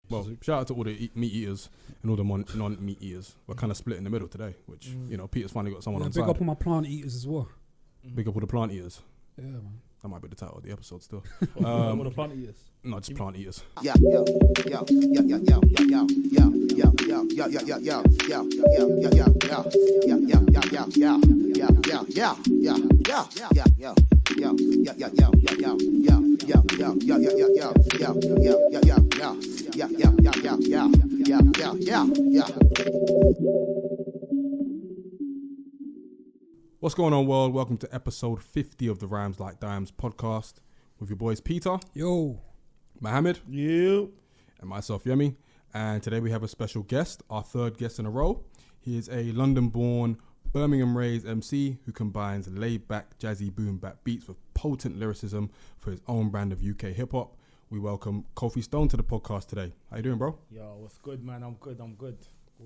Well, shout out to all the meat eaters and all the non-meat eaters. We're kind of split in the middle today, which, Peter's finally got someone on side. Big up on my plant eaters as well. Big up all the plant eaters. Yeah, man. That might be the title of the episode still. All the plant eaters? No, just plant eaters. What's going on, world? Welcome to episode 50 of the Rhymes Like Dimes podcast with your boys Peter, Yo, Mohammed, You. and myself, Yemi. And today we have a special guest, our third guest in a row. He is a London-born, Birmingham-raised MC who combines laid-back, jazzy boom-bap beats with potent lyricism for his own brand of UK hip-hop. We welcome Kofi Stone to the podcast today. How you doing, bro? Yo, what's good, man? I'm good.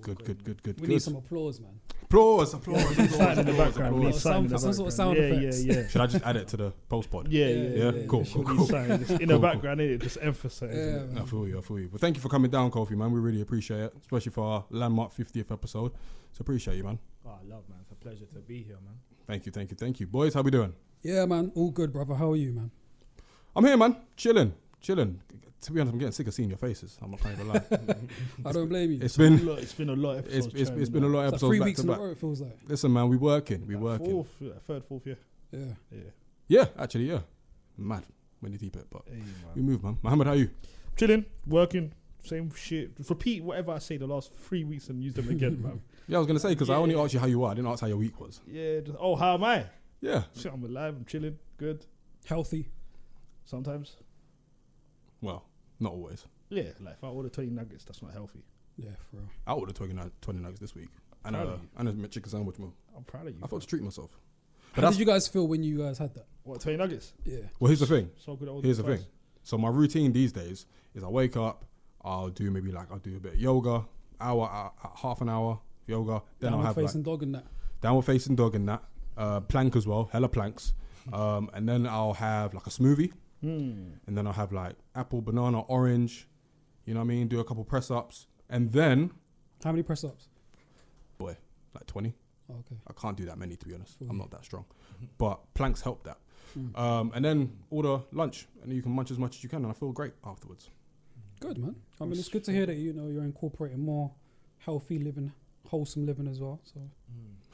Good. we need some applause, man. Applause. Sound in the background. We need sound in the Some sort of background. sound effects. Yeah. Should I just add it to the post-pod? Yeah. Cool. In the background, innit? Just emphasize. Yeah, it. man. I feel you. Well, thank you for coming down, Kofi, man. We really appreciate it, especially for our landmark 50th episode. So appreciate you, man. Oh, I love, man. It's a pleasure to be here, man. Thank you. Boys, how we doing? Yeah, man. All good, brother. How are you, man? I'm here, man. Chilling. To be honest, I'm getting sick of seeing your faces. I'm not going to lie. I don't blame you. It's been a lot of episodes. it's been a lot of It's episodes like 3 back weeks to in a back. row, it feels like. Listen, man, we working. Third, fourth year. Yeah. Yeah, actually, yeah. Mad when you deep it, but Hey, we man. move, man. Mohammed, how you? Chilling, working, same shit. Repeat whatever I say the last 3 weeks and use them again, man. Yeah, I was gonna say because I only Yeah. asked you how you are. I didn't ask how your week was. Yeah. How am I? Yeah. Shit, I'm alive. I'm chilling. Good. Healthy. Sometimes. Well, not always. Yeah. Like if I order 20 nuggets, that's not healthy. Yeah, for real. I ordered 20 nuggets this week, and Proud of you. a chicken sandwich meal. I'm proud of you. I thought to treat myself. But How that's did you guys feel when you guys had that? What, 20 nuggets? Yeah. well. Here's the thing. So good. Here's the thing. So my routine these days is I wake up, I'll do a bit of yoga, half an hour yoga. Then I'll have facing dog and that. downward facing dog and that, plank as well, hella planks. And then I'll have like a smoothie, and then I'll have like apple, banana, orange. You know what I mean? Do a couple press ups, and then How many press ups? boy, like 20. Oh, okay. I can't do that many, to be honest. Cool. I'm not that strong, but planks help that. And then order lunch, and you can munch as much as you can, and I feel great afterwards. Good, man. I mean, it's good to hear that you're incorporating more healthy living, wholesome living as well. So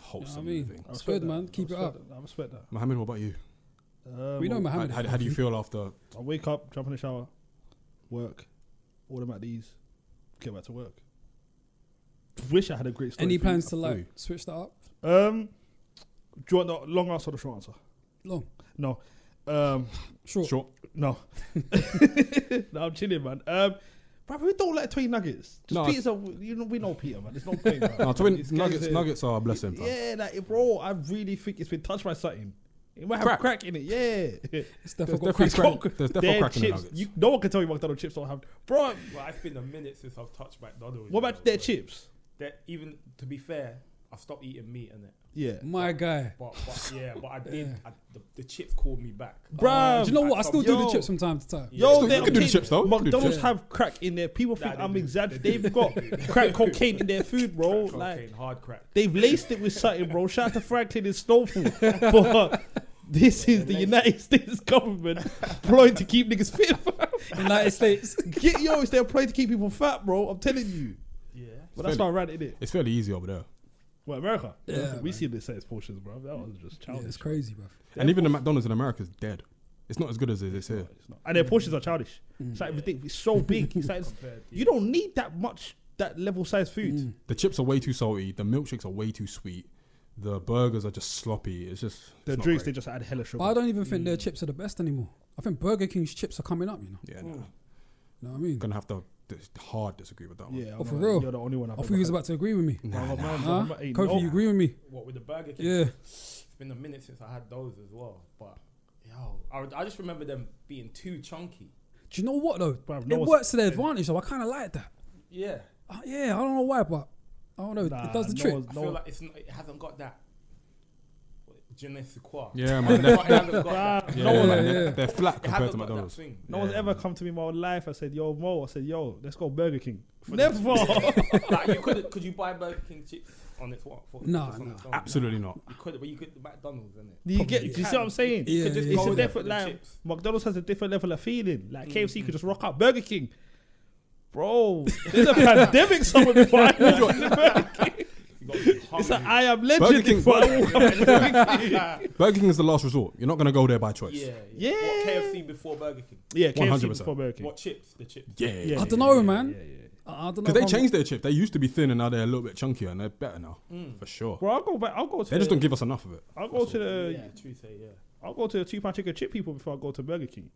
Wholesome I mean, living. it's good, man. Keep it up. I respect that. Mohammed, what about you? We know Mohammed. How do you feel after? I wake up, jump in the shower, work, order them at these, get back to work. Wish I had a great story. Any for you. plans to I feel you. switch that up? Do you want the long answer or the short answer? Long. No. Short. No. No, I'm chilling, man. Bro, we don't like 20 nuggets. No, Peter's we know Peter, man. There's no point, man. No, 20 This guy's nuggets are a blessing, fam. Yeah, like, bro, I really think it's been touched by something. It might have Crack. crack in it, yeah. It's There's definitely got definitely crack. crack. There's definitely Their crack in the chips, nuggets. no one can tell me McDonald's chips don't have. Bro, Well, it's been a minute since I've touched McDonald's. what about their chips? Even to be fair, I stopped eating meat in it. Yeah. My guy. But I did. The chips called me back. Bruh. Do you know what? I still do the Yo. chips from time to time. Yo, You can do the chips though. McDonald's chips. have crack in there. People Nah, think they I'm do. exaggerating. They do. They've got crack cocaine in their food, bro. Crack Like cocaine, hard crack. they've laced it with something, bro. Shout out to Franklin and Snowfall. But this is the United States government employed to keep niggas fit. United States. It's their employed to keep people fat, bro. I'm telling you. Yeah. But that's why I ran it. It's fairly easy over there. What, America? Yeah, we man. see the size portions, bro. That was just Yeah, childish. it's crazy, bro. And even the McDonald's in America is dead. It's not as good as it is here. It's not. And their portions are childish. It's like ridiculous. It's so big. It's like you don't need that much that level size food. The chips are way too salty. The milkshakes are way too sweet. The burgers are just sloppy. It's just The it's not drinks, they great. just add hella sugar. But I don't even think their chips are the best anymore. I think Burger King's chips are coming up, you know. Yeah, no. You know what I mean? Gonna have to hard disagree with that one. Yeah, Oh, for real? You're the only one I I've thought ever you was had. about to agree with me. Nah, nah. Huh? Ain't Kofi, no- you agree with me? What with the Burger King? Yeah. It's been a minute since I had those as well. But I just remember them being too chunky. Do you know what though? Bruv, no It one's- works to their advantage, though. I kind of like that. Yeah. Yeah, I don't know why, but I don't know. Nah, it does the no trick. one's- I feel like it hasn't got that je ne sais quoi. Yeah, man. It hasn't got that. Yeah, No one- man, yeah. they're flat It compared hasn't to got that McDonald's. thing. No one's Yeah, ever man. come to me in my whole life. I said, yo, Mo. I said, yo, let's go Burger King. For Never. Like could you buy Burger King chips on its what? No, just on no. its own? Absolutely not. You could, but you could McDonald's, isn't it? Do you get? You Do you see can. what I'm saying? Yeah, could just yeah, It's go a there different for the like chips. McDonald's has a different level of feeling. Like KFC could just rock out. Burger King, bro. There's a pandemic somewhere before I walk into Burger King. You got to be It's like hungry. I am legend King- before I walk up to Burger King. Burger King is the last resort. You're not gonna go there by choice. Yeah. Yeah. What, KFC before Burger King? Yeah, KFC 100%. before Burger King. What chips? The chips. Yeah. I don't know, man. I don't know. Because they if I'm- changed their chip. They used to be thin and now they're a little bit chunkier and they're better now. For sure. Bro, I'll go back. I'll go to. They just don't give us enough of it. I'll go to the. Yeah, true say, yeah. I'll go to the £2 chicken chip people before I go to Burger King.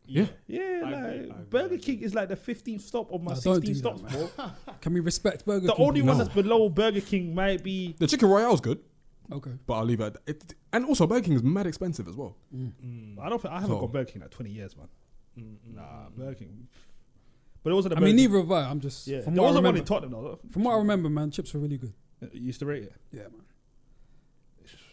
Yeah. Yeah, I like agree. Burger King is like the 15th stop of my Nah, don't 16 do stops, that, bro. Can we respect Burger The King? only one No. that's below Burger King might be. The chicken royale's good, Okay. but I'll leave it. And also Burger King is mad expensive as well. I don't. I haven't So- got Burger King in like 20 years, man. Nah, Burger King. But it wasn't. I mean, neither have I. I'm just Yeah, from there what I wasn't one remember. in Tottenham though. From what I remember, man, chips were really good. You used to rate it. Yeah, man.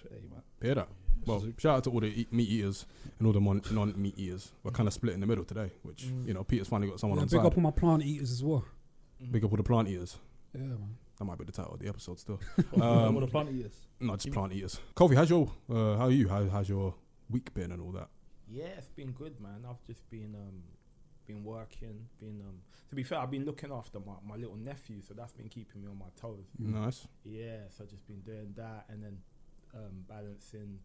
Hey, man. Hear that? Well, shout out to all the meat eaters and all the non-meat eaters. We're kind of split in the middle today, which, you know, Peter's finally got someone Yeah, on big side. up on my plant eaters as well. Big up all the plant eaters. Yeah, man. That might be the title of the episode still. What the plant is. No, just plant eaters. Kofi, how's your, how are you? How's your week been and all that? Yeah, it's been good, man. I've just been working, to be fair, I've been looking after my little nephew, so that's been keeping me on my toes. Nice. Yeah, so I've just been doing that and then balancing.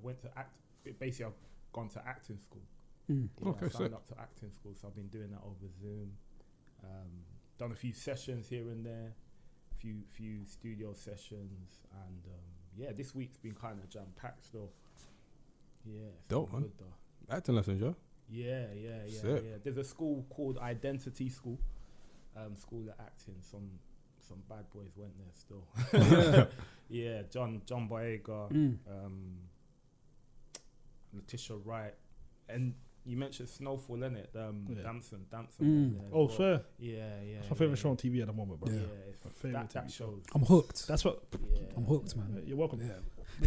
Went to act. Basically, I've gone to acting school. Yeah, Okay, I signed sick. up to acting school, so I've been doing that over Zoom. Done a few sessions here and there, few studio sessions, and yeah, this week's been kind of jam packed still. Yeah, it's Dope, been man. good, though. Acting lessons, yeah? Yeah. Sick. There's a school called Identity School, school of acting. Some bad boys went there still. Yeah, John Boyega, Letitia Wright, and you mentioned Snowfall, innit? Damson. went there as Oh, well. sir. Yeah. That's my favorite show on TV at the moment, bro. Yeah, My favorite that TV show. shows. I'm hooked. That's what. Yeah, I'm hooked, man. You're welcome. Yeah.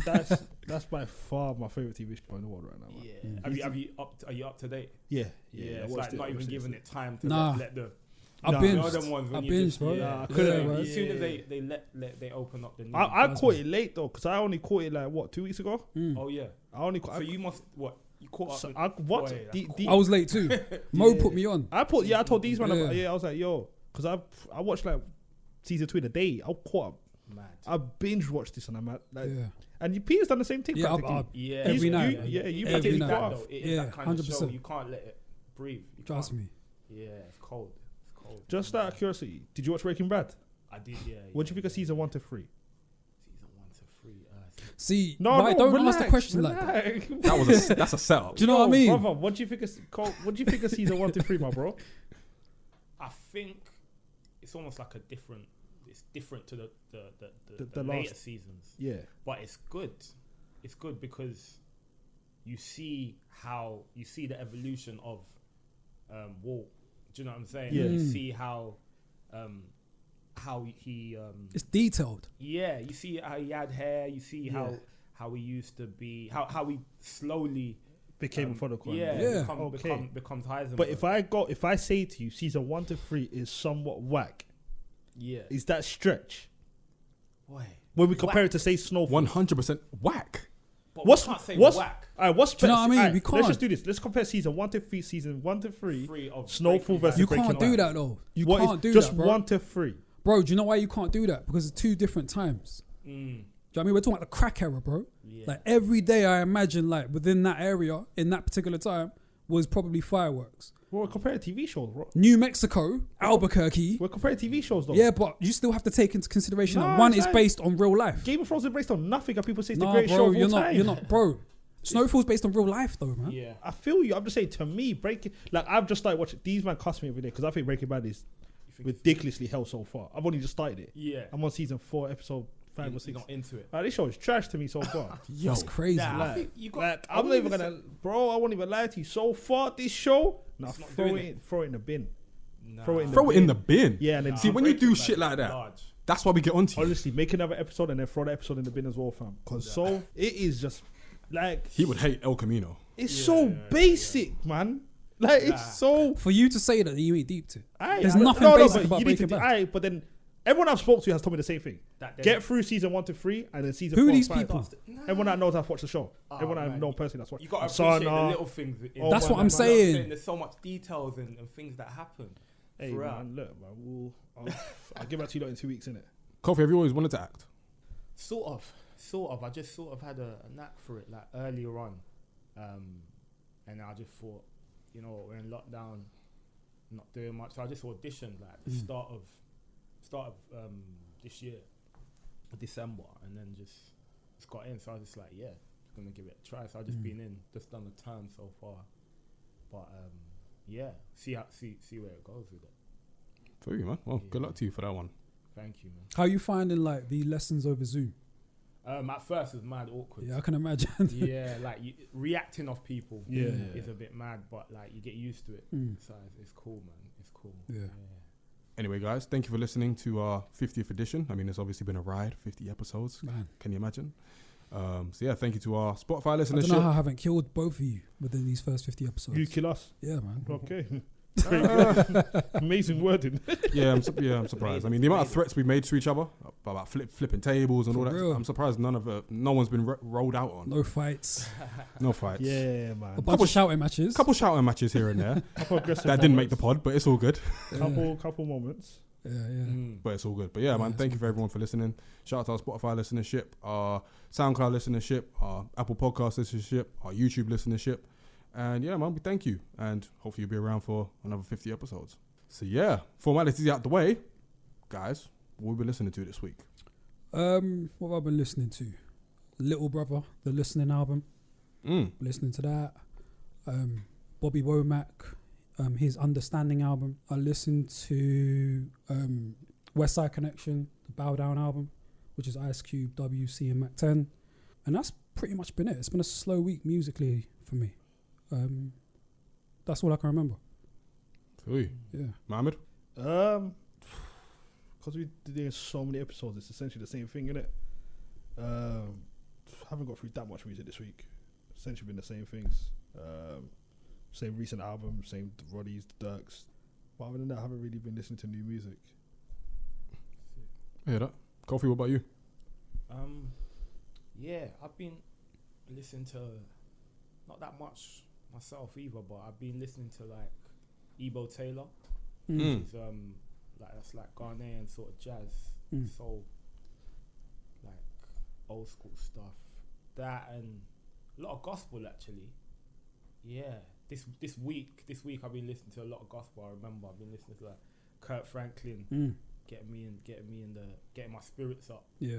But that's by far my favorite TV show in the world right now, man. yeah. Are you up to date? Yeah. It's I like watched not I even watched giving it time to Nah. let the. I Nah. You know binged. them ones when I you binged, just, bro. Nah, I Yeah, couldn't. man. As soon as they open up the news. I caught it late though, because I only caught it like what 2 weeks ago. Oh yeah. I only So you must you caught up. So with- I what? Boy, that's The- cool. the- I was late too. Mo put me on. I told these man about Yeah. I was like, yo, because I watched like season 2 in a day. I caught up. Mad. I binge watched this and I'm at like, Yeah. and Peter's done the same thing. Yeah, practically. Yeah. Every You- night. you Every practically night. caught That, up. though. It is Yeah, that kind of show. 100%. You can't let it breathe. You Trust can't. me. Yeah, it's cold. It's cold. Just out of curiosity, did you watch Breaking Bad? I did. Yeah. What do you think of season 1 to 3? Season 1 to 3. See, No, why no, don't relax, ask the question like that? relax. That's a setup. Do you know what I mean? Brother, what do you think of season 1 to 3, my bro? I think it's almost like a different. It's different to the The later last- seasons. Yeah. But it's good. It's good because you see the evolution of Walt. Do you know what I'm saying? Yeah. You see how he It's detailed. you see how he had hair. You see how he used to be. How he slowly Became a protocol. Yeah. becomes Heisenberg. But if I say to you, season 1 to 3 is somewhat whack, is that stretch? Boy. When we compare it to say Snowfall, 100% whack. But what's we can't say what's whack. all right? What's Do you know what I mean? alright, We can't. Let's just do this. Let's compare season 1 to 3. Season 1 to 3. Free of Snowfall Breaking versus Bad. You Breaking can't Bad. do that though. You What is can't do just that, bro. 1 to 3. Bro, do you know why you can't do that? Because it's two different times. Do you know what I mean? We're talking about the crack era, bro. Yeah. Like every day I imagine like within that area, in that particular time, was probably fireworks. We're comparing TV shows, bro. New Mexico, Albuquerque. We're comparing TV shows, though. Yeah, but you still have to take into consideration Nah, that one it's is like- based on real life. Game of Thrones is based on nothing, and people say it's the Nah, greatest show bro, of all time. you're not, bro. Snowfall's based on real life, though, man. Yeah. I feel you. I'm just saying, to me, I've just started watching. These man cuss me every day because I think Breaking Bad is ridiculously hell so far. I've only just started it. Yeah. I'm on season 4, episode 5 or You're 6. not into it. This show is trash to me so far. Yo. That's crazy. Nah, I like- think you got. Like, I I'm not wouldn't even gonna, bro. I won't even lie to you. So far, this show, It's not throw doing it in the bin. Nah. Throw it in Throw it in the bin. Yeah, and then See, when you do Breaking shit Bad like that, large. That's why we get onto you. Honestly, make another episode and then throw the episode in the bin as well, fam. Because so it is just like He would hate El Camino. it's so basic, man. Like it's so. For you to say that you eat deep to. Aye, There's but- nothing no, basic but about you need Breaking to, Bad. aye, but then everyone I've spoke to has told me the same thing. Get through season 1 to 3 and then season Who 4 are these and 5. people? Everyone that knows I've watched the show. Oh, Everyone I man. know personally that's watched. You got to Asana. appreciate the little things. Oh, That's man, what I'm man, saying. There's so much details and things that happen. Hey throughout. man, look, man, I'll give back to you lot in 2 weeks, innit? Kofi, have you always wanted to act? Sort of. I just sort of had a knack for it, like earlier on, and I just thought, you know, we're in lockdown, not doing much, so I just auditioned like the start of this year, December, and then just got in. So I was just like, yeah, just gonna give it a try. So I've just been in, just done a term so far, but yeah, see where it goes with it. For you, man. Well, good luck to you for that one. Thank you, man. How you finding like the lessons over Zoom? At first it was mad awkward. Yeah, I can imagine. Yeah, like reacting off people Yeah. is a bit mad, but like you get used to it. So it's cool, man. It's cool. Yeah. Anyway, guys, thank you for listening to our 50th edition. I mean, it's obviously been a ride, 50 episodes. Man, Can you imagine? So yeah, thank you to our Spotify I don't know listenership. how I haven't killed both of you within these first 50 episodes. You kill us. Yeah, man. Okay. Very good. Amazing wording. I'm surprised. I mean, the amount of threats we made to each other about flipping tables and For all that. real. I'm surprised no one's been rolled out on. No fights. No fights. Yeah, A man. bunch of shouting matches. Couple shouting matches here and there. Couple aggressive That didn't make moments. the pod, but it's all good. Couple moments. Yeah, yeah. But it's all good. But yeah, man, it's thank all you for everyone for listening. Shout out to our Spotify listenership, our SoundCloud listenership, our Apple Podcast listenership, our YouTube listenership. And yeah, man, we thank you. And hopefully you'll be around for another 50 episodes. So yeah, formalities out the way. Guys, what have we been listening to this week? What have I been listening to? Little Brother, the Listening album. Listening to that. Bobby Womack, his Understanding album. I listened to West Side Connection, the Bow Down album, which is Ice Cube, WC, and Mac 10. And that's pretty much been it. It's been a slow week musically for me. That's all I can remember. Sweet. Yeah. Mohammed? Because we did so many episodes, it's essentially the same thing, innit? Haven't got through that much music this week. Essentially been the same things. Same recent album, same the Roddies, the Dirks. But other than that, I haven't really been listening to new music. I hear that. Kofi, what about you? Yeah, I've been listening to not that much myself either, but I've been listening to like Ebo Taylor, which is like that's like Ghanaian sort of jazz, soul, like old school stuff. That and a lot of gospel actually. Yeah, this week I've been listening to a lot of gospel. I remember I've been listening to like Kurt Franklin, getting my spirits up. Yeah.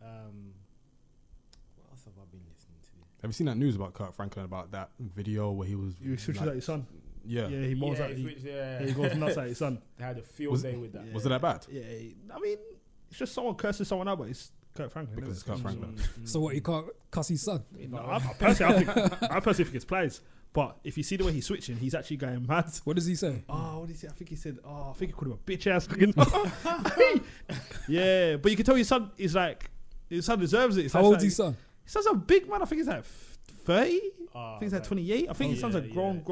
What else have I been listening to? Have you seen that news about Kurt Franklin, about that video where he was... You switches at his son. Yeah. Yeah, he mows at he goes nuts at his son. They had a field day with that. Was it that bad? Yeah, I mean, it's just someone curses someone out, but it's Kurt Franklin. Because it's Kurt Franklin. So what, you can't cuss his son? No, I personally think it's plays. But if you see the way he's switching, he's actually going mad. What does he say? Oh, what did he say? I think he said, I think he called him a bitch ass. Yeah, but you can tell his son is like, his son deserves it. How old's his son? His son's a big man. I think he's like 30. I think he's like right. 28. I think his son's a grown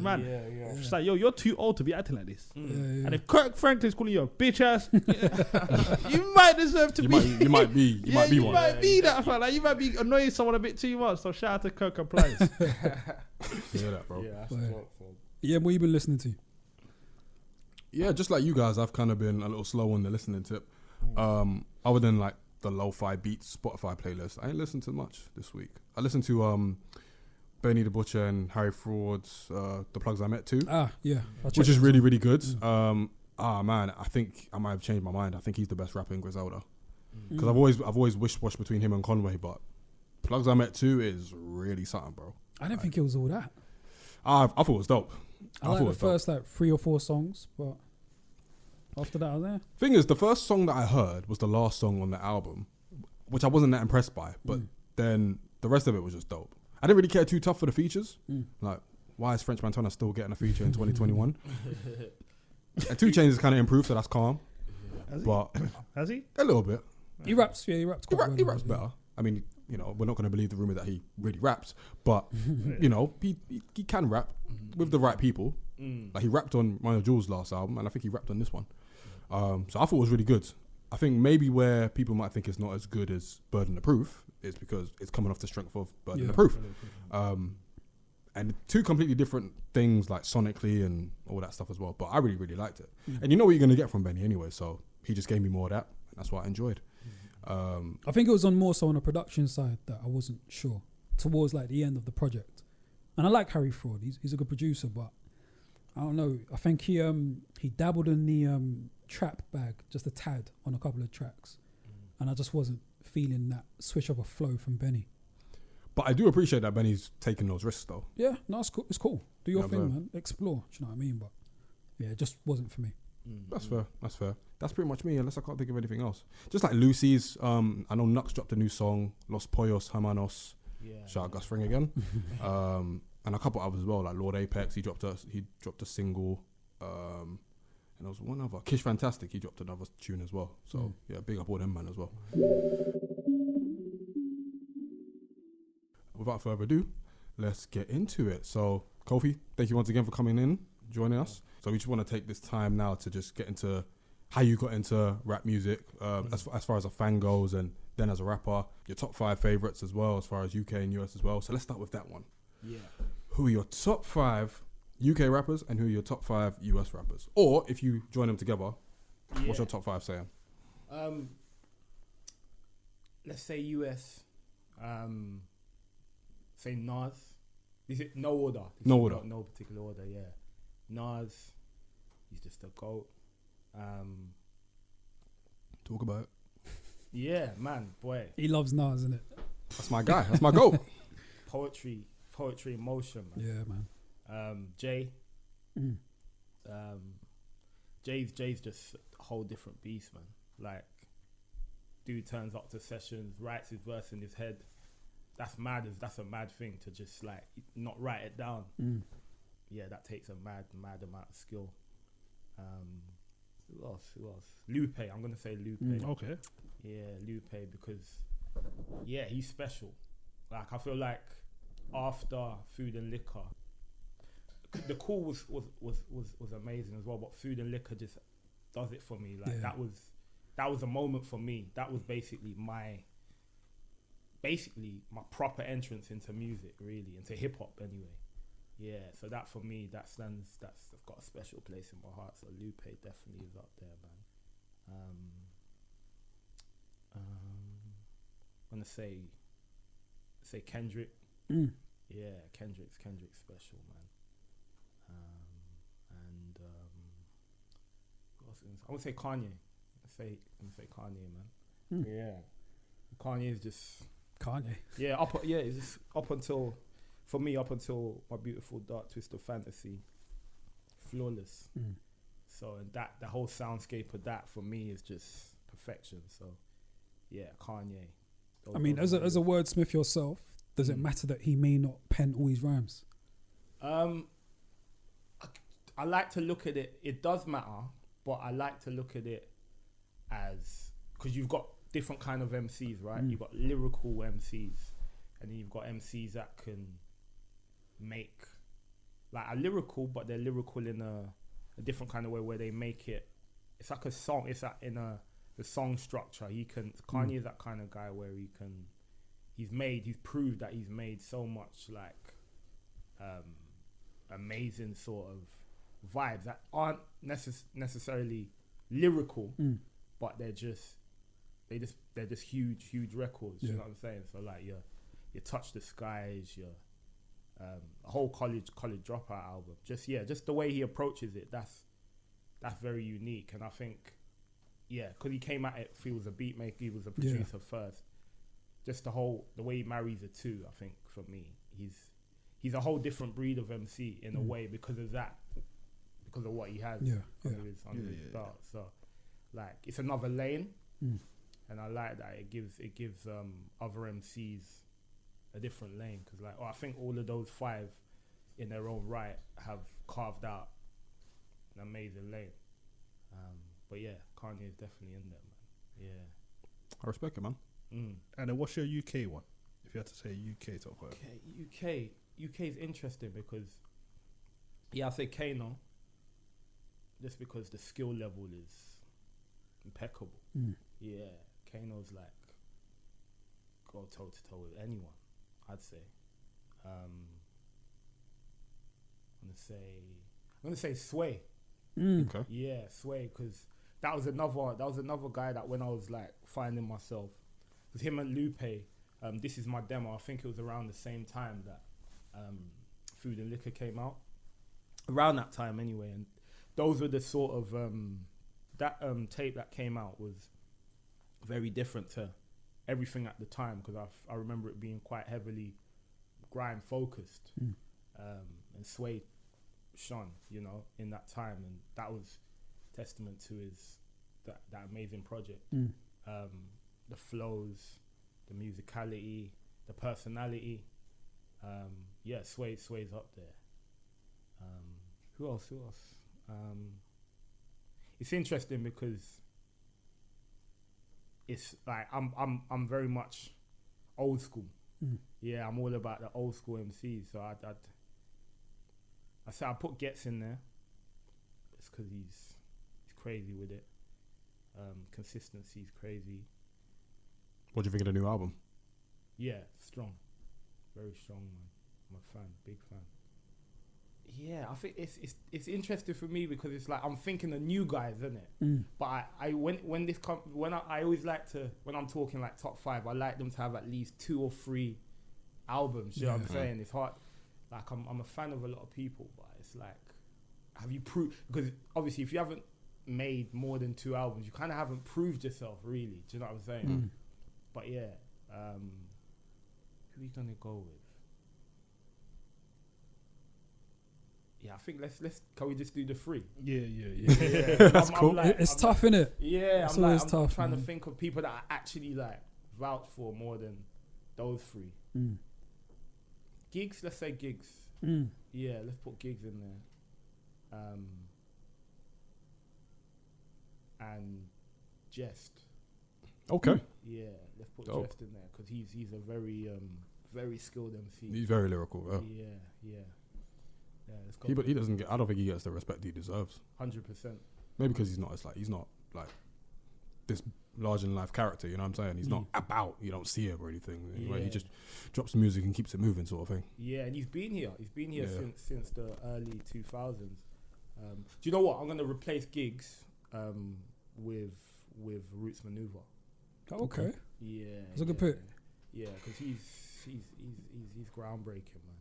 man. Yeah. It's like, yo, you're too old to be acting like this. Yeah. And if Kirk Franklin's calling you a bitch ass, you might deserve to be. You might be one. You might be that. Fella. Like, you might be annoying someone a bit too much. So shout out to Kirk and Plies. You hear that, bro? Yeah, that's Right. what. Yeah, what you been listening to? Yeah, just like you guys, I've kind of been a little slow on the listening tip. Other than like the lo-fi beats Spotify playlist, I ain't listened to much this week. I listened to Benny the Butcher and Harry Fraud's The Plugs I Met too, Yeah. which is really, really good. Man, I think I might have changed my mind. I think he's the best rapper in Griselda. Because I've always wished-washed between him and Conway, but Plugs I Met 2 is really something, bro. I didn't think it was all that. I thought it was dope. I like the first like 3 or 4 songs, but after that I was there. Thing is, the first song that I heard was the last song on the album, which I wasn't that impressed by, but then the rest of it was just dope. I didn't really care too tough for the features. Like, why is French Montana still getting a feature in 2021? And 2 Chainz is kind of improved, so that's calm. but Has he? a little bit. He raps quite well. He raps better. I mean, you know, we're not going to believe the rumor that he really raps, but you know, he can rap with the right people. Like he rapped on Maya Jules' last album, and I think he rapped on this one. So I thought it was really good. I think maybe where people might think it's not as good as Burden of Proof is because it's coming off the strength of Burden of Proof. And two completely different things, like sonically and all that stuff as well. But I really, really liked it. And you know what you're going to get from Benny anyway, so he just gave me more of that. And that's what I enjoyed. I think it was more so on the production side that I wasn't sure towards like the end of the project. And I like Harry Fraud. He's a good producer, but I don't know. I think he dabbled in the trap bag just a tad on a couple of tracks, and I just wasn't feeling that switch of a flow from Benny. But I do appreciate that Benny's taking those risks though. Yeah, no, it's cool. It's cool. Do your Yeah, thing, man. man. Explore. Do you know what I mean? But yeah, it just wasn't for me. That's fair. That's pretty much me, unless I can't think of anything else. Just like Lucy's, I know Nux dropped a new song, Los Pollos Hermanos. Shout out Gus Fring again. And a couple others as well, like Lord Apex, he dropped a single. And there was one other, Kish Fantastic, he dropped another tune as well. So yeah, big up all them man as well. Without further ado, let's get into it. So Kofi, thank you once again for coming in, joining us. So we just want to take this time now to just get into how you got into rap music, as far as a fan goes, and then as a rapper, your top 5 favorites as well, as far as UK and US as well. So let's start with that one. Yeah. Who are your top 5 UK rappers and who are your top 5 US rappers? Or if you join them together, what's your top 5 saying? Let's say US. Say Nas. Is it no order? No order. No particular order. Yeah. Nas. He's just a GOAT. Talk about it. Yeah, man, boy. He loves Nas, isn't it? That's my guy. That's my goat. Poetry in motion, man. Yeah, man. Jay. Jay's just a whole different beast, man. Like, dude turns up to sessions, writes his verse in his head. That's mad. That's a mad thing to just like not write it down. Yeah, that takes a mad amount of skill. Who else? Lupe. I'm gonna say Lupe. Okay. Yeah, Lupe, because yeah, he's special. Like, I feel like after Food and Liquor, the call was amazing as well, but Food and Liquor just does it for me. Like, that was a moment for me. That was basically my proper entrance into music, really, into hip hop anyway. Yeah, so that for me, that's got a special place in my heart. So Lupe definitely is up there, man. I'm gonna say Kendrick. Yeah, Kendrick's special, man. And what else? I would say Kanye. I'm gonna say Kanye, man. Yeah, Kanye is just Kanye. Yeah, it's just up until My Beautiful Dark Twisted Fantasy, flawless. So, and the whole soundscape of that for me is just perfection. So yeah, Kanye. I mean, as a wordsmith yourself, does it matter that he may not pen all his rhymes? I like to look at it. It does matter, but I like to look at it as, because you've got different kind of MCs, right? You've got lyrical MCs, and then you've got MCs that can make, like, are lyrical, but they're lyrical in a different kind of way, where they make it. It's like a song. It's like in the song structure. Kanye is that kind of guy where he's proved that he's made so much like amazing sort of vibes that aren't necessarily lyrical, but they're just huge records. You know what I'm saying? So like you Touch the Skies, your a whole college dropout album. Just the way he approaches it, that's very unique. And I think, because he came at it, he was a beat maker, he was a producer first. Just the way he marries the two, I think for me, he's a whole different breed of MC in a way because of that, because of what he has under his belt. So like, it's another lane, and I like that it gives other MCs a different lane, because like, I think all of those 5 in their own right have carved out an amazing lane. But yeah, Kanye is definitely in there, man. Yeah. I respect it, man. And then what's your UK one? If you had to say UK top 5. Okay, UK is interesting because, I say Kano, just because the skill level is impeccable. Yeah, Kano's like go toe to toe with anyone, I'd say. I'm gonna say Sway. Okay. Yeah, Sway, because that was another guy that when I was like finding myself, with him and Lupe, This Is My Demo, I think it was around the same time that Food and Liquor came out. Around that time anyway, and those were the sort of that tape that came out was very different to everything at the time, because I remember it being quite heavily grime focused, and Sway shone, in that time, and that was testament to his that amazing project. The flows, the musicality, the personality. Sway's up there. Who else? It's interesting because it's like I'm very much old school. Yeah, I'm all about the old school MCs. So I put Gets in there. It's because he's crazy with it. Consistency's crazy. What do you think of the new album? Yeah, strong, very strong, man. I'm a fan, big fan. Yeah, I think it's interesting for me because it's like I'm thinking the new guys, isn't it? But I always like to, when I'm talking like top 5, I like them to have at least 2 or 3 albums. You know what I'm saying? It's hard. Like I'm a fan of a lot of people, but it's like, have you proved? Because obviously, if you haven't made more than 2 albums, you kind of haven't proved yourself, really. Do you know what I'm saying? But yeah, who are we gonna go with? Yeah, I think let's. Can we just do the 3? Yeah. That's cool. It's tough, innit? Yeah, I'm tough, trying to think of people that I actually like vouch for more than those 3. Gigs, let's say Gigs. Yeah, let's put Gigs in there. And Jest. Okay. Yeah, let's put Dope. Jest in there because he's a very very skilled MC. He's very lyrical. Yeah, let's go. He doesn't get. I don't think he gets the respect he deserves. 100%. Maybe because he's not like this larger than life character. You know what I'm saying? He's not about. You don't see him or anything. Right? He just drops the music and keeps it moving, sort of thing. Yeah, and he's been here since the early 2000s. Do you know what? I'm gonna replace Gigs with Roots Maneuver. Okay. Yeah, that's a good pick. Yeah, because he's groundbreaking, man.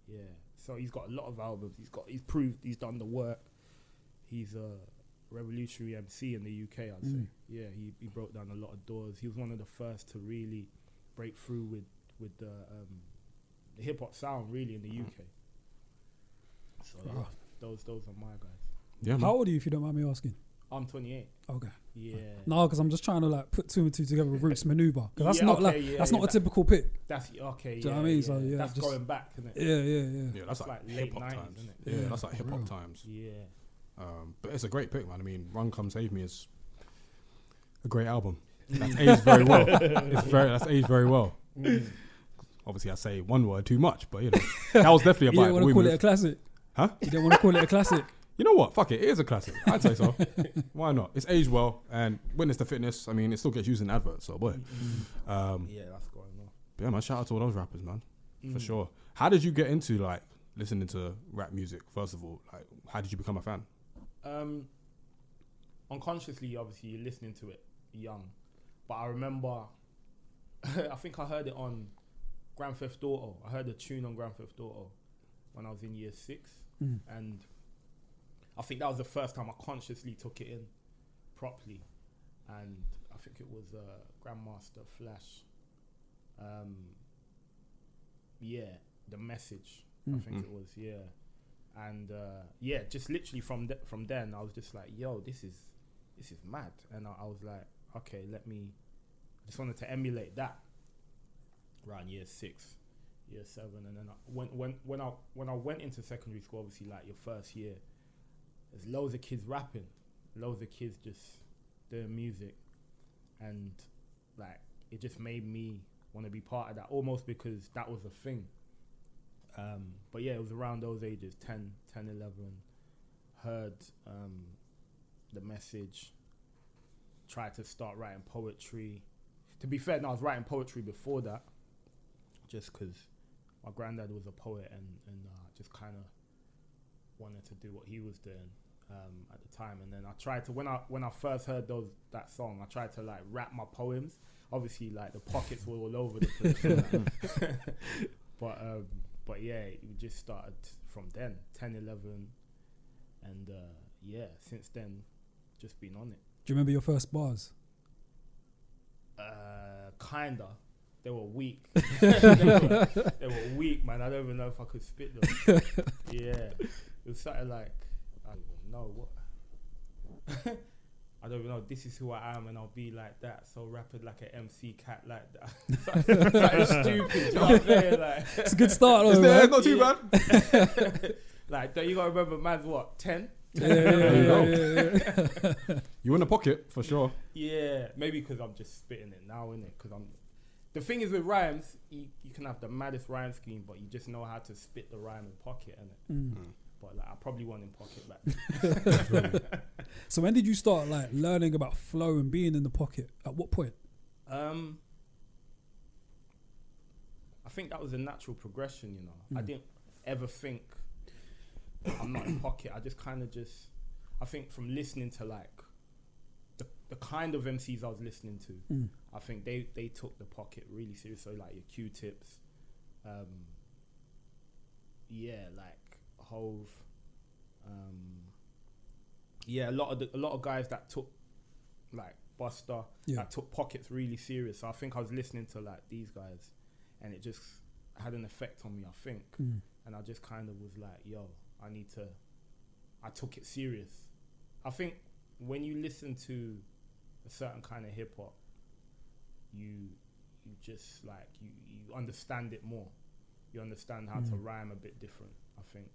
Yeah, so he's got a lot of albums. He's proved he's done the work. He's a revolutionary MC in the UK, I'd say. Yeah, he broke down a lot of doors. He was one of the first to really break through with the hip hop sound, really, in the UK. So yeah, those are my guys. Yeah. How old are you, if you don't mind me asking? I'm 28. Okay. Yeah. No, because I'm just trying to like put 2 and 2 together with Roots Maneuver, because that's not a typical pick. That's okay. Do you know what I mean? So yeah, that's going back, isn't it? Yeah. Yeah, that's like late hip hop 90s, times. isn't it? Yeah, that's like hip hop times. Yeah. But it's a great pick, man. I mean, Run Come Save Me is a great album. That's aged very well. That's aged very well. Obviously, I say one word too much, but that was definitely a vibe. You don't want to call it a classic? Huh? You don't want to call it a classic? You know what? Fuck it. It is a classic. I'd say so. Why not? It's aged well, and Witness to Fitness, I mean, it still gets used in adverts, so boy. Yeah, that's going on. But yeah, man, shout out to all those rappers, man. For sure. How did you get into, like, listening to rap music, first of all? Like, how did you become a fan? Unconsciously, obviously, you're listening to it young. But I remember, I think I heard it on Grand Theft Auto. I heard the tune on Grand Theft Auto when I was in year 6. And I think that was the first time I consciously took it in properly. And I think it was Grandmaster Flash. The Message, I think it was, And just literally from then, I was just like, yo, this is mad. And I was like, okay, I just wanted to emulate that around year 6, year 7. And then when I went into secondary school, obviously, like your first year, there's loads of kids rapping. loads of kids just doing music, and like it just made me want to be part of that, almost because that was a thing. But yeah, it was around those ages, 10, 11, heard the message, tried to start writing poetry. To be fair, no, I was writing poetry before that, just because my granddad was a poet, and just kind of wanted to do what he was doing at the time. And then I tried to, when I first heard that song, I tried to like rap my poems. Obviously, like the pockets were all over the place. But yeah, it just started from then, 10, 11, and yeah, since then, just been on it. Do you remember your first bars? Kinda. They were weak. they were weak, man. I don't even know if I could spit them. Yeah, it was something like, I don't even know what. I don't even know. This is who I am, and I'll be like that. So rapid like an MC cat like that. Something stupid. You know what I'm saying? Like, it's a good start, though, man. Not too bad. Like, don't you gotta remember, man's what, 10? Yeah. You're in the pocket for sure. Yeah, maybe because I'm just spitting it now, innit? Because the thing is with rhymes, you can have the maddest rhyme scheme, but you just know how to spit the rhyme in pocket, innit? But like, I probably wasn't in pocket back then. So when did you start like learning about flow and being in the pocket? At what point? I think that was a natural progression, you know. I didn't ever think I'm not in pocket. I just kind of I think from listening to like the kind of MCs I was listening to, I think they took the pocket really serious. So like your Q-Tips, yeah, like Hove, yeah, a lot of guys that took like Buster, that took pockets really serious. So I think I was listening to like these guys, and it just had an effect on me, I think. And I just kind of was like, yo, I took it serious. I think when you listen to a certain kind of hip hop, you just like, you understand it more. You understand how to rhyme a bit different, I think.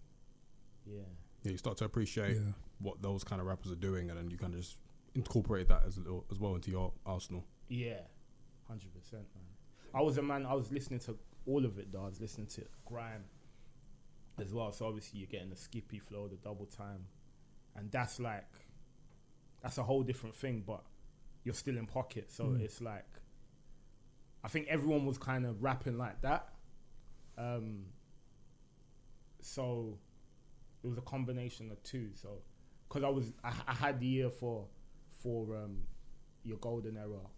Yeah, you start to appreciate what those kind of rappers are doing, and then you kind of just incorporate that as well into your arsenal. Yeah, 100%, man. I was listening to all of it, though. I was listening to grime as well. So obviously you're getting the skippy flow, the double time, and that's a whole different thing, but you're still in pocket. So it's like, I think everyone was kind of rapping like that. So it was a combination of two. So, because I had the ear for your golden era,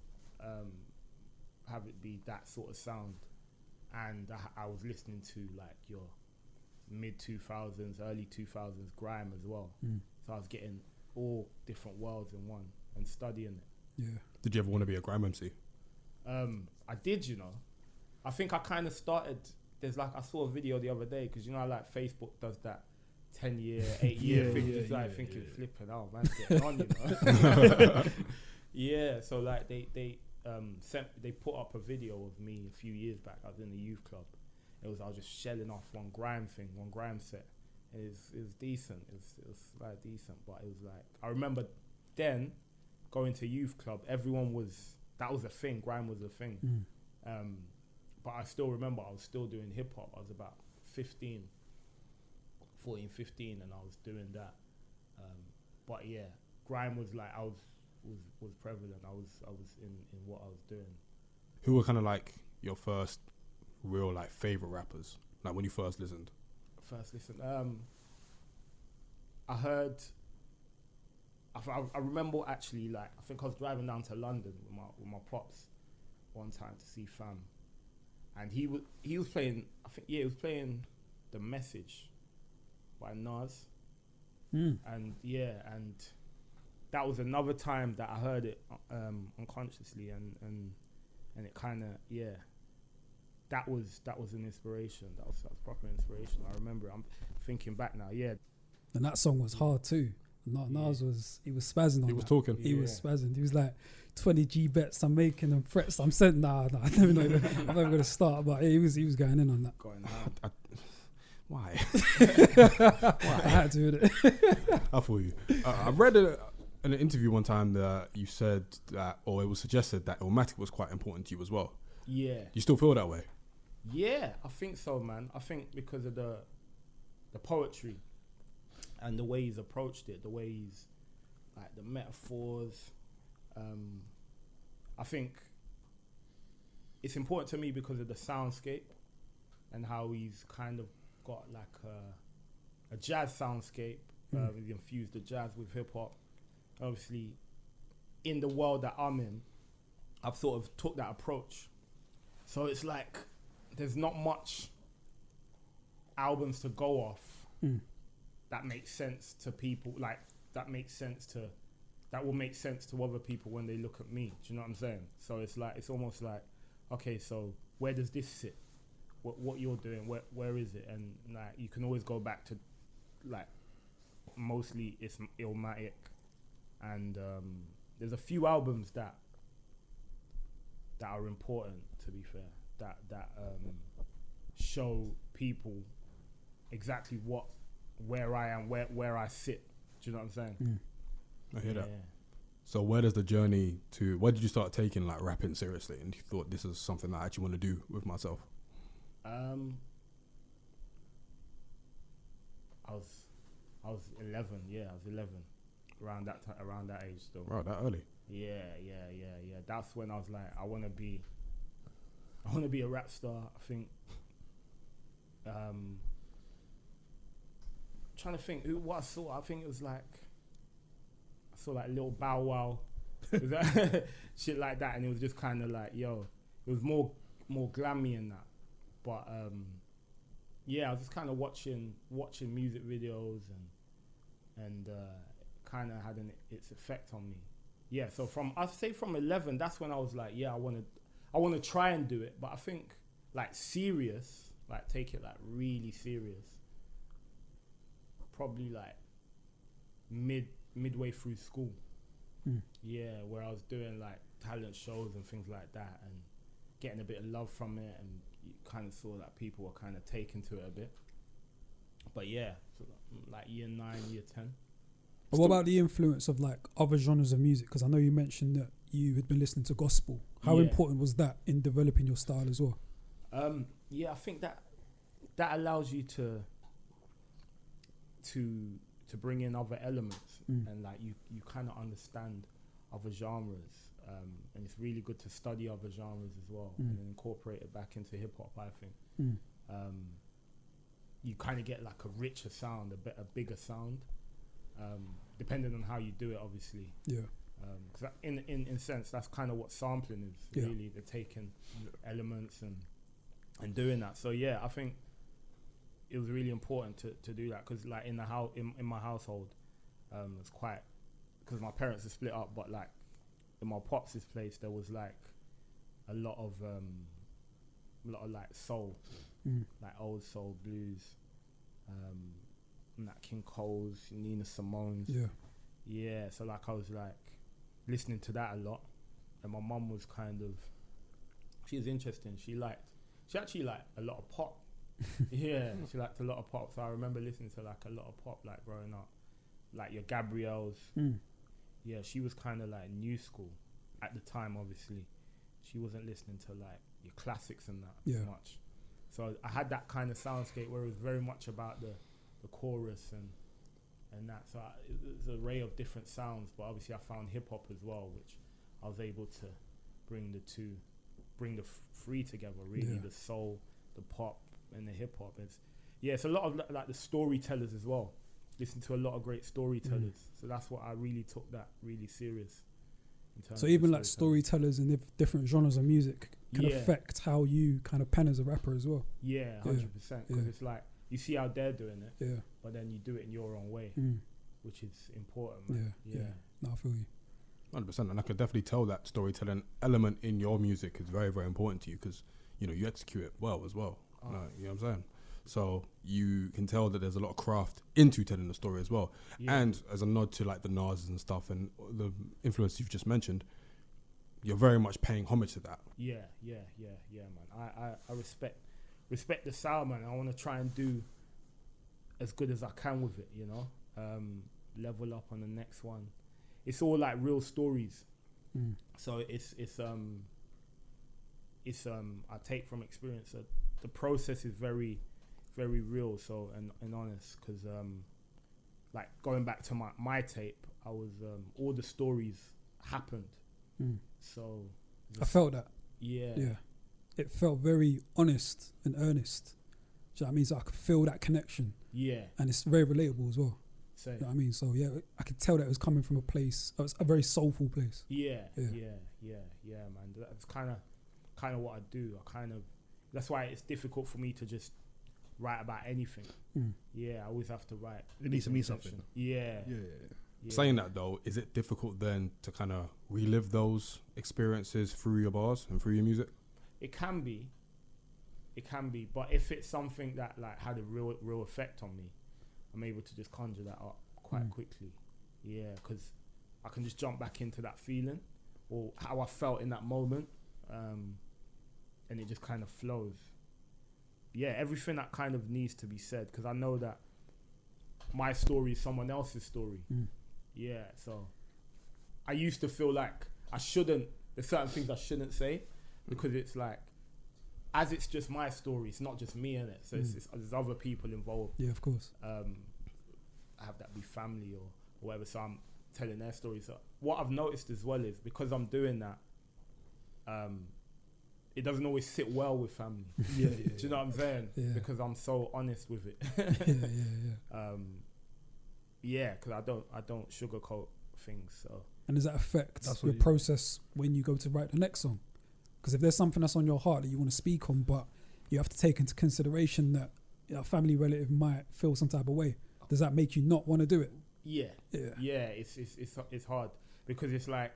have it be that sort of sound, and I was listening to like your mid 2000s, early 2000s grime as well. So I was getting all different worlds in one and studying it. Yeah. Did you ever want to be a grime MC? I did, you know. I think I kind of started. There's like, I saw a video the other day, because you know, like Facebook does that 10-year, 8-year thing. It's like thinking, flipping, oh man's getting on, you know. Yeah, so like they put up a video of me a few years back. I was in the youth club. I was just shelling off one grime set. It was decent. It was like decent, but it was like, I remember then going to youth club. That was a thing. Grime was a thing. But I still remember I was still doing hip hop. I was about 14, 15, and I was doing that. But yeah, grime was like, was prevalent. I was in what I was doing. Who were kind of like your first real like favorite rappers? Like when you first listened? I remember actually, like, I think I was driving down to London with my pops one time to see Fam, and he was playing, I think, he was playing The Message by Nas, and that was another time that I heard it unconsciously, and it kind of, that was an inspiration. That was proper inspiration. I remember. I'm thinking back now. Yeah, and that song was hard too. Nas was spazzing on. He was talking. He was spazzing. He was like, 20G bets I'm making and threats I'm sending. Nah, I don't know. I'm never gonna start, but he was going in on that. Why? I had to do it. I feel you. I read in an interview one time that you said that, or it was suggested that Illmatic was quite important to you as well. Yeah. Do you still feel that way? Yeah, I think so, man. I think because of the poetry and the way he's approached it, the way he's like the metaphors. I think it's important to me because of the soundscape and how he's kind of got like a jazz soundscape. He's infused the jazz with hip hop. Obviously, in the world that I'm in, I've sort of took that approach. So it's like there's not much albums to go off that make sense to people. Like that will make sense to other people when they look at me. Do you know what I'm saying? So it's almost like, okay, so where does this sit? What you're doing? Where is it? And like you can always go back to like mostly it's Illmatic, and there's a few albums that are important, to be fair, that show people exactly where I am, where I sit. Do you know what I'm saying? I hear that. So where did you start taking like rapping seriously, and you thought this is something I actually want to do with myself? I was 11. Yeah, I was 11. Around that age still. Wow, that early. Yeah. That's when I was like, I want to be a rap star. I think. Trying to think what I saw. I think it was like I saw like Little Bow Wow, shit like that, and it was just kind of like, yo, it was more glammy and that. But yeah, I was just kind of watching music videos and kind of had its effect on me. Yeah, so I'd say from 11, that's when I was like, yeah, I want to try and do it. But I think like serious, like take it like really serious, probably like midway through school. Yeah, where I was doing like talent shows and things like that and getting a bit of love from it, and you kind of saw that people were kind of taken to it a bit. But yeah, so like year 9, year 10. But what about the influence of like other genres of music? Because I know you mentioned that you had been listening to gospel. How important was that in developing your style as well? Yeah, I think that allows you to bring in other elements and like you kind of understand other genres, and it's really good to study other genres as well and then incorporate it back into hip hop. I think you kind of get like a richer sound, a bigger sound, depending on how you do it, obviously. Yeah. Because in a sense, that's kind of what sampling is. Yeah. Really, they're taking elements and doing that. So yeah, I think it was really important to do that, because like in my household, it's quite, because my parents are split up, but like in my pops' place there was like a lot of like soul, like old soul blues, like King Cole's, Nina Simone's. Yeah. So like I was like listening to that a lot, and my mum was kind of, she was interesting. She actually liked a lot of pop. Yeah, she liked a lot of pop. So I remember listening to like a lot of pop, like growing up, like your Gabrielle's. Yeah, she was kind of like new school at the time. Obviously, she wasn't listening to like your classics and that as much. So I had that kind of soundscape where it was very much about the chorus and that. So it was an array of different sounds. But obviously, I found hip hop as well, which I was able to bring the three together. Really, the soul, the pop, and the hip hop. It's a lot of like the storytellers as well. Listen to a lot of great storytellers. So that's what I really took that really serious. So even like storytellers in different genres of music can affect how you kind of pen as a rapper as well. Yeah, 100%. Because it's like you see how they're doing it, but then you do it in your own way, which is important, man. Yeah. No, I feel you. 100%, and I could definitely tell that storytelling element in your music is very, very important to you, because you execute it well as well. You know what I'm saying? So you can tell that there's a lot of craft into telling the story as well. And as a nod to like the Nas's and stuff and the influence you've just mentioned, you're very much paying homage to that. Yeah, man. I respect the sound, man. I want to try and do as good as I can with it, level up on the next one. it's all like real stories. Mm. So it's I take from experience that the process is very, very real. So and honest, because like going back to my tape, I was all the stories happened. Mm. So I felt that. yeah. It felt very honest and earnest. Do you know what I mean? So I could feel that connection. Yeah. And it's very relatable as well. So You know what I mean? So yeah, I could tell that it was coming from a place, it was a very soulful place. yeah, Yeah. man. That's kind of what I do. That's why it's difficult for me to just write about anything. Mm. Yeah, I always have to write. It needs to mean intention. something. Yeah. Yeah. Saying that though, is it difficult then to kind of relive those experiences through your bars and through your music? It can be, but if it's something that like had a real effect on me, I'm able to just conjure that up quite quickly. Yeah, because I can just jump back into that feeling or how I felt in that moment, and it just kind of flows. Yeah, everything that kind of needs to be said, because I know that my story is someone else's story. Mm. Yeah, so I used to feel like there's certain things I shouldn't say, because it's like, as it's just my story, it's not just me in it. So there's other people involved. Yeah, of course. Have that be family or whatever. So I'm telling their story. So what I've noticed as well is because I'm doing that, it doesn't always sit well with family. Yeah. Do you know what I'm saying? Yeah. Because I'm so honest with it. Yeah. Because I don't sugarcoat things. So And does that affect That's your what you- process when you go to write the next song? Because if there's something that's on your heart that you want to speak on, but you have to take into consideration that a family relative might feel some type of way, does that make you not want to do it? yeah. It's hard because it's like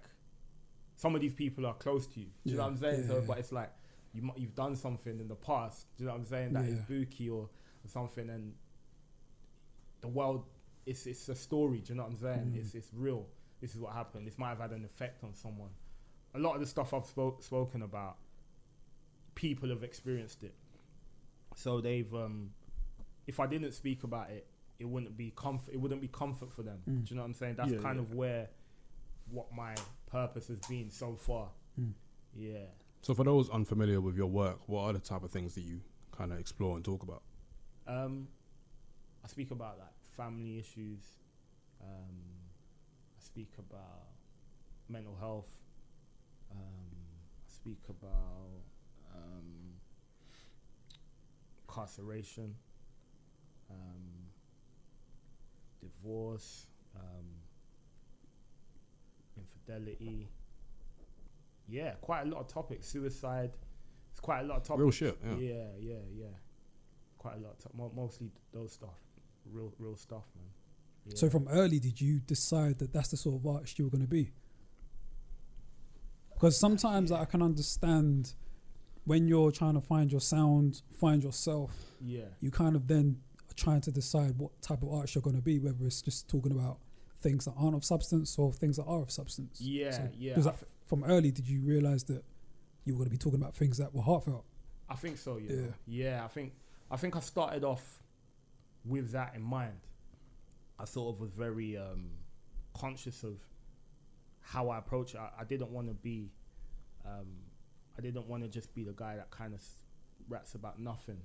some of these people are close to you. Do you know what I'm saying? But it's like you've done something in the past. Do you know what I'm saying? That is booky or something, and the world, it's a story. Do you know what I'm saying? It's real. This is what happened. This might have had an effect on someone. A lot of the stuff I've spoken about, people have experienced it. So they've, if I didn't speak about it, it wouldn't be comfort. It wouldn't be comfort for them. Do you know what I'm saying? That's kind of where what my purpose has been so far. Yeah. So for those unfamiliar with your work, what are the type of things that you kind of explore and talk about? I speak about like family issues. I speak about mental health. I speak about incarceration, divorce, infidelity. Yeah, quite a lot of topics. Suicide. It's quite a lot of topics. Real shit. Yeah. Quite a lot. Mostly those stuff. Real stuff, man. Yeah. So from early, did you decide that that's the sort of artist you were going to be? Because sometimes I can understand when you're trying to find your sound, find yourself, you kind of then are trying to decide what type of artist you're going to be, whether it's just talking about things that aren't of substance or things that are of substance. Because from early, did you realise that you were going to be talking about things that were heartfelt? I think so, yeah. I think I started off with that in mind. I sort of was very conscious of how I approach it. I didn't want to be, I didn't want to just be the guy that kind of raps about nothing.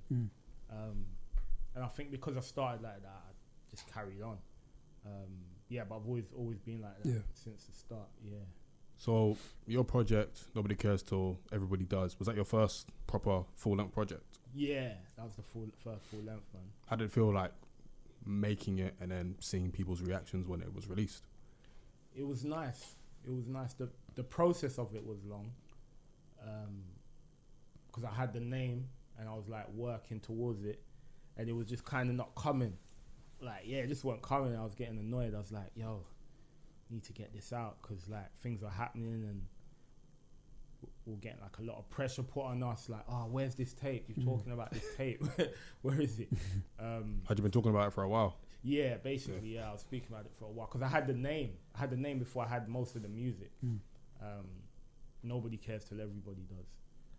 And I think because I started like that, I just carried on. But I've always been like that since the start. Yeah. So your project, Nobody Cares Till Everybody Does, was that your first proper full-length project? Yeah, that was the first full-length, man. How did it feel like making it and then seeing people's reactions when it was released? It was nice. The process of it was long, because I had the name and I was like working towards it, and it was just kind of not coming. Like, it just wasn't coming. I was getting annoyed. I was like, yo, need to get this out, because like things are happening and we're getting like a lot of pressure put on us. Like, oh, where's this tape? You're talking about this tape. Where is it? Had you been talking about it for a while? Yeah, basically, I was speaking about it for a while because I had the name. I had the name before I had most of the music. Nobody Cares Till Everybody Does.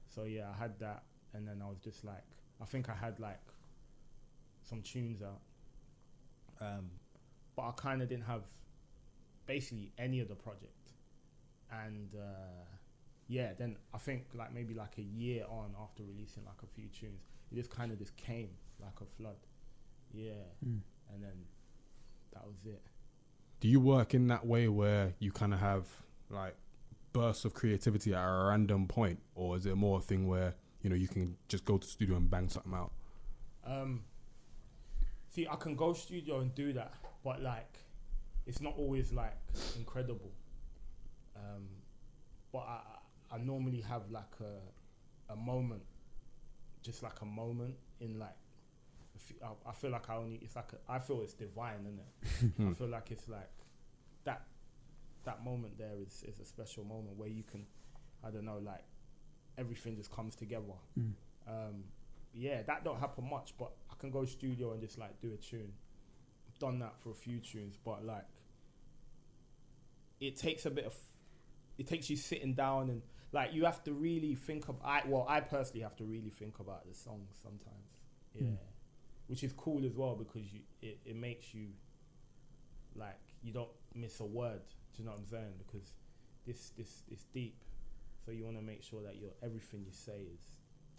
So yeah, I had that, and then I was just like, I think I had like some tunes out, but I kind of didn't have basically any of the project. And then I think like maybe like a year on after releasing like a few tunes, it just kind of just came like a flood. And then that was it. Do you work in that way where you kind of have like bursts of creativity at a random point, or is it more a thing where, you know, you can just go to the studio and bang something out? See, I can go studio and do that, but like it's not always like incredible. But I normally have like a moment, just like a moment in like, I feel like I feel it's divine, isn't it? I feel like it's like that moment there is a special moment where you can, I don't know, like everything just comes together. That don't happen much, but I can go studio and just like do a tune. I've done that for a few tunes, but like it takes you sitting down and like you have to really think of. I personally have to really think about the song sometimes. Which is cool as well because it makes you like you don't miss a word. Do you know what I'm saying? Because this deep, so you want to make sure that everything you say is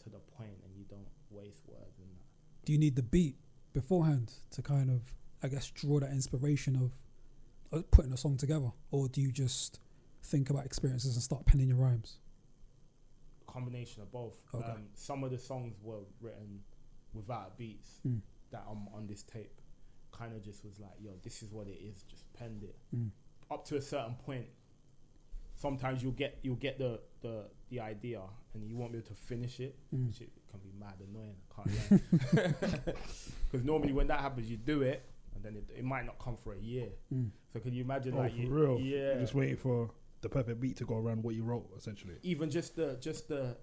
to the point and you don't waste words and that. Do you need the beat beforehand to kind of, I guess, draw that inspiration of putting a song together, or do you just think about experiences and start penning your rhymes? Combination of both. Okay. Some of the songs were written without beats that I'm on this tape. Kind of just was like, yo, this is what it is. Just penned it up to a certain point. Sometimes you'll get the idea and you won't be able to finish it, which it can be mad annoying. I can't lie. Because normally when that happens, you do it and then it might not come for a year. So can you imagine for real? Yeah, you're just waiting for the perfect beat to go around what you wrote, essentially. Even just the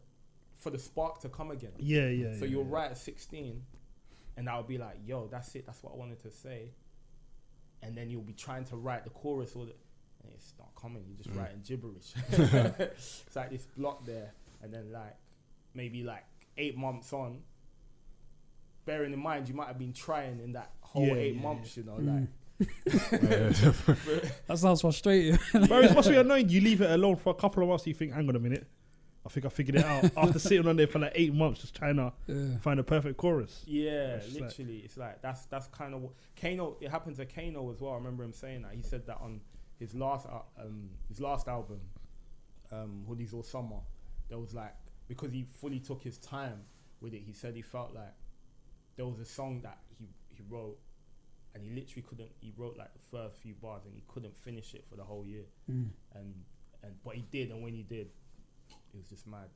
for the spark to come again. Yeah. So you'll write at 16 and I'll be like, yo, that's it, that's what I wanted to say. And then you'll be trying to write the chorus and it's not coming, you're just writing gibberish. It's like this block there, and then like maybe like 8 months on, bearing in mind you might have been trying in that whole 8 months, you know, like that sounds frustrating. Bro, it must be annoying. You leave it alone for a couple of months, you think, hang on a minute, I think I figured it out. After sitting on there for like 8 months just trying to find a perfect chorus. Yeah, literally. It's like that's kind of what Kano, it happened to Kano as well. I remember him saying that. He said that on his last album, Hoodies All Summer, there was like, because he fully took his time with it, he said he felt like there was a song that he wrote and he literally couldn't, he wrote like the first few bars and he couldn't finish it for the whole year. But he did, and when he did, it was just mad.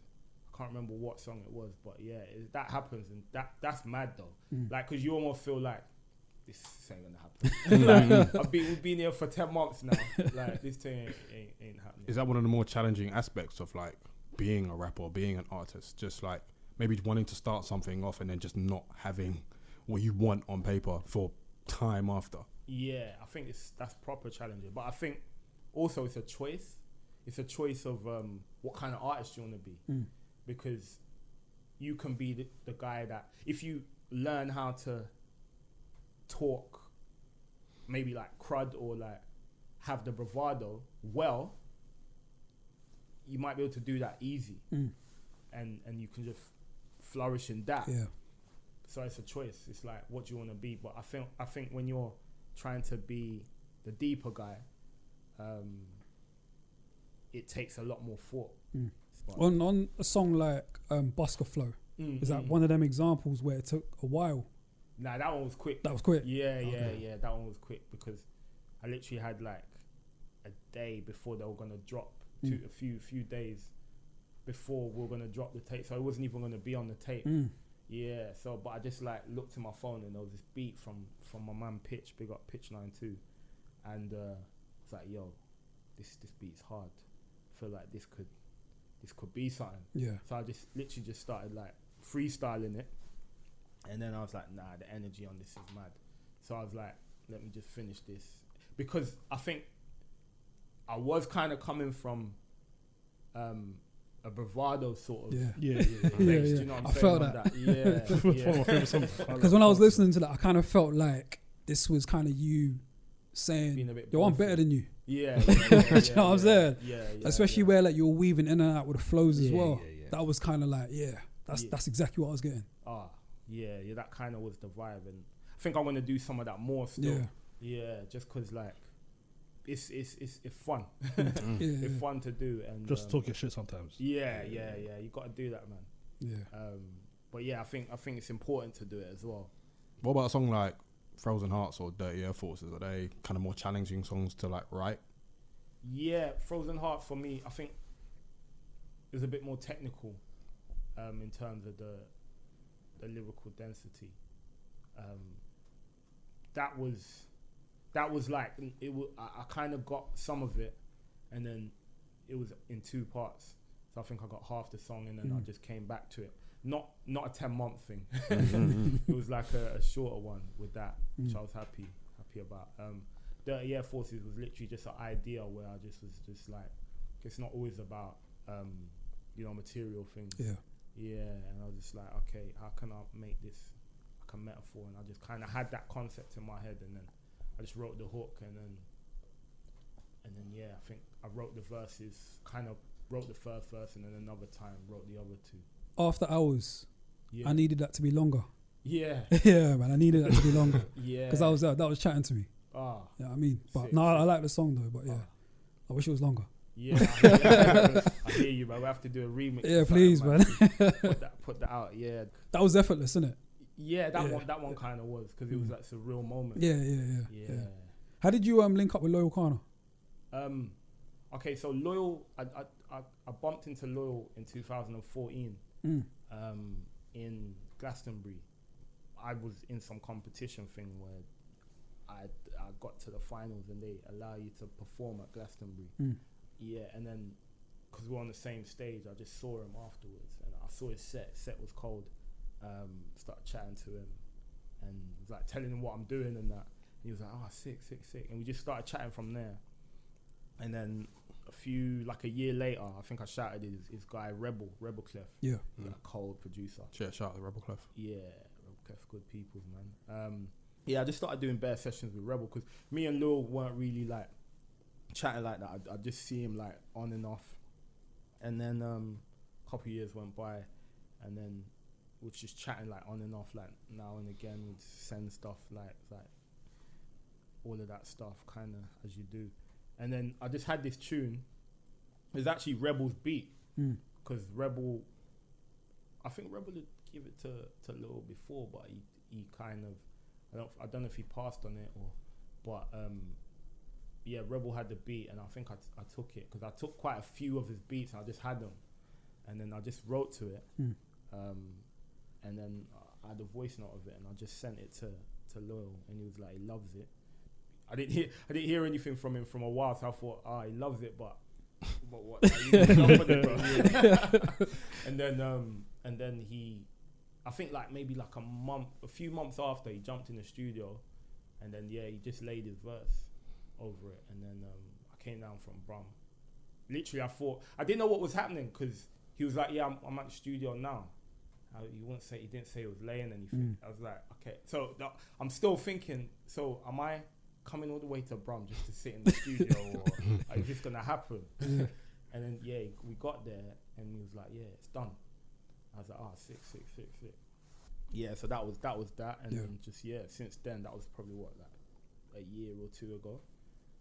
I can't remember what song it was, but yeah, that happens, and that's mad though. Like, cause you almost feel like this ain't gonna happen. Like, we've been here for 10 months now. Like, this thing ain't happening. Is that one of the more challenging aspects of like being a rapper, being an artist? Just like maybe wanting to start something off and then just not having what you want on paper for time after. Yeah, I think that's proper challenging. But I think also it's a choice. It's a choice of what kind of artist you want to be. Because you can be the guy that, if you learn how to talk maybe like crud or like have the bravado well, you might be able to do that easy. And you can just flourish in that. Yeah. So it's a choice. It's like, what do you want to be? But I think when you're trying to be the deeper guy, it takes a lot more thought. On a song like Busker Flow, is that one of them examples where it took a while? Nah, that one was quick. That was quick? Yeah, that one was quick because I literally had like a day before they were going to drop, a few days before we were going to drop the tape, so it wasn't even going to be on the tape. Yeah, so, but I just like looked at my phone and there was this beat from my man Pitch, big up Pitch 92, and it's like, yo, this beat's hard. I feel like this could be something. Yeah. So I just literally just started like freestyling it, and then I was like, nah, the energy on this is mad. So I was like, let me just finish this, because I think I was kind of coming from a bravado sort of place. Do you know what I'm I saying? felt that. Yeah. Because when I was listening to that, I kind of felt like this was kind of you saying, yo, I'm better than you. Yeah. Do you know what I'm saying? Yeah. Especially where like you're weaving in and out with the flows as well. Yeah. That was kind of like, that's exactly what I was getting. Yeah, that kind of was the vibe, and I think I want to do some of that more still. Yeah, just cause like it's fun. It's fun to do, and just talk your shit sometimes. Yeah. You got to do that, man. Yeah. But yeah, I think it's important to do it as well. What about a song like Frozen Hearts or Dirty Air Forces? Are they kind of more challenging songs to like write? Yeah, Frozen Hearts for me, I think is a bit more technical in terms of the lyrical density. That was like I kind of got some of it, and then it was in 2 parts. So I think I got half the song, and then I just came back to it. Not a 10-month thing. It was like a shorter one with that, which I was happy about. Dirty Air Forces was literally just an idea where I just was just like, it's not always about material things. Yeah, and I was just like, okay, how can I make this like a metaphor? And I just kind of had that concept in my head, and then I just wrote the hook, and then I think I wrote the verses, kind of wrote the first verse, and then another time wrote the other 2. After Hours, I needed that to be longer. Yeah. Yeah, man, I needed that to be longer. Yeah. Because that was chatting to me. Yeah, I mean, but no, I like the song though, but I wish it was longer. Yeah, I hear you, man. We have to do a remix. Yeah, please, man. Put that out. Yeah, that was effortless, isn't it? Yeah, that one kind of was, because it was like a real moment. Yeah. How did you link up with Loyal Kana? Okay, so Loyal, I bumped into Loyal in 2014 in Glastonbury. I was in some competition thing where I got to the finals, and they allow you to perform at Glastonbury. Yeah, and then because we're on the same stage, I just saw him afterwards, and I saw his set was cold. Started chatting to him, and was like telling him what I'm doing and that. And he was like, "Oh, sick," and we just started chatting from there. And then a year later, I think I shouted his guy Rebel Clef. Yeah, that cold producer. Yeah, shout out to Rebel Clef. Yeah, Rebel Clef, good people, man. Yeah, I just started doing bare sessions with Rebel, because me and Lil weren't really like chatting like that. I just see him like on and off, and then a couple of years went by, and then we're just chatting like on and off, like now and again. We'd send stuff like all of that stuff, kind of as you do. And then I just had this tune. It was actually Rebel's beat, because Rebel, I think Rebel had give it to Lil before, but he kind of, I don't know if he passed on it but yeah, Rebel had the beat, and I think I took it, because I took quite a few of his beats and I just had them, and then I just wrote to it, and then I had a voice note of it, and I just sent it to Loyal, and he was like, he loves it. I didn't hear anything from him from a while, so I thought, he loves it, but what? And then he, I think like maybe like a few months after, he jumped in the studio, and then he just laid his verse over it, and then I came down from Brum. Literally, I didn't know what was happening, because he was like, I'm at the studio now. He didn't say he was laying anything. I was like, okay, so I'm still thinking, so am I coming all the way to Brum just to sit in the studio, or is this gonna happen? And then we got there, and he was like, it's done. I was like, sick. Yeah, so that was that, and then just since then, that was probably like a year or 2 ago.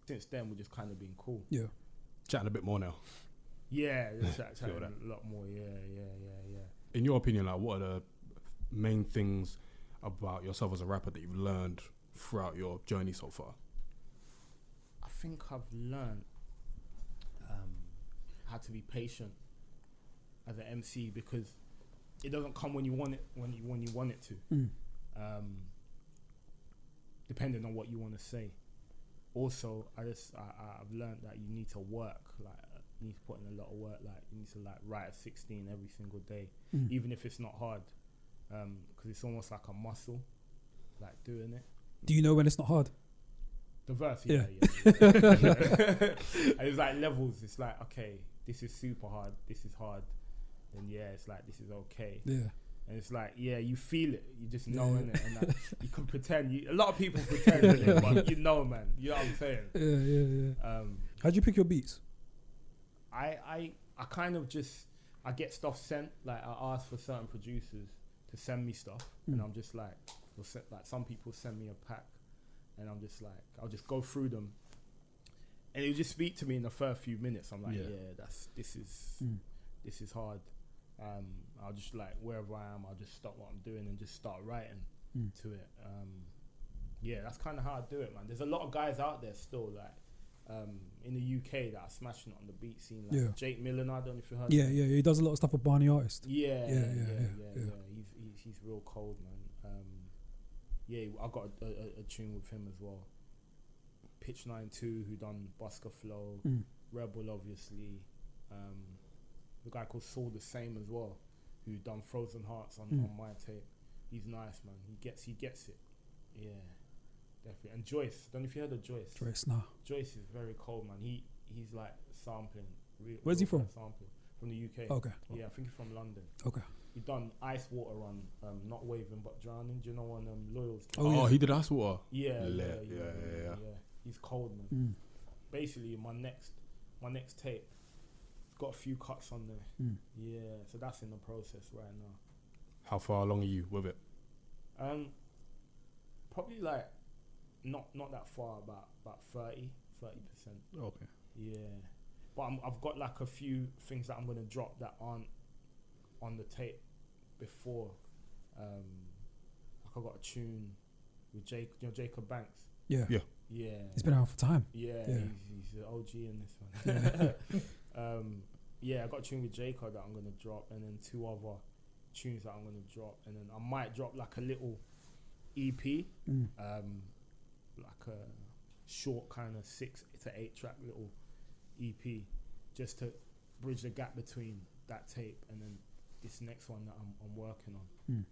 Since then, we've just kind of been cool. Yeah, chatting a bit more now. Yeah, chatting a lot more. Yeah. In your opinion, like, what are the main things about yourself as a rapper that you've learned throughout your journey so far? I think I've learned how to be patient as an MC, because it doesn't come when you want it, when you want it to. Depending on what you want to say. Also, I've learned that you need to work, like you need to put in a lot of work, like you need to like write at 16 every single day, even if it's not hard, because it's almost like a muscle, like doing it. Do you know when it's not hard? The verse, yeah. And it's like levels. It's like, okay, this is super hard, this is hard, and it's like, this is okay. And it's like, yeah, you feel it. You just know it, and like, you can pretend. A lot of people pretend, innit, but you know, man. You know what I'm saying? Yeah. How'd you pick your beats? I kind of just, I get stuff sent. Like, I ask for certain producers to send me stuff, and I'm just like, some people send me a pack, and I'm just like, I'll just go through them, and it'll just speak to me in the first few minutes. I'm like, this is hard. I'll just like, wherever I am, I'll just stop what I'm doing and just start writing to it. That's kind of how I do it, man. There's a lot of guys out there still, like, in the UK that are smashing it on the beat scene, like Jake Millen. I don't know if you heard. Yeah, he does a lot of stuff with Barney Artist. Yeah. He's real cold, man. I got a tune with him as well. Pitch 92, who done Busker Flow, Rebel, obviously. The guy called Saul the Same as well, who done Frozen Hearts on my tape. He's nice, man. He gets it. Yeah, definitely. And Joyce, don't know if you heard of Joyce. Joyce is very cold, man. He's like sampling. Where's he from? Sampling. From the UK. Okay. Yeah, I think he's from London. Okay. He done Ice Water on Not Waving But Drowning. Do you know on Loyals? Oh, he did Ice Water. Yeah. He's cold, man. Basically, my next tape, it's got a few cuts on there. Yeah, so that's in the process right now. How far along are you with it? Probably like not that far, about 30%. Okay. Yeah, but I've got like a few things that I'm gonna drop that aren't on the tape before. Like I got a tune with Jacob Banks. Yeah. He's been out for time. Yeah. He's the OG in this one. I got a tune with Jacob that I'm gonna drop, and then 2 other tunes that I'm gonna drop, and then I might drop like a little EP, like a short kind of 6 to 8 track little EP, just to bridge the gap between that tape and then this next one that I'm working on.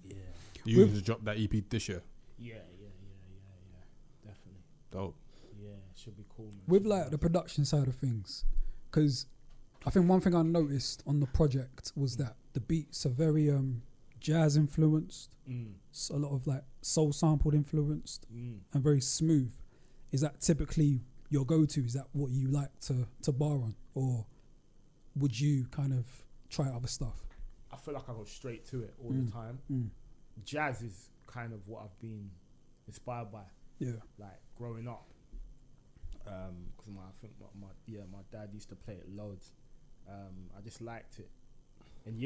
Yeah. You just dropped that EP this year? Yeah, definitely. Dope. Yeah, should be cool, man. With like the production side of things, because I think one thing I noticed on the project was that the beats are very jazz influenced, a lot of like soul sampled influenced, and very smooth. Is that typically your go-to? Is that what you like to bar on, or would you kind of try other stuff? I feel like I go straight to it all the time. Jazz is kind of what I've been inspired by. Yeah, like growing up, because my dad used to play it loads. I just liked it, and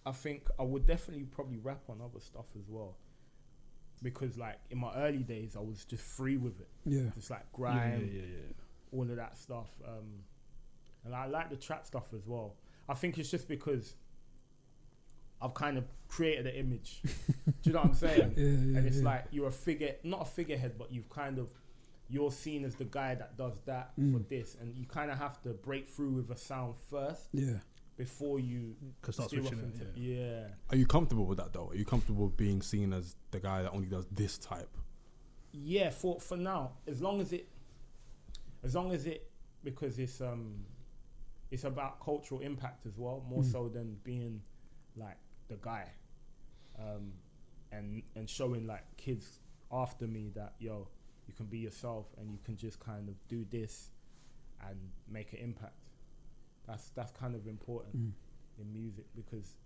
I think I would definitely probably rap on other stuff as well, because like in my early days I was just free with it, just like grime, all of that stuff, and I like the trap stuff as well. I think it's just because I've kind of created an image. Do you know what I'm saying? And it's like you're not a figurehead, but you're seen as the guy that does that for this, and you kind of have to break through with a sound first. Before you start switching it. Are you comfortable with that though? Are you comfortable being seen as the guy that only does this type? Yeah, for now, as long as it, because it's about cultural impact as well, more so than being like the guy, and showing like kids after me that you can be yourself and you can just kind of do this and make an impact. That's kind of important in music, because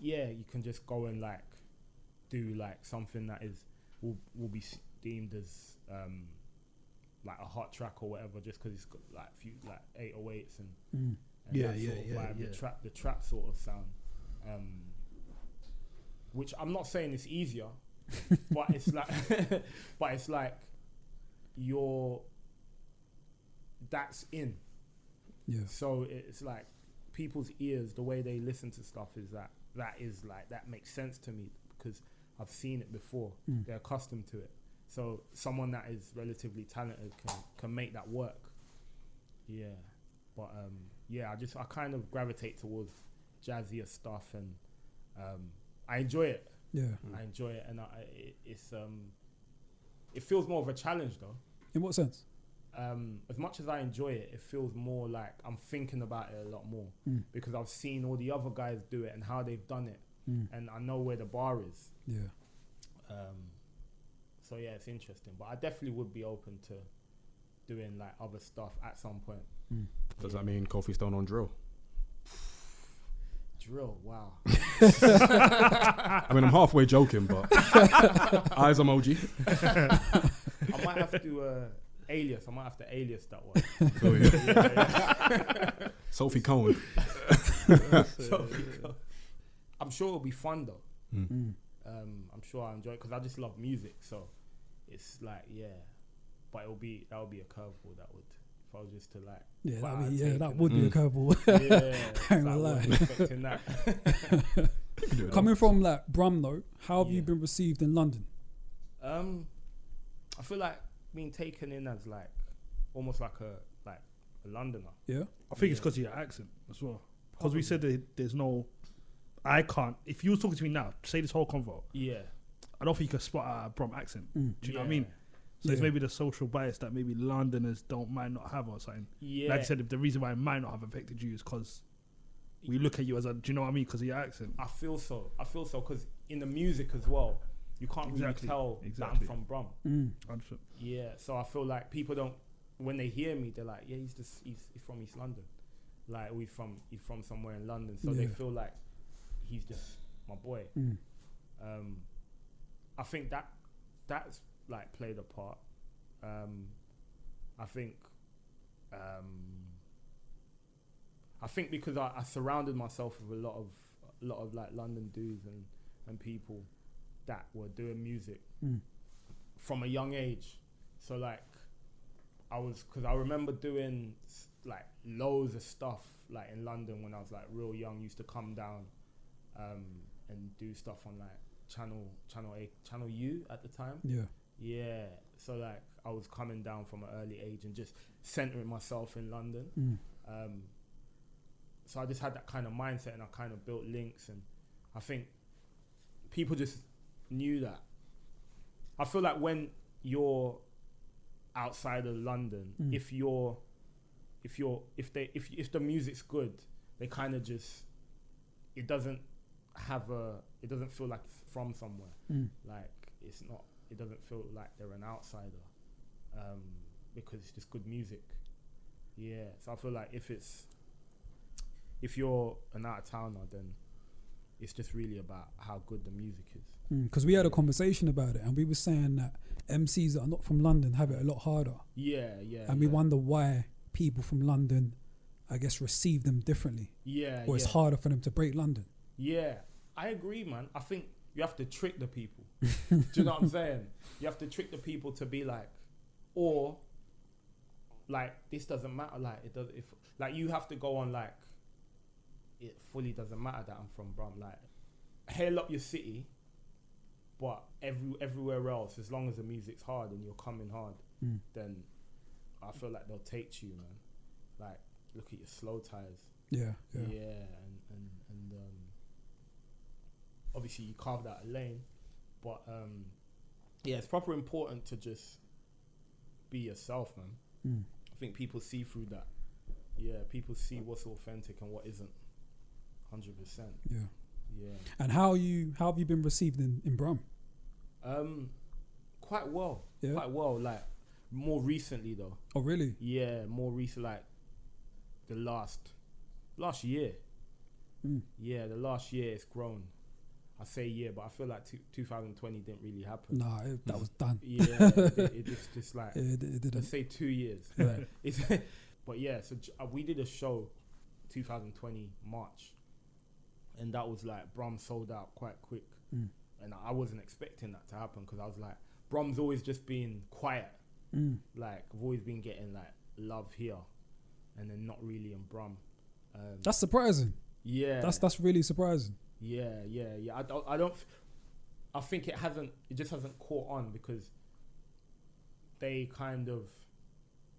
you can just go and like do like something that will be deemed as like a hot track or whatever, just because it's got like a few like 808s and that sort of vibe, the trap sort of sound, which I'm not saying it's easier, but it's like that's in. So it's like people's ears, the way they listen to stuff is that makes sense to me because I've seen it before. They're accustomed to it. So someone that is relatively talented can make that work. Yeah. But I kind of gravitate towards jazzier stuff, and I enjoy it. I enjoy it, and it feels more of a challenge though. In what sense? As much as I enjoy it, it feels more like I'm thinking about it a lot more because I've seen all the other guys do it and how they've done it, and I know where the bar is. Yeah. So yeah, it's interesting, but I definitely would be open to doing like other stuff at some point. Does that mean Kofi Stone on drill? Drill, wow. I mean, I'm halfway joking, but eyes emoji. I might have to alias. I might have to alias that one. Feel you. Sophie Cohen. I'm sure it'll be fun though. I'm sure I enjoy it because I just love music. So it's like, yeah, but that would be a curveball. That would, if I was just to like, that would be a curveball. Yeah, I wasn't expecting that. Coming from like Brum though, how have you been received in London? I feel like being taken in as like almost like a Londoner. Yeah, I think it's because of your accent as well. Because we said that there's no, I can't. If you were talking to me now, say this whole convo. Yeah, I don't think you can spot a Brum accent. Do you know what I mean? So it's maybe the social bias that maybe Londoners might not have or something. Yeah, like I said, if the reason why it might not have affected you is because we look at you as a. Do you know what I mean? Because of your accent. I feel so because in the music as well, you can't really tell that I'm from Brum. Yeah, so I feel like people don't, when they hear me, they're like, yeah, he's from East London, like he's from somewhere in London, so they feel like he's just my boy. I think that's like played a part. I think because I surrounded myself with a lot of like London dudes and people that were doing music from a young age. So like because I remember doing like loads of stuff like in London when I was like real young. Used to come down and do stuff on like Channel U at the time. Yeah. So like I was coming down from an early age and just centering myself in London. So I just had that kind of mindset and I kind of built links, and I think people just knew that. I feel like when you're outside of London, if the music's good, they kind of just, it doesn't feel like it's from somewhere. Like it doesn't feel like they're an outsider, because it's just good music. Yeah, so I feel like if you're an out-of-towner, then it's just really about how good the music is. Because we had a conversation about it, and we were saying that MCs that are not from London have it a lot harder. Yeah. And we wonder why people from London, I guess, receive them differently. Yeah. Or it's harder for them to break London. Yeah, I agree, man. I think you have to trick the people. Do you know what I'm saying? You have to trick the people to be like, or like, this doesn't matter. Like, it does. If like you have to go on like, it fully doesn't matter that I'm from Brum. Like, hail up your city, but everywhere else, as long as the music's hard and you're coming hard, then I feel like they'll take to you, man. Like, look at your slow ties. Yeah. And obviously you carved out a lane, but yeah, it's proper important to just be yourself, man. I think people see through that. Yeah, people see what's authentic and what isn't. 100%. Yeah. Yeah. And how have you been received in Brum? Quite well. Yeah. Quite well. Like, more recently though. Oh really? Yeah, more recent, like the last year. Yeah, the last year it's grown. I say year, but I feel like 2020 didn't really happen. Nah, that was done. Yeah, it just like, it didn't. Let's say 2 years. Right. But yeah, so we did a show 2020 March, and that was like Brum sold out quite quick, and I wasn't expecting that to happen because I was like, Brum's always just been quiet. Like, I've always been getting like love here, and then not really in Brum. That's surprising. Yeah, that's really surprising. Yeah. I think it just hasn't caught on because they kind of,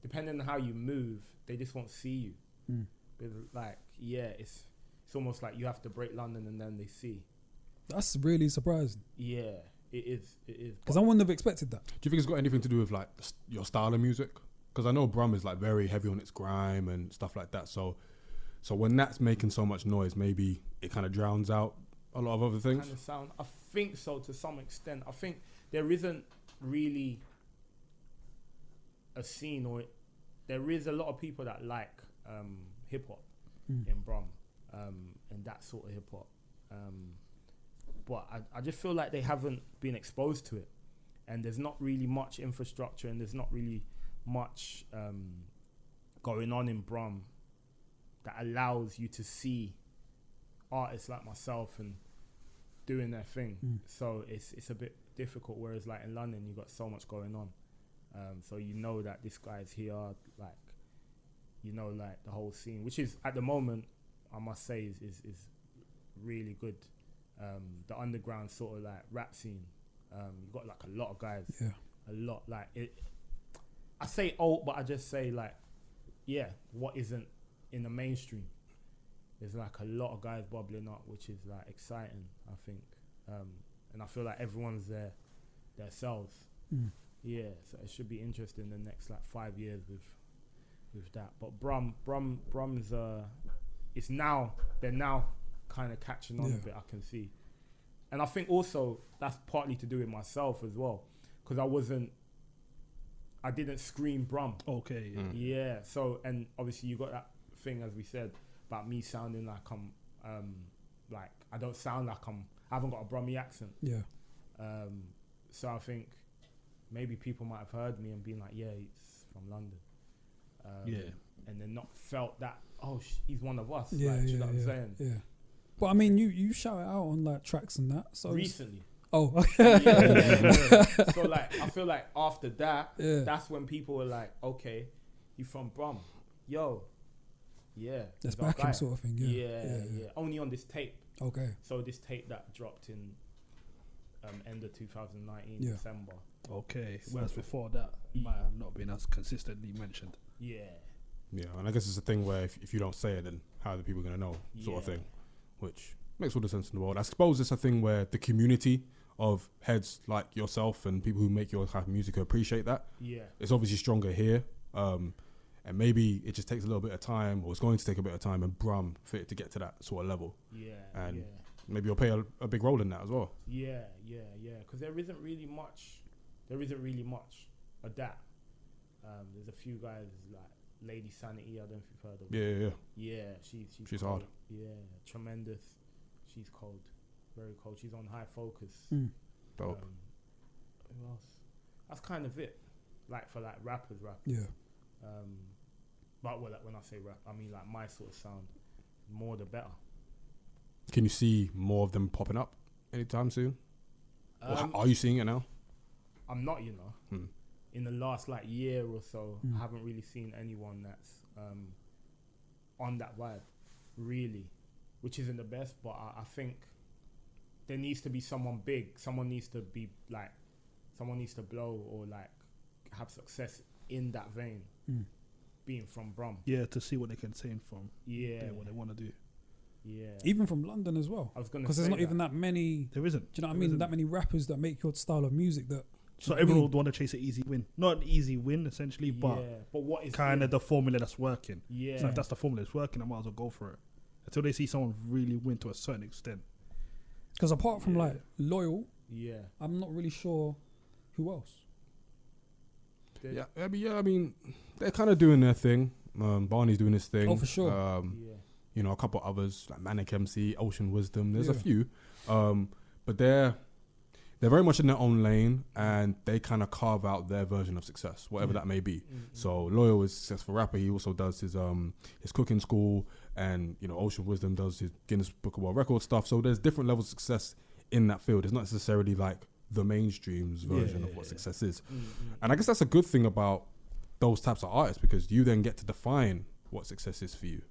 depending on how you move, they just won't see you. But like, yeah, it's almost like you have to break London and then they see. That's really surprising. Yeah, it is. Because I wouldn't have expected that. Do you think it's got anything to do with like your style of music? Because I know Brum is like very heavy on its grime and stuff like that. So when that's making so much noise, maybe it kind of drowns out a lot of other things. kind of sound. I think so to some extent. I think there isn't really a scene, or there is a lot of people that like hip hop in Brum, and that sort of hip hop. But I just feel like they haven't been exposed to it, and there's not really much infrastructure, and there's not really much going on in Brum that allows you to see artists like myself and doing their thing. So it's a bit difficult, whereas like in London you got so much going on, so you know that this guy's here, like, you know, like the whole scene, which is at the moment I must say is really good. The underground sort of like rap scene, you got like a lot of guys, a lot, like it. I say old, but I just say like, what isn't in the mainstream? There's like a lot of guys bubbling up, which is like exciting, I think, and I feel like everyone's themselves. Yeah, so it should be interesting the next like 5 years with that. But Brum's it's now, they're now kind of catching on a bit, I can see. And I think also that's partly to do with myself as well, because I didn't scream Brum. Okay. Yeah, so, and obviously you got that thing, as we said, about me sounding like I'm like I don't sound like I haven't got a Brummy accent. Yeah. So I think maybe people might have heard me and been like, yeah, he's from London. And then not felt that, he's one of us. Yeah, like, do yeah, you know what I'm saying? Yeah. But I mean, you shout it out on like tracks and that. So Recently. Oh, okay. Yeah. So like, I feel like after that, that's when people were like, okay, you from Brum? Yo, yeah. That's back him sort of thing. Yeah. Only on this tape. Okay. So this tape that dropped in end of 2019, December. Okay. Whereas before that, it might have not been as consistently mentioned. Yeah. Yeah, and I guess it's a thing where if you don't say it, then how are the people going to know, sort of thing, which makes all the sense in the world. I suppose it's a thing where the community of heads like yourself and people who make your kind of music appreciate that. Yeah. It's obviously stronger here, and maybe it just takes a little bit of time, or it's going to take a bit of time and Brum for it to get to that sort of level. Yeah. And maybe you'll play a big role in that as well. Yeah. Because there isn't really much of that. There's a few guys like Lady Sanity, I don't know if you've heard of her. Yeah, she's hard. Yeah, tremendous. She's cold, very cold. She's on High Focus. Dope. Who else? That's kind of it. Like for like rappers. Yeah. But like, when I say rap, I mean like my sort of sound. More the better. Can you see more of them popping up anytime soon? Are you seeing it now? I'm not, you know. In the last like year or so, I haven't really seen anyone that's on that vibe, really, which isn't the best. But I think there needs to be someone big. Someone needs to be like, someone needs to blow or like have success in that vein, being from Brum. Yeah, to see what they can say from. Yeah, what they want to do. Yeah, even from London as well. I was gonna, because there's not even that many. There isn't. Do you know what I mean? That many rappers that make your style of music that. So everyone would want to chase an easy win. Not an easy win, essentially, but what is kind of the formula that's working. Yeah. So if that's the formula that's working, I might as well go for it. Until they see someone really win to a certain extent. Because apart from like Loyal, yeah, I'm not really sure who else. I mean, they're kind of doing their thing. Barney's doing his thing. Oh, for sure. You know, a couple others like Manic MC, Ocean Wisdom. There's a few, but they're very much in their own lane, and they kind of carve out their version of success, whatever that may be. So Loyal is a successful rapper. He also does his cooking school, and you know, Ocean Wisdom does his Guinness Book of World Record stuff. So there's different levels of success in that field. It's not necessarily like the mainstream's version of what success is. And I guess that's a good thing about those types of artists, because you then get to define what success is for you.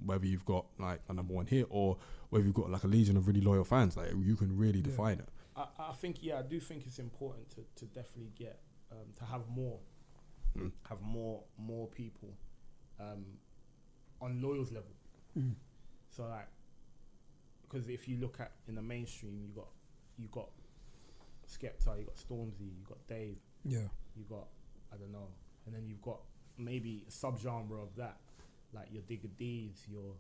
Whether you've got like a number one hit or whether you've got like a legion of really loyal fans, like you can really define it. I think I do think it's important to definitely get to have more people on Loyal's level. So like, because if you look at in the mainstream, you got Skepta, you got Stormzy, you got Dave, you got I don't know, and then you've got maybe a subgenre of that, like your Digga D's, your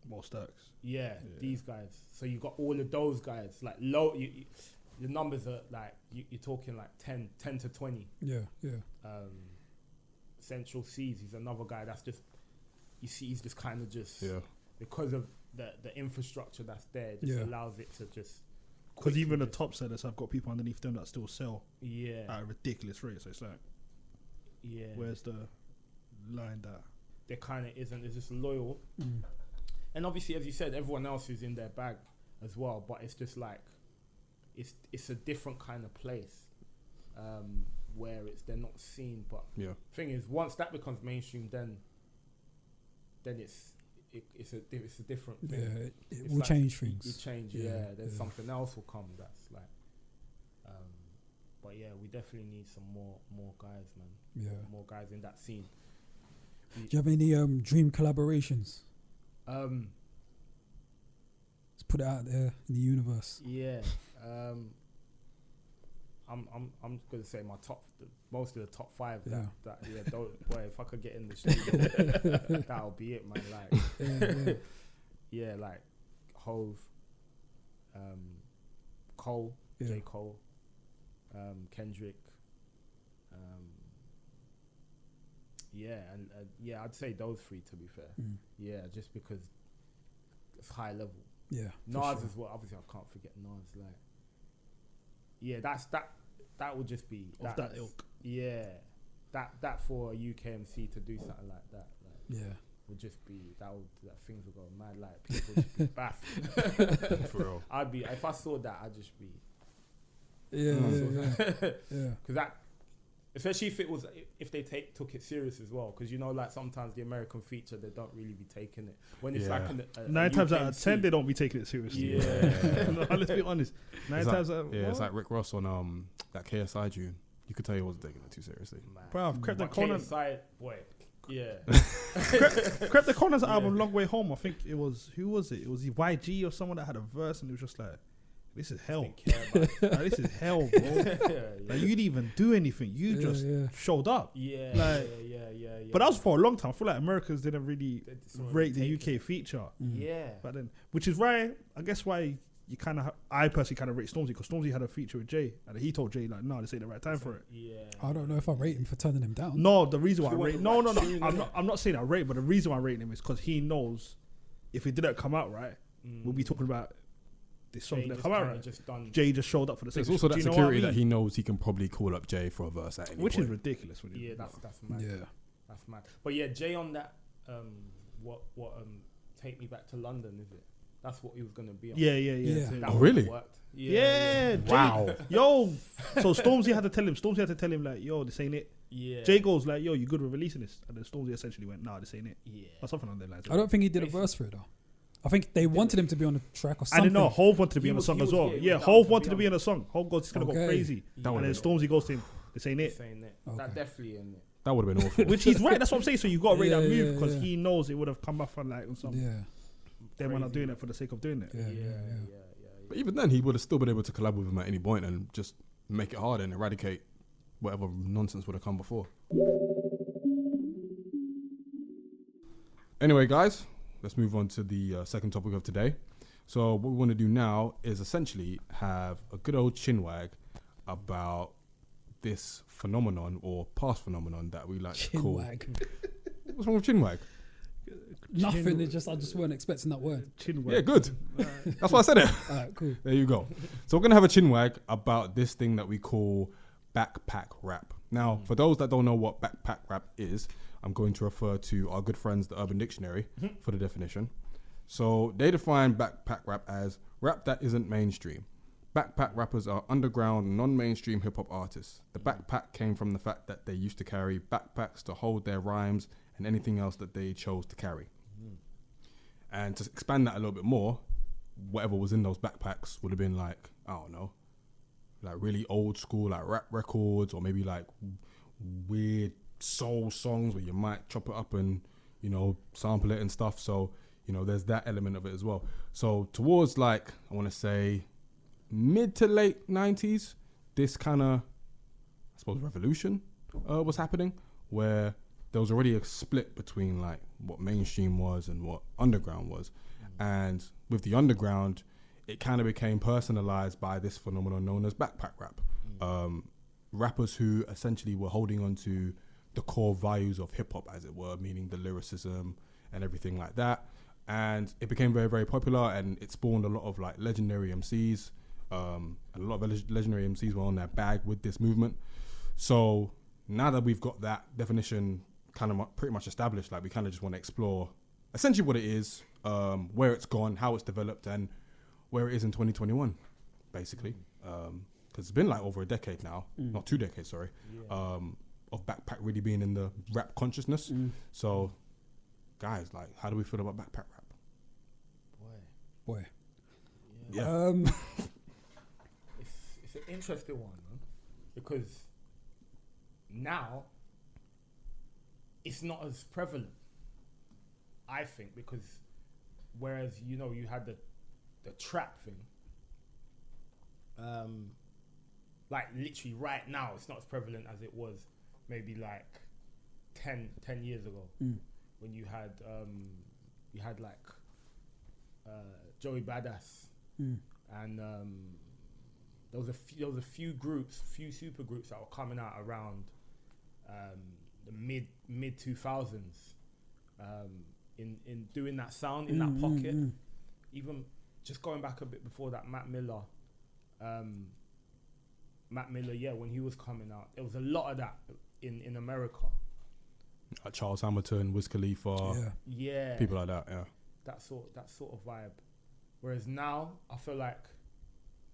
Most Turks. Yeah, these guys. So you got all of those guys. Like low, the numbers are like you're talking like 10 to 20. Yeah. Central Seas, he's another guy that's just, you see, he's just kind of just because of the infrastructure that's there, it just allows it to just. Because even the top sellers have got people underneath them that still sell at a ridiculous rate. So it's like, where's the line that there kind of isn't? It's just loyal, and obviously, as you said, everyone else is in their bag as well. But it's just like, it's a different kind of place where they're not seen. But thing is, once that becomes mainstream, then it's a different thing. Yeah, it will change things. You change, then something else will come that's like, but yeah, we definitely need some more guys, man. Yeah, more guys in that scene. Do you have any dream collaborations? Let's put it out there in the universe. Yeah, I'm gonna say my most of the top 5. Boy, if I could get in the studio, that'll be it, man. Like, like Hove, Cole, J. Cole, Kendrick, I'd say those 3 to be fair. Yeah, just because it's high level. Yeah, Nas as well. Obviously, I can't forget Nas. Like, yeah, that would just be of that ilk. Yeah, that for a UKMC to do something like that. Like, would just be that things would go mad. Like, people would just be baffled. For real. I'd be, if I saw that, I'd just be. Yeah. Because that, especially if they took it serious as well. Because like sometimes the American feature, they don't really be taking it when it's like a 9 times out of 10 they don't be taking it seriously. No, let's be honest. 9 times out of 10. It's like Rick Ross on that KSI June. You could tell he wasn't taking it too seriously. Bro, I've crept the corner. KSI, boy. Yeah. Crept the Corners album, Long Way Home. I think it was, who was it? It was YG or someone that had a verse, and it was just like, this is hell. Like, this is hell, bro. Like, you didn't even do anything. You just showed up. Yeah. But that was for a long time. I feel like Americans didn't really rate the UK feature. Yeah. But then, which is why, I guess why you kind of, I personally kind of rate Stormzy, because Stormzy had a feature with Jay, and he told Jay like, no, this ain't the right time for it. Yeah. I don't know if I rate him for turning him down. No, the reason why I rate, no. I'm not saying I rate, but the reason why I rate him is because he knows if it didn't come out right, we'll be talking about this song that come out right. Jay just showed up for the same. There's also that security that he knows he can probably call up Jay for a verse at any which point. Is ridiculous. Yeah, that's mad. Yeah, that's mad. But yeah, Jay on that, what Take Me Back to London, is it? That's what he was gonna be on. Yeah. Oh, really? Worked. Yeah. Wow. Yo. So Stormzy had to tell him like, yo, this ain't it. Yeah. Jay goes like, yo, you good with releasing this? And then Stormzy essentially went, nah, this ain't it. Yeah. Or something on that lines. I don't think he did a verse for it though. I think they wanted him to be on the track or something. I didn't know. Hove wanted to be on the song as well. Yeah, Hove wanted to be on the song. Hove goes, it's gonna go crazy. And then Stormzy goes to him, this ain't it. Okay. That definitely ain't it. That would have been awful. Which he's right. That's what I'm saying. So you got to rate that move because he knows it would have come off on like something. Yeah. They were not doing it for the sake of doing it. Yeah. But even then, he would have still been able to collab with him at any point and just make it hard and eradicate whatever nonsense would have come before. Anyway, guys, let's move on to the second topic of today. So what we want to do now is essentially have a good old chinwag about this phenomenon or past phenomenon that we like to call... What's wrong with chinwag? Nothing. I just weren't expecting that word. Chinwag. Yeah, good. That's why I said it. All right, cool. There you go. So we're going to have a chinwag about this thing that we call backpack rap. Now, for those that don't know what backpack rap is, I'm going to refer to our good friends, the Urban Dictionary, for the definition. So they define backpack rap as rap that isn't mainstream. Backpack rappers are underground, non-mainstream hip-hop artists. The backpack came from the fact that they used to carry backpacks to hold their rhymes and anything else that they chose to carry. And to expand that a little bit more, whatever was in those backpacks would have been like, I don't know, like really old school, like rap records, or maybe like weird soul songs where you might chop it up and, you know, sample it and stuff. So, you know, there's that element of it as well. So towards like, I want to say mid to late 90s, this kind of, I suppose, revolution was happening, where there was already a split between like what mainstream was and what underground was. And with the underground, it kind of became personalized by this phenomenon known as backpack rap. Rappers who essentially were holding on to the core values of hip hop, as it were, meaning the lyricism and everything like that. And it became very, very popular, and it spawned a lot of like legendary MCs. And a lot of legendary MCs were on their bag with this movement. So now that we've got that definition kind of pretty much established, like we kind of just want to explore essentially what it is, where it's gone, how it's developed, and where it is in 2021, basically. Because it's been like over a decade now, not 2 decades, sorry, of backpack really being in the rap consciousness. So, guys, like, how do we feel about backpack rap? Boy. Yeah. It's an interesting one, man, because now it's not as prevalent, I think, because whereas, you know, you had the trap thing, like literally right now it's not as prevalent as it was maybe like 10 years ago, when you had like Joey Badass, and there was a few super groups that were coming out around the mid 2000s, in doing that sound in that pocket. Even just going back a bit before that, Mac Miller, when he was coming out, there was a lot of that in America. Charles Hamilton, Wiz Khalifa, people like that, that sort of vibe. Whereas now, I feel like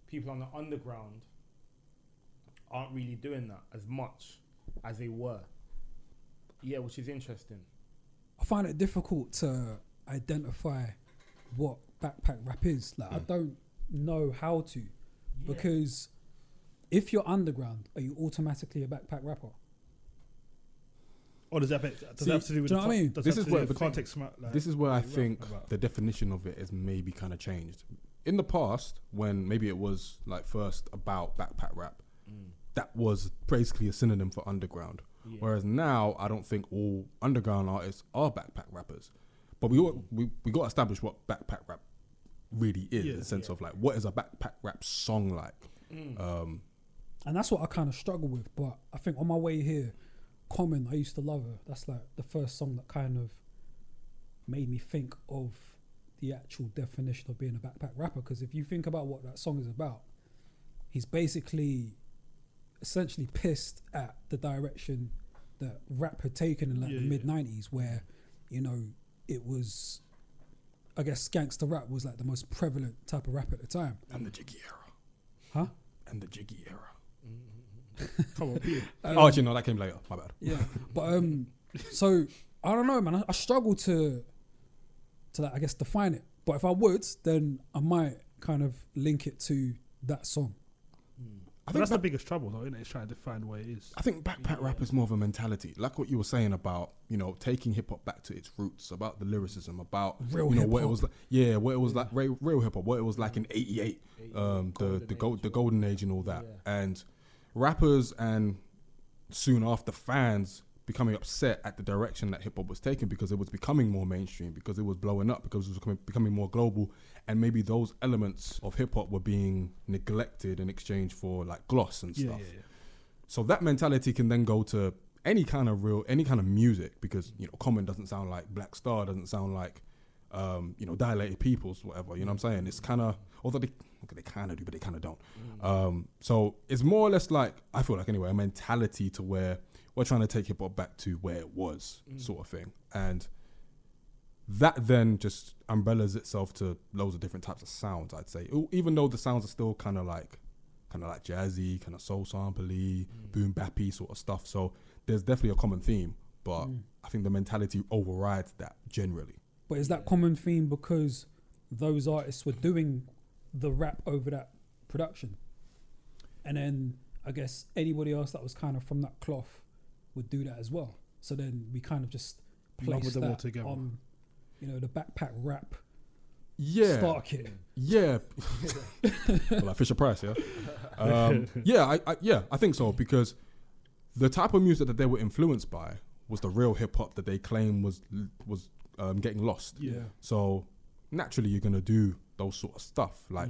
people on the underground aren't really doing that as much as they were. Yeah, which is interesting. I find it difficult to identify what backpack rap is. Like, I don't know how to, because if you're underground, are you automatically a backpack rapper? Or does that have to do with do you know what I mean? This is where the context. This is where I think the definition of it is maybe kind of changed. In the past, when maybe it was like first about backpack rap, that was basically a synonym for underground. Whereas now, I don't think all underground artists are backpack rappers. But we got to establish what backpack rap really is, in the sense of like, what is a backpack rap song like? And that's what I kind of struggle with. But I think on my way here, Common, I used to love her. That's like the first song that kind of made me think of the actual definition of being a backpack rapper. Because if you think about what that song is about, he's basically essentially pissed at the direction that rap had taken in like the mid-90s, where, you know, it was, I guess, gangster rap was like the most prevalent type of rap at the time. And the Jiggy era. Huh? And the Jiggy era. Come on, Peter. Actually, no, that came later. My bad. Yeah, but so I don't know, man. I struggle to like, I guess, define it. But if I would, then I might kind of link it to that song. I think that's the biggest trouble, though, isn't it? It's trying to define what it is. I think backpack rap is more of a mentality, like what you were saying about, you know, taking hip hop back to its roots, about the lyricism, about real, you know, hip-hop. what it was like. Yeah, what it was like, real hip hop, what it was like in '88, the golden age and all that, and rappers and soon after fans becoming upset at the direction that hip hop was taking, because it was becoming more mainstream, because it was blowing up, because it was becoming more global, and maybe those elements of hip hop were being neglected in exchange for like gloss and stuff. So that mentality can then go to any kind of music, because, you know, Common doesn't sound like Black Star, doesn't sound like you know, Dilated Peoples, whatever. You know what I'm saying? It's kind of, although they kind of do, but they kind of don't. So it's more or less like, I feel like anyway, a mentality to where we're trying to take hip hop back to where it was, sort of thing. And that then just umbrellas itself to loads of different types of sounds, I'd say. Even though the sounds are still kind of like jazzy, kind of soul sample-y, boom bappy sort of stuff. So there's definitely a common theme, but I think the mentality overrides that generally. But is that common theme because those artists were doing the rap over that production? And then I guess anybody else that was kind of from that cloth would do that as well. So then we kind of just place that on, you know, the backpack rap start kit. Yeah. Like Fisher Price, I think so, because the type of music that they were influenced by was the real hip hop that they claim was getting lost. Yeah. So naturally you're gonna do those sort of stuff. Like,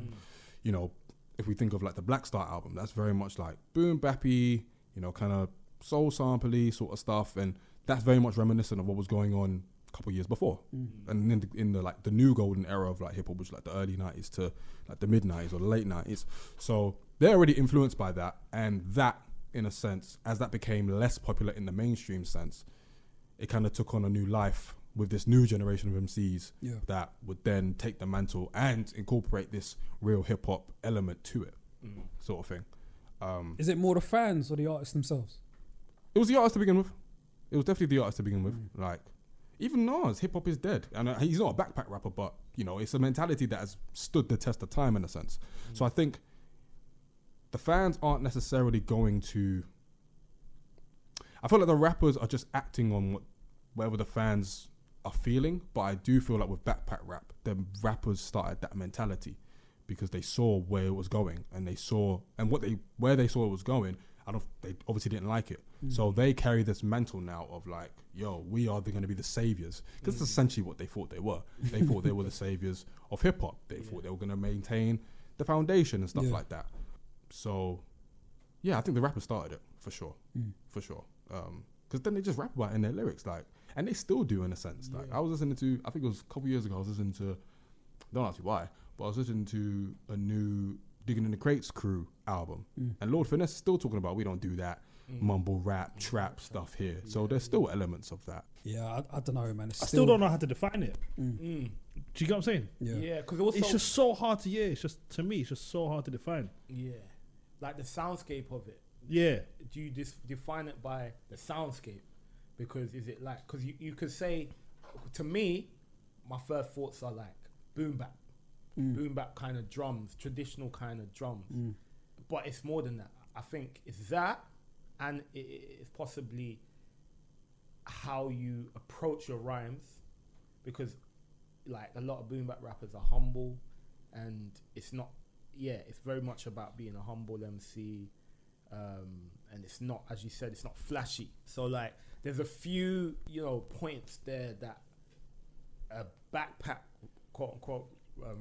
you know, if we think of like the Black Star album, that's very much like boom bappy, you know, kind of soul sampley sort of stuff, and that's very much reminiscent of what was going on a couple of years before. And in the like the new golden era of like hip hop, which is like the early 90s to like the mid 90s or the late 90s. So they're already influenced by that, and that, in a sense, as that became less popular in the mainstream sense, it kind of took on a new life with this new generation of MCs that would then take the mantle and incorporate this real hip hop element to it, sort of thing. Is it more the fans or the artists themselves? It was the artist to begin with. It was definitely the artist to begin with. Like, even Nas, hip hop is dead. And he's not a backpack rapper, but, you know, it's a mentality that has stood the test of time in a sense. So I think the fans aren't necessarily going to... I feel like the rappers are just acting on whatever the fans are feeling, but I do feel like with backpack rap, the rappers started that mentality because they saw where it was going, and they saw, and where they saw it was going, they obviously didn't like it. So they carry this mantle now of like, yo, we are going to be the saviors, because that's essentially what they thought they were. They thought they were the saviors of hip hop. They thought they were going to maintain the foundation and stuff like that. So yeah, I think the rappers started it for sure. Because then they just rap about it in their lyrics, like, and they still do in a sense. Like, I was listening to, I think it was a couple years ago, I was listening to, don't ask me why, but I was listening to a new Digging in the Crates crew album, and Lord Finesse is still talking about, we don't do that mumble rap, trap stuff here. So there's still elements of that. Yeah, I don't know, man. I still don't know how to define it. Do you get what I'm saying? Yeah, because it's just so hard to, it's just, to me, it's just so hard to define. Yeah, like the soundscape of it. Yeah. Do you just define it by the soundscape? Because is it like, because you could say, to me, my first thoughts are like boom bap. Boom bap kind of drums, traditional kind of drums. But it's more than that. I think it's that, and it's possibly how you approach your rhymes, because like a lot of boom bap rappers are humble, and it's not, it's very much about being a humble MC, and it's not, as you said, it's not flashy. So like there's a few, you know, points there that a backpack, quote unquote,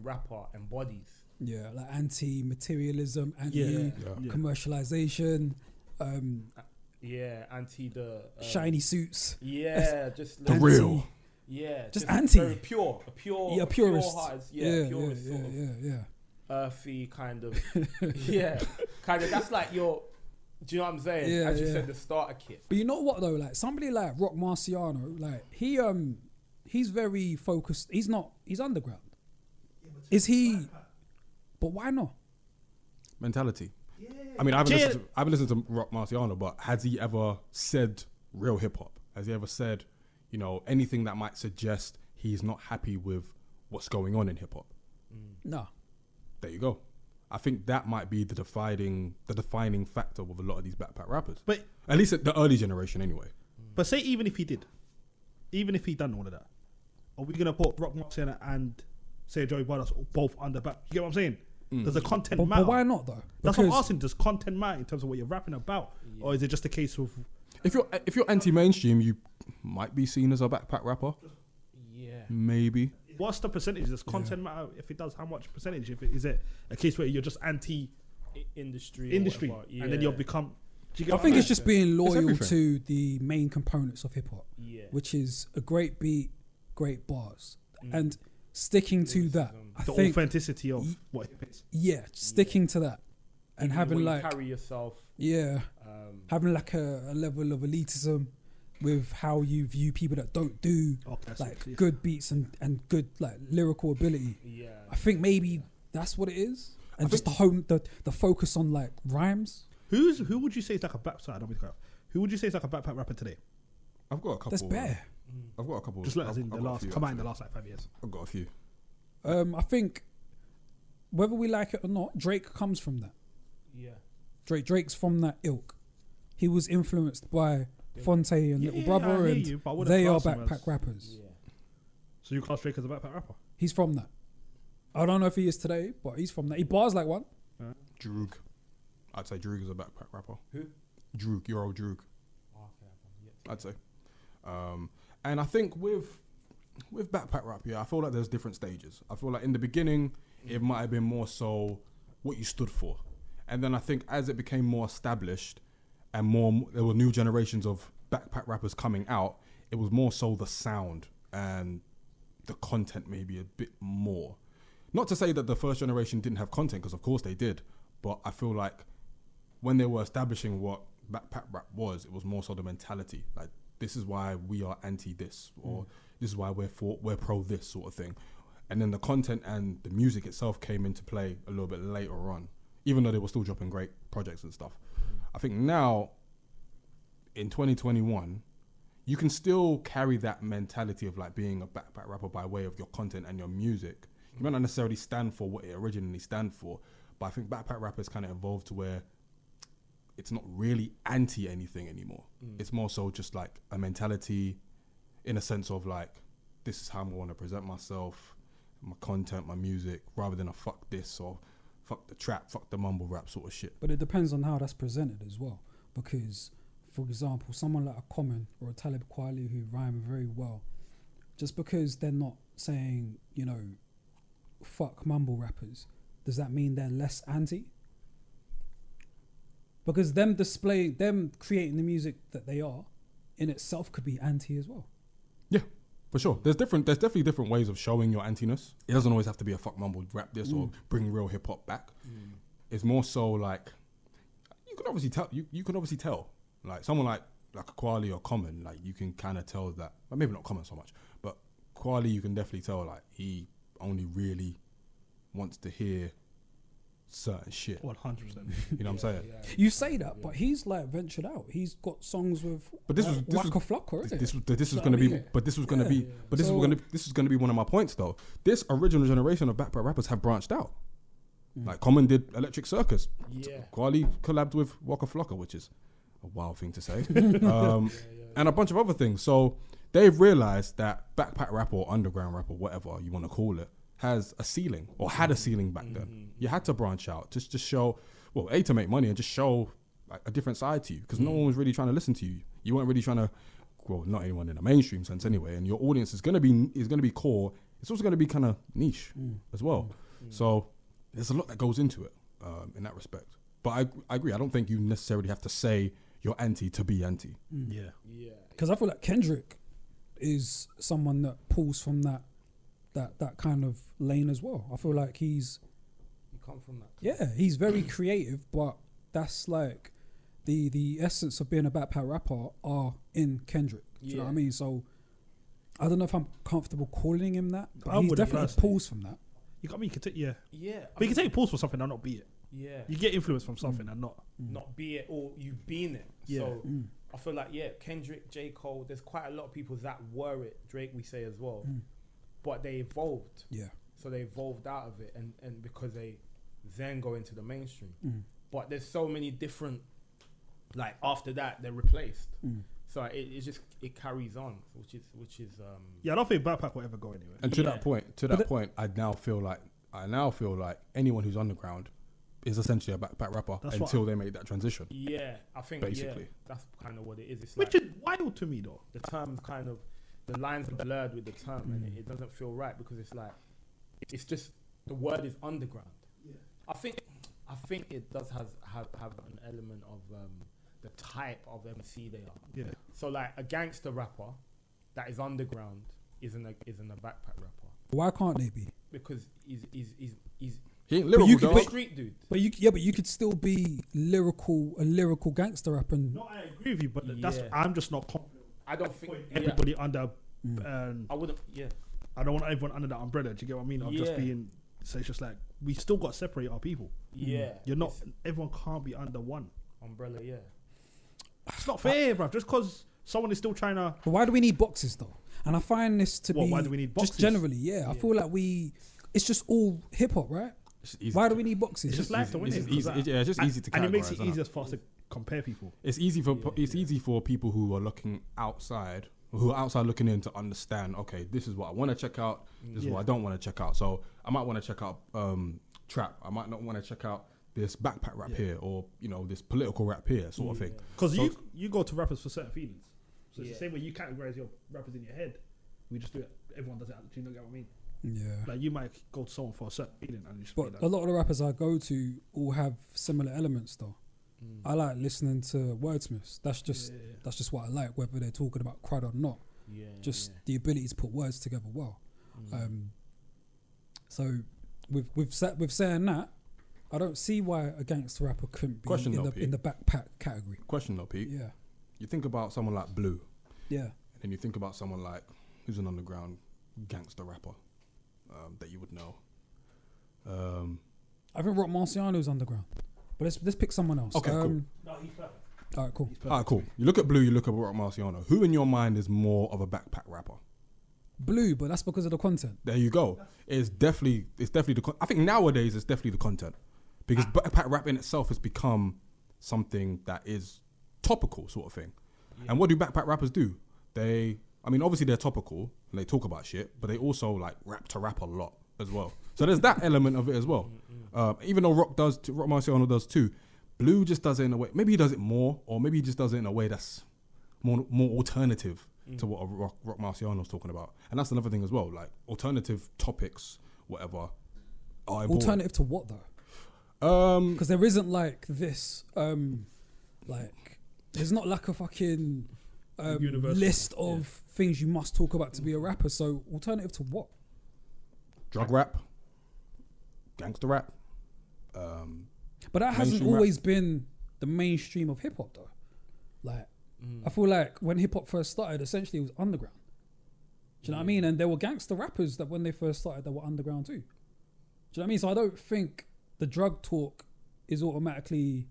rapper embodies. Yeah, like anti-materialism, anti-commercialization, anti the shiny suits. Yeah, just the real. Yeah, just anti. Very pure, a purist. Purist, purist sort of earthy kind of. Kind of. That's like your. Do you know what I'm saying? As you said, the starter kit. But you know what though? Like somebody like Rock Marciano, like he's very focused. He's underground. Is he? But why not? Mentality. Yeah. I mean, I haven't listened to Rock Marciano, but has he ever said real hip hop? Has he ever said, you know, anything that might suggest he's not happy with what's going on in hip hop? No. There you go. I think that might be the defining factor with a lot of these backpack rappers. But at least at the early generation, anyway. But say even if he did, even if he done all of that, are we gonna put Rock Marciano and say Joey Badass both under back? You get what I'm saying? Does the content matter? But why not though? That's what I'm asking. Does content matter in terms of what you're rapping about, or is it just a case of if you're anti-mainstream, you might be seen as a backpack rapper? Yeah, maybe. What's the percentage? Does content matter? If it does, how much percentage? Is it a case where you're just anti-industry, and then you'll become? I think it's just being loyal to the main components of hip hop, which is a great beat, great bars, and sticking to that. I think authenticity of what it is. Yeah, sticking to that, and having like carry yourself. Yeah, having like a level of elitism with how you view people that don't do good beats and good like lyrical ability. Yeah, I think maybe that's what it is, and just the focus on like rhymes. Who would you say is like a backpack? Who would you say is like a backpack rapper today? I've got a couple. That's bare. I've got a couple. Just let us in the last. Come out in the last like 5 years. I've got a few. I think whether we like it or not, Drake comes from that. Yeah. Drake's from that ilk. He was influenced by Fonte and Little Brother, and they are backpack rappers. Yeah. So you class Drake as a backpack rapper? He's from that. I don't know if he is today, but he's from that. He bars like one. Droog. I'd say Droog is a backpack rapper. Who? Droog, your old Droog. Oh, okay. I'd say. And I think with with backpack rap, I feel like there's different stages. I feel like in the beginning, it might have been more so what you stood for. And then I think as it became more established and there were new generations of backpack rappers coming out, it was more so the sound and the content maybe a bit more. Not to say that the first generation didn't have content, because of course they did, but I feel like when they were establishing what backpack rap was, it was more so the mentality. Like, this is why we are anti this, or this is why we're pro this sort of thing. And then the content and the music itself came into play a little bit later on, even though they were still dropping great projects and stuff. I think now, in 2021, you can still carry that mentality of like being a backpack rapper by way of your content and your music. You might not necessarily stand for what it originally stand for, but I think backpack rappers kind of evolved to where it's not really anti anything anymore. It's more so just like a mentality in a sense of like, this is how I'm going to present myself, my content, my music, rather than a fuck this or fuck the trap, fuck the mumble rap sort of shit. But it depends on how that's presented as well. Because, for example, someone like a Common or a Talib Kweli who rhyme very well, just because they're not saying, you know, fuck mumble rappers, does that mean they're less anti? Because them creating the music that they are in itself could be anti as well. Yeah, for sure. There's definitely different ways of showing your antiness. It doesn't always have to be a fuck mumble rap this or bring real hip hop back. It's more so like, you can obviously tell. You can obviously tell. Like someone like a Kweli or Common, like you can kind of tell that. Well, maybe not Common so much, but Kweli, you can definitely tell like he only really wants to hear certain shit. 100%. You know what I'm saying? You say that, but he's like ventured out. He's got songs with Waka Flocka, isn't it? This was going to be, but this was going to be, but this is going to be one of my points though. This original generation of backpack rappers have branched out. Like Common did Electric Circus. Kweli collabed with Waka Flocka, which is a wild thing to say. And a bunch of other things. So they've realized that backpack rap or underground rap or whatever you want to call it has a ceiling, or had a ceiling back then. You had to branch out just to show, well, A, to make money, and just show like a different side to you, because no one was really trying to listen to you. You weren't really trying to, well, not anyone in a mainstream sense anyway, and your audience is going to be core. It's also going to be kind of niche as well. So there's a lot that goes into it in that respect. But I agree. I don't think you necessarily have to say you're anti to be anti. Yeah. Because I feel like Kendrick is someone that pulls from that kind of lane as well. I feel like You come from that. Yeah, he's very creative, but that's like the essence of being a backpack rapper are in Kendrick. Do you know what I mean? So I don't know if I'm comfortable calling him that, but he definitely pulls from that. You got me. You can take, but you you can take pulls for something and not be it. Yeah. You get influence from something and Not be it, or you've been it. Yeah. So I feel like, Kendrick, J. Cole, there's quite a lot of people that were it. Drake, we say as well. But they evolved. Yeah. So they evolved out of it, and because they then go into the mainstream. But there's so many different, like after that, they're replaced. So it carries on, which is I don't think backpack will ever go anywhere. And to that point, I now feel like anyone who's underground is essentially a backpack rapper until they make that transition. Yeah, I think basically that's kind of what it is. It's Which like, is wild to me though. the term's kind of, the lines are blurred with the term, and it doesn't feel right, because it's like, it's just, the word is underground. Yeah. I think it does have an element of the type of MC they are. Yeah. So like a gangster rapper that is underground isn't a backpack rapper. Why can't they be? Because he's he ain't lyrical, a street dude. But you could still be a lyrical gangster rapper. No, I agree with you, but I'm just not confident. I don't think everybody under. I wouldn't. Yeah. I don't want everyone under that umbrella. Do you get what I mean? Of just being. So it's just like we still got to separate our people. Yeah. You're not. Everyone can't be under one umbrella. Yeah. It's not fair, bro. Just because someone is still trying to. But why do we need boxes though? And I find this to be. Why do we need boxes? Just generally, I feel like it's just all hip hop, right? Why do we need boxes? It's just life to win it. It's just easy to categorize. And it makes it easier for us to compare people. It's easy for people who are looking outside, who are outside looking in, to understand, okay, this is what I want to check out, this is what I don't want to check out. So I might want to check out trap. I might not want to check out this backpack rap here, or this political rap here, sort of thing. Because you go to rappers for certain feelings. So it's the same way you categorize your rappers in your head. We just do it everyone does it. Do you know what I mean? Yeah. Like you might go to someone for a certain feeling and you just But be a lot of the rappers I go to all have similar elements though. I like listening to wordsmiths. That's just what I like, whether they're talking about crud or not. The ability to put words together well. So with saying that, I don't see why a gangster rapper couldn't be in the backpack category. Question though, Pete. Yeah. You think about someone like Blue. Yeah. And then you think about someone like who's an underground gangster rapper that you would know. I think Rock Marciano's underground. But let's pick someone else. Okay, cool. No, he's perfect. All right, cool. All right, cool. You look at Blue, you look at Rock Marciano. Who in your mind is more of a backpack rapper? Blue, but that's because of the content. There you go. It's definitely I think nowadays it's definitely the content. Because backpack rap in itself has become something that is topical sort of thing. Yeah. And what do backpack rappers do? Obviously they're topical and they talk about shit, but they also like rap to rap a lot as well. So there's that element of it as well. Even though Rock Marciano does too, Blue just does it in a way, maybe he does it more, or maybe he just does it in a way that's more alternative to what Rock Marciano's talking about. And that's another thing as well, like alternative topics, whatever, are important. Alternative to what though? Because there isn't like this, there's not like a fucking list of things you must talk about to be a rapper. So alternative to what? Drug rap, gangster rap. But that hasn't always been the mainstream of hip hop though. Like, I feel like when hip hop first started, essentially it was underground. Do you know what I mean? And there were gangster rappers that when they first started, they were underground too. Do you know what I mean? So I don't think the drug talk is automatically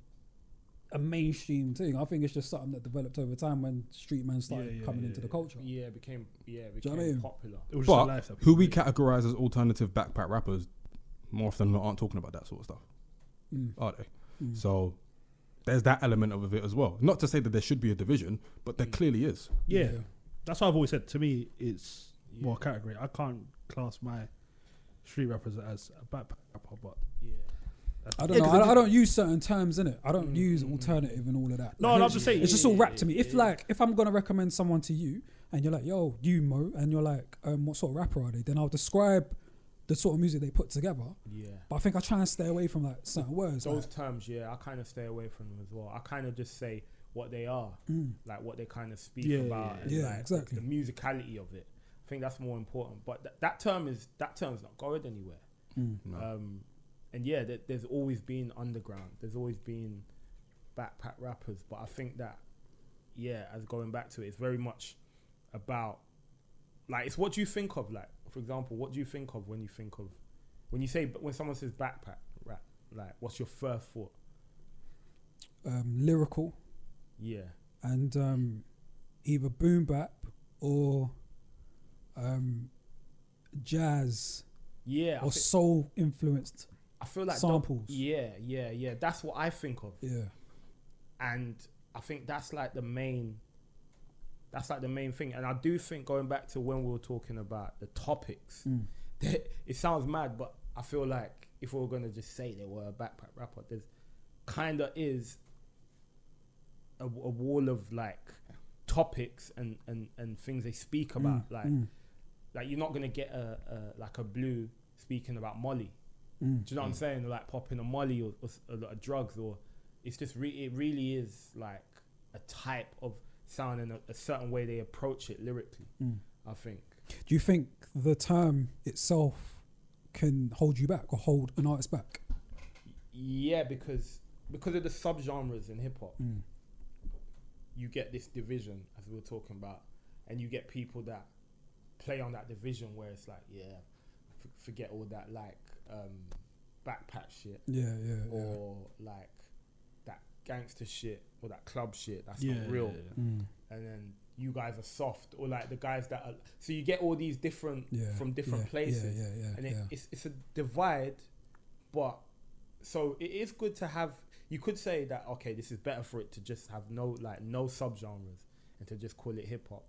a mainstream thing. I think it's just something that developed over time when street man started coming into the culture. Yeah, it became Do you know what I mean? popular. It was But just who we categorize as alternative backpack rappers more often than not aren't talking about that sort of stuff. Are they? So there's that element of it as well. Not to say that there should be a division, but there clearly is. Yeah. That's what I've always said. To me, it's more category. I can't class my street rappers as a backpack rapper, but I don't know. I don't use certain terms in it. I don't use alternative and all of that. No, I'm just saying it's just all rap to me. If I'm gonna recommend someone to you and you're like, yo, you Mo, and you're like, what sort of rapper are they? Then I'll describe the sort of music they put together. Yeah. But I think I try and stay away from like certain words. Those terms, I kind of stay away from them as well. I kind of just say what they are, like what they kind of speak about. Yeah, like exactly. The musicality of it. I think that's more important. But that term's not going anywhere. No. And there's always been underground. There's always been backpack rappers. But I think that, as going back to it, it's very much about, like, it's what you think of. Like, for example, what do you think of when someone says backpack rap? Like, what's your first thought? Lyrical. Yeah. And either boom bap or jazz. Yeah. Or soul influenced. I feel like samples. Yeah. That's what I think of. Yeah. And I think that's like the main thing. And I do think, going back to when we were talking about the topics, it sounds mad, but I feel like if we were going to just say they were a backpack rapper, there's kind of is a wall of like topics and things they speak about. Like you're not going to get a Blue speaking about Molly. Do you know what I'm saying? Like popping a Molly or a lot of drugs, or it's just it really is like a type of sound and a certain way they approach it lyrically. I think. Do you think the term itself can hold you back or hold an artist back? Yeah, because of the subgenres in hip hop, you get this division, as we were talking about, and you get people that play on that division where it's like, forget all that like backpack shit, or like that gangster shit or that club shit that's not real, and then you guys are soft, or like the guys that are. So you get all these different from different places, and it's a divide, but so it is good to have. You could say that this is better for it to just have no subgenres and to just call it hip hop,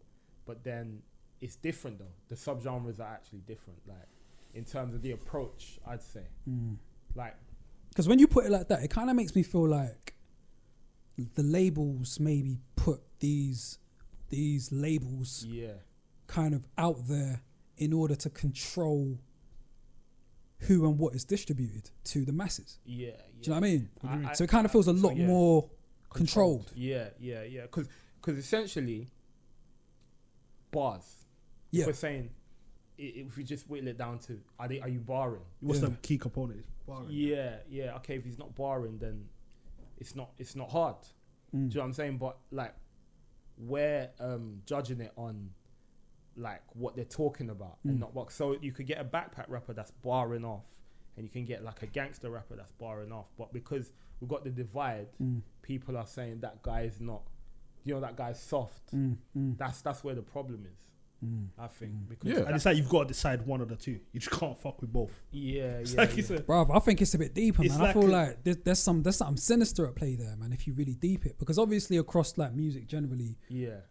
but then it's different though. The subgenres are actually different, like in terms of the approach, I'd say. Like, because when you put it like that, it kind of makes me feel like the labels maybe put these labels kind of out there in order to control who and what is distributed to the masses. Yeah. Do you know what I mean? So it kind of feels a so lot more controlled. Yeah. Because essentially, bars. Yeah. If we're saying, if we just whittle it down to, are you barring? What's the key component? Barring. Yeah. Okay, if he's not barring, then it's not hard. Do you know what I'm saying? But like, we're judging it on like what they're talking about and not what. So you could get a backpack rapper that's barring off, and you can get like a gangster rapper that's barring off. But because we've got the divide, people are saying that guy is not, that guy's soft. That's where the problem is. I think because and it's like you've got to decide one of the two. You just can't fuck with both. Like you said. Bro, I think it's a bit deeper, It's man. like I feel like there's something sinister at play there, man. If you really deep it, because obviously across like music generally,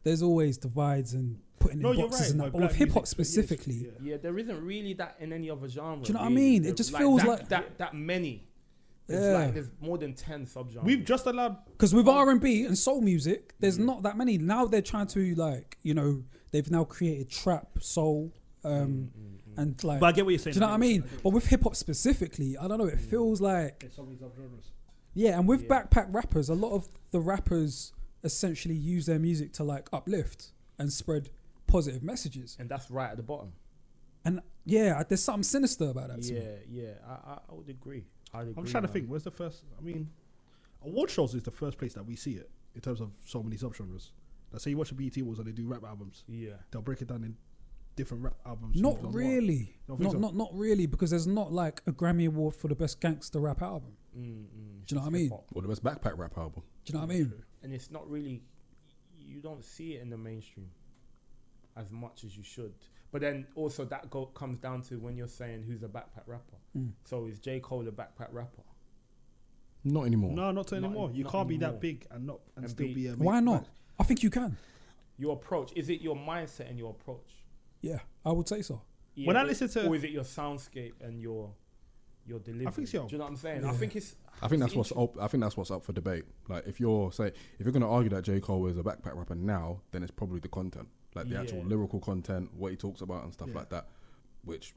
there's always divides and putting in boxes and that. But with hip hop specifically, there isn't really that in any other genre. Do you know what I mean? It just feels like that many. There's more than 10 subgenres. We've just allowed, because with R&B and soul music, there's not that many. Now they're trying to like, they've now created trap, soul, and like. But I get what you're saying. Do you know what I mean? But with hip hop specifically, I don't know. It feels like There's so many subgenres. yeah, and with backpack rappers, a lot of the rappers essentially use their music to like uplift and spread positive messages. And that's right at the bottom. And yeah, there's something sinister about that. To me. I would agree. I'm trying to think. Where's the first? I mean, award shows is the first place that we see it in terms of so many subgenres. Let's say you watch the BET Awards and they do rap albums. Yeah, they'll break it down in different rap albums. Not really. Not really, because there's not like a Grammy Award for the best gangster rap album. Do you know what I mean? Or the best backpack rap album. Do you know what I mean? And it's not really. You don't see it in the mainstream as much as you should. But then also that comes down to when you're saying who's a backpack rapper. So is J. Cole a backpack rapper? Not anymore. No, not anymore. You can't be that big and still be a. Why not? I think you can. Your approach, is it your mindset and your approach? Yeah, I would say so. Yeah, when I listen to, or is it your soundscape and your delivery? I think so. Do you know what I'm saying? Yeah. I think it's. I think that's what's up for debate. Like if you're going to argue that J. Cole is a backpack rapper now, then it's probably the content, like the actual lyrical content, what he talks about and stuff like that, which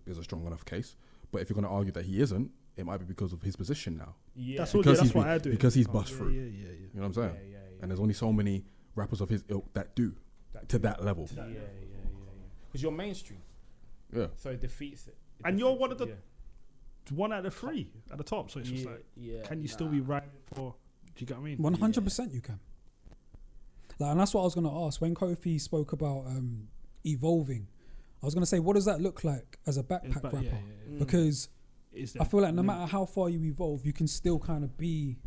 is a strong enough case. But if you're going to argue that he isn't, it might be because of his position now. Yeah, that's what I do. Because he's bust through. Yeah. You know what I'm saying? Yeah. And there's only so many rappers of his ilk that do to that level. Yeah. Because you're mainstream. Yeah. So it defeats it. And you're one of the one out of three at the top. So it's just like, can you still be writing for? Do you get what I mean? 100% you can. Like, and that's what I was going to ask when Kofi spoke about evolving. I was going to say, what does that look like as a backpack rapper? Because I feel like no matter how far you evolve, you can still kind of be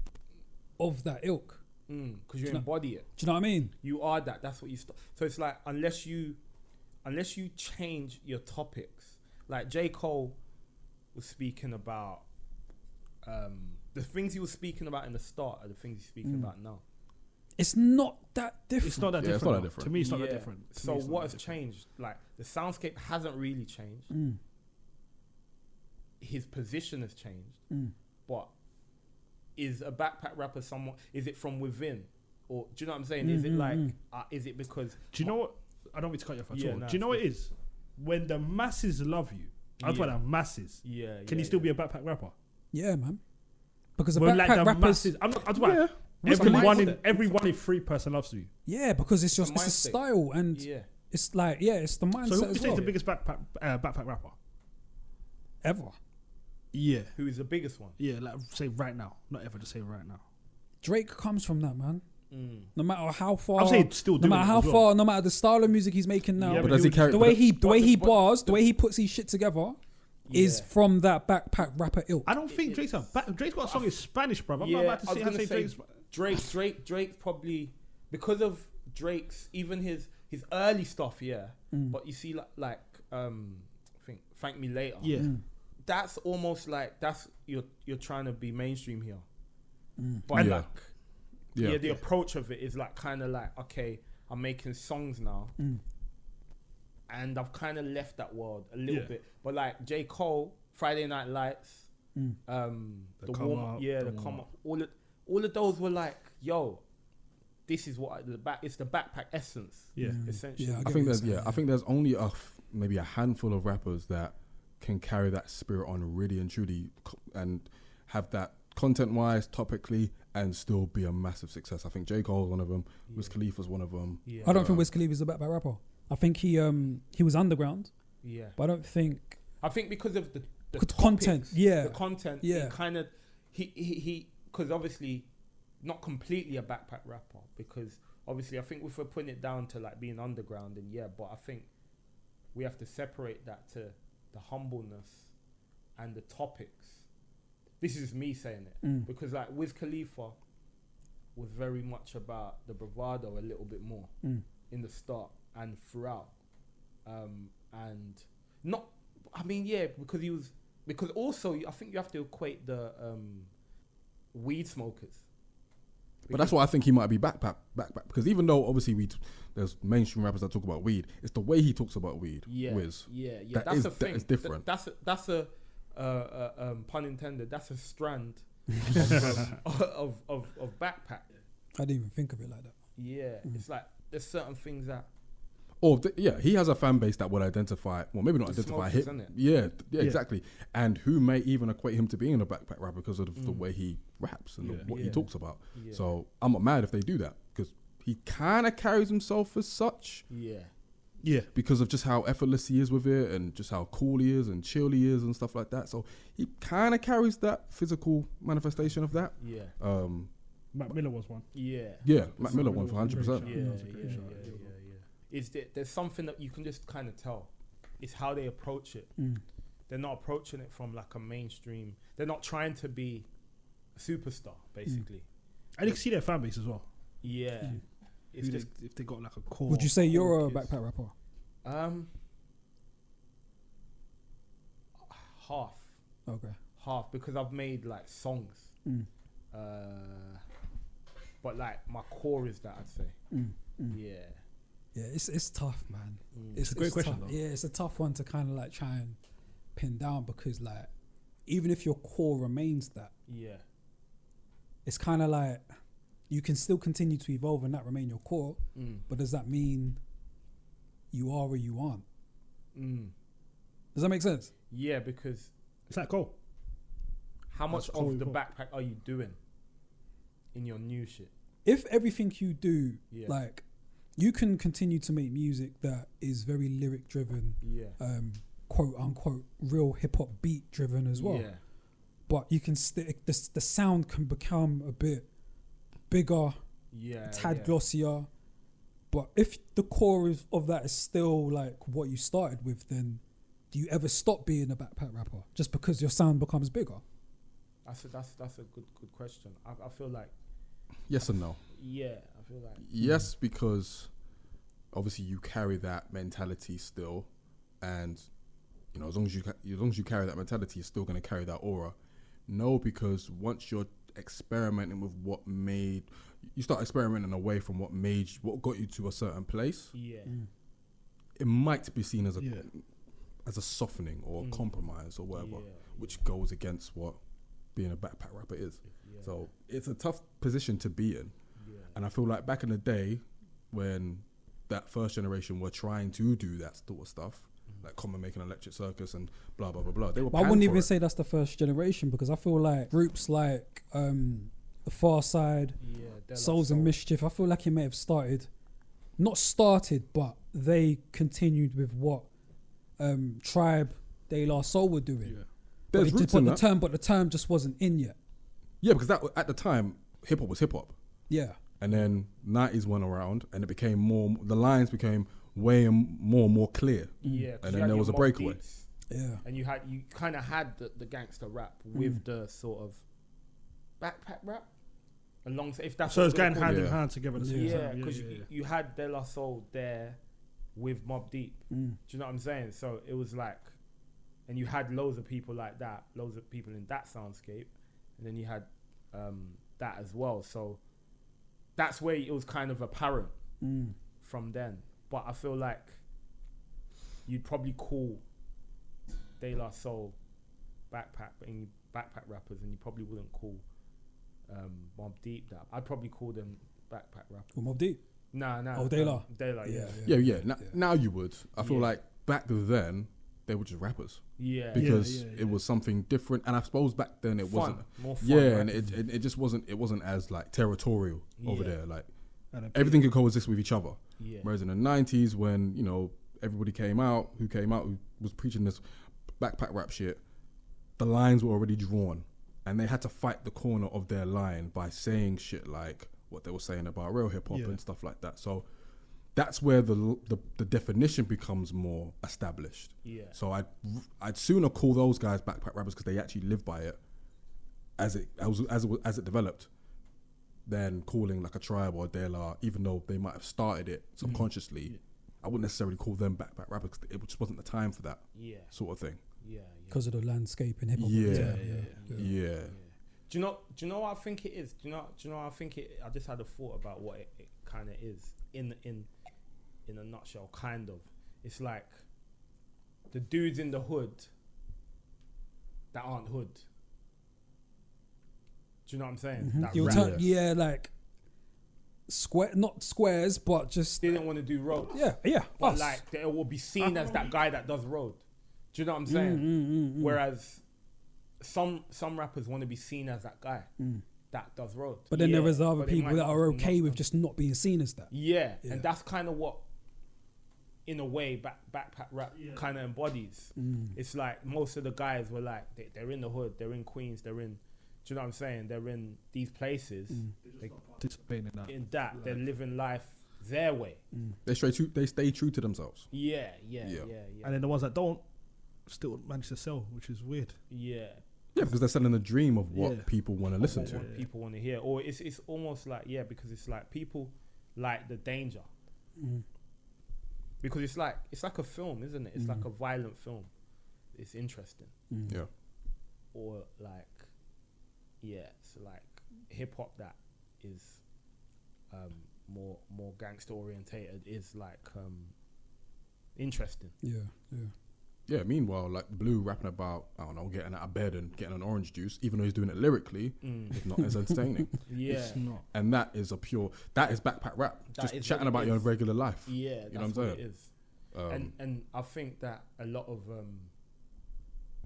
of that ilk. Because you embody it. Do you know what I mean? You are that. That's what you. So it's like unless you change your topics, like J. Cole was speaking about, the things he was speaking about in the start are the things he's speaking about now. It's not that different. It's not that different. It's not that different. To me, it's not that different. So what has changed? Like the soundscape hasn't really changed. His position has changed, but is a backpack rapper someone? Is it from within, or do you know what I'm saying? Is it like? Is it because? Do you know what? I don't mean to cut you off at all. No, do you know what it is? When the masses love you, that's why the masses. Can you still be a backpack rapper? Yeah, man. Because a Well, backpack like the rappers, masses. I'm not. Every one in 3 person loves you. yeah, because it's just It's a it's a style and it's like it's the mindset So who would as you say well. is the biggest backpack rapper? Ever. Yeah, Who is the biggest one? yeah. Like say right now, not ever. Just say right now. Drake comes from that, man. No matter how far, I'm saying still no doing matter it how as well. far, no matter the style of music he's making now, Yeah, But does he carry the way he but- bars, the way he puts his shit together, is from that backpack rapper ilk. I don't think Drake's Drake's got a song in Spanish, bro. I'm not about to I was say gonna say Drake's. Drake probably because of Drake's even his early stuff, But you see like I think Thank Me Later. Yeah. That's almost like you're trying to be mainstream here. Yeah. But Yeah. the approach of it is like kind of like, okay, I'm making songs now. And I've kind of left that world a little bit. But like J. Cole, Friday Night Lights, the Come warm up, Up, the come up, all of those were like, yo, this is what it's the backpack essence. Yeah. Essentially. Yeah, I think there's only maybe a handful of rappers that can carry that spirit on really and truly and have that content-wise, topically, and still be a massive success. I think J. Cole's one of them. Wiz Khalifa's one of them. Yeah. I don't think Wiz Khalifa's a backpack rapper. I think he was underground. Yeah. But I don't think... I think because of the content, topics, yeah. the content, Yeah. it kind of... He because obviously not completely a backpack rapper, because obviously I think if we're putting it down to like being underground, then yeah, but I think we have to separate that to the humbleness and the topics. This is me saying it, because like Wiz Khalifa was very much about the bravado a little bit more in the start and throughout, and not. I mean, yeah, because also I think you have to equate the weed smokers. But that's why I think he might be backpack. Because even though obviously there's mainstream rappers that talk about weed, it's the way he talks about weed. Yeah, Wiz. yeah. That's a thing. That is different. That's a pun intended. That's a strand of backpack. I didn't even think of it like that. Yeah, it's like there's certain things that. He has a fan base that would identify. Well, maybe not The identify smokers, him. innit? Yeah, exactly. And who may even equate him to being a backpack rapper because of the way he raps and what he talks about. Yeah. So I'm not mad if they do that because he kind of carries himself as such. Yeah. Yeah. Because of just how effortless he is with it and just how cool he is and chill he is and stuff like that. So he kind of carries that physical manifestation of that. Yeah. Mac Miller was one. Yeah. Yeah, Mac Miller won for 100%. Yeah. There's something that you can just kind of tell. It's how they approach it. They're not approaching it from like a mainstream. They're not trying to be a superstar, basically. And you can see their fan base as well. Yeah. It's just if they got like a core. Would you say you're a kids. backpack rapper? Half. Okay. Half, because I've made like songs. But like my core is that, I'd say. Yeah. Yeah, it's tough, man. It's a great question, tough. though. Yeah, it's a tough one to kind of like try and pin down because like even if your core remains that, Yeah. it's kind of like you can still continue to evolve and that remain your core, but does that mean you are or you aren't? Does that make sense? Yeah, because It's like Cole. how much That's cool, of the cool. backpack are you doing in your new shit? If everything you do, Yeah. like you can continue to make music that is very lyric driven, Yeah. quote unquote real hip hop beat driven as well. Yeah. But you can the sound can become a bit bigger, Yeah. tad yeah. glossier. But if the core of that is still like what you started with, then do you ever stop being a backpack rapper just because your sound becomes bigger? That's a good question. I feel like Yes and no. yeah. I feel like Yes, because obviously you carry that mentality still, and you know as long as you carry that mentality, you're still going to carry that aura. No, because once you're experimenting with you start experimenting away from what got you to a certain place. yeah. It might be seen as a softening or compromise or whatever, which goes against what being a backpack rapper is. Yeah. So it's a tough position to be in. Yeah. And I feel like back in the day when that first generation were trying to do that sort of stuff, like Common making Electric Circus and blah, blah, blah, blah. They were But I panned wouldn't for even it. say that's the first generation because I feel like groups like The Far Side, Yeah. Souls and Mischief, I feel like it may have not started, but they continued with what Tribe, De La Soul were doing. Yeah. There's roots in that. The term just wasn't in yet. Yeah, because that at the time, hip-hop was hip-hop. Yeah. And then 90s went around and it became the lines became way more clear. Yeah. 'cause And you then had there your was a Mobb breakaway. Deeps, Yeah. and you kind of had the gangster rap with the sort of backpack rap alongside. If that's So what it's we're going gonna hand call in Yeah. hand together at the same it. Yeah, time. because you had De La Soul there with Mobb Deep. Do you know what I'm saying? So it was like, and you had loads of people like that, loads of people in that soundscape, and then you had that as well. So that's where it was kind of apparent from then. But I feel like you'd probably call De La Soul backpack rappers, and you probably wouldn't call Mobb Deep that. I'd probably call them backpack rappers. Or Mobb Deep. Nah. Oh, De La. De La, yeah. Yeah. Now you would. I feel Yeah. like back then they were just rappers. Yeah. Because it was something different, and I suppose back then it wasn't. More fun. Yeah, right? and it just wasn't. It wasn't as like territorial over there. Like And everything could coexist with each other. Yeah. Whereas in the 90s, when everybody who was preaching this backpack rap shit, the lines were already drawn, and they had to fight the corner of their line by saying shit like what they were saying about real hip hop and stuff like that. So that's where the definition becomes more established. Yeah. So I'd sooner call those guys backpack rappers because they actually live by it as it developed, than calling like a Tribe or a De La, even though they might have started it subconsciously. I wouldn't necessarily call them backpack rappers because it just wasn't the time for that sort of thing. Yeah. Because of the landscape and hip hop. Yeah. Do you know what I think it is? Do you know what I think it? I just had a thought about what it kind of is in a nutshell. Kind of, it's like the dudes in the hood that aren't hood. Do you know what I'm saying? Mm-hmm. That like square, not squares, but just they didn't want to do road. Yeah. But like they will be seen as that guy that does road. Do you know what I'm saying? Whereas some rappers want to be seen as that guy that does road. But then there is other people that are okay with just not being seen as that. Yeah. And that's kind of what, in a way, backpack rap kind of embodies. It's like most of the guys were like, they're in the hood, they're in Queens, they're in, do you know what I'm saying? They're in these places. They participating in that. they're living life their way. They stay true to themselves. Yeah. And then the ones that don't still manage to sell, which is weird. Yeah, because they're selling the dream of what people want to listen to. What people want to hear. Or it's almost like, because it's like people like the danger. Because it's like a film, isn't it? It's like a violent film. It's interesting. Yeah. Or like, it's like hip hop that is more gangster orientated is like interesting. Yeah, meanwhile, like Blue rapping about, I don't know, getting out of bed and getting an orange juice, even though he's doing it lyrically, it's not as entertaining. It's not. And that is backpack rap. Just chatting about your regular life. Yeah, you know what I'm saying? It is. And I think that a lot of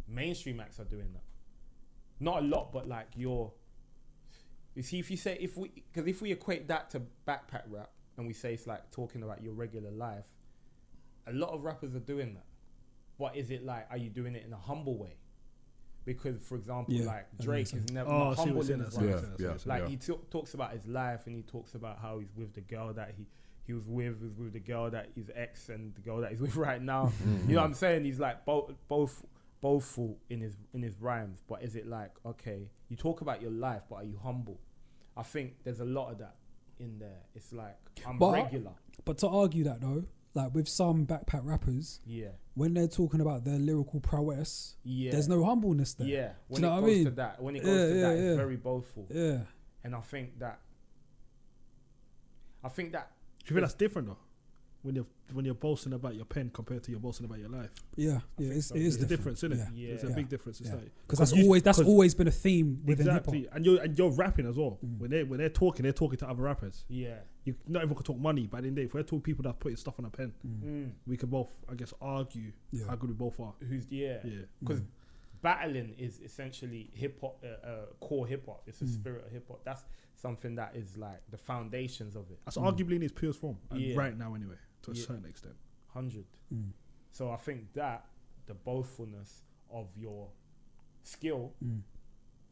mainstream acts are doing that. Not a lot, but like you see, if we equate that to backpack rap and we say it's like talking about your regular life, a lot of rappers are doing that. But is it like, are you doing it in a humble way? Because, for example, like Drake is never not humble in his life. Like he talks about his life, and he talks about how he's with the girl that he was with the girl that his ex and the girl that he's with right now. You know what I'm saying? He's like both in his rhymes. But is it like, okay, you talk about your life, but are you humble? I think there's a lot of that in there. It's like regular. But to argue that though, like with some backpack rappers, when they're talking about their lyrical prowess, there's no humbleness there. Yeah, when it goes to that, it's very boastful. Yeah, and I think that. Do you feel that's different though? When you're boasting about your pen compared to you're boasting about your life. It is a difference, isn't it? Yeah. There's a big difference. Because that's always been a theme within hip hop. And you're rapping as well. When they're talking to other rappers. Yeah. Not everyone can talk money, but in the day, if we're talking people that put stuff on a pen, we can both, I guess, argue how good we both are. Because battling is essentially hip hop, core hip hop. It's the spirit of hip hop. That's something that is like the foundations of it. That's arguably in its purest form, right now anyway, to a certain extent. 100. So I think that the boastfulness of your skill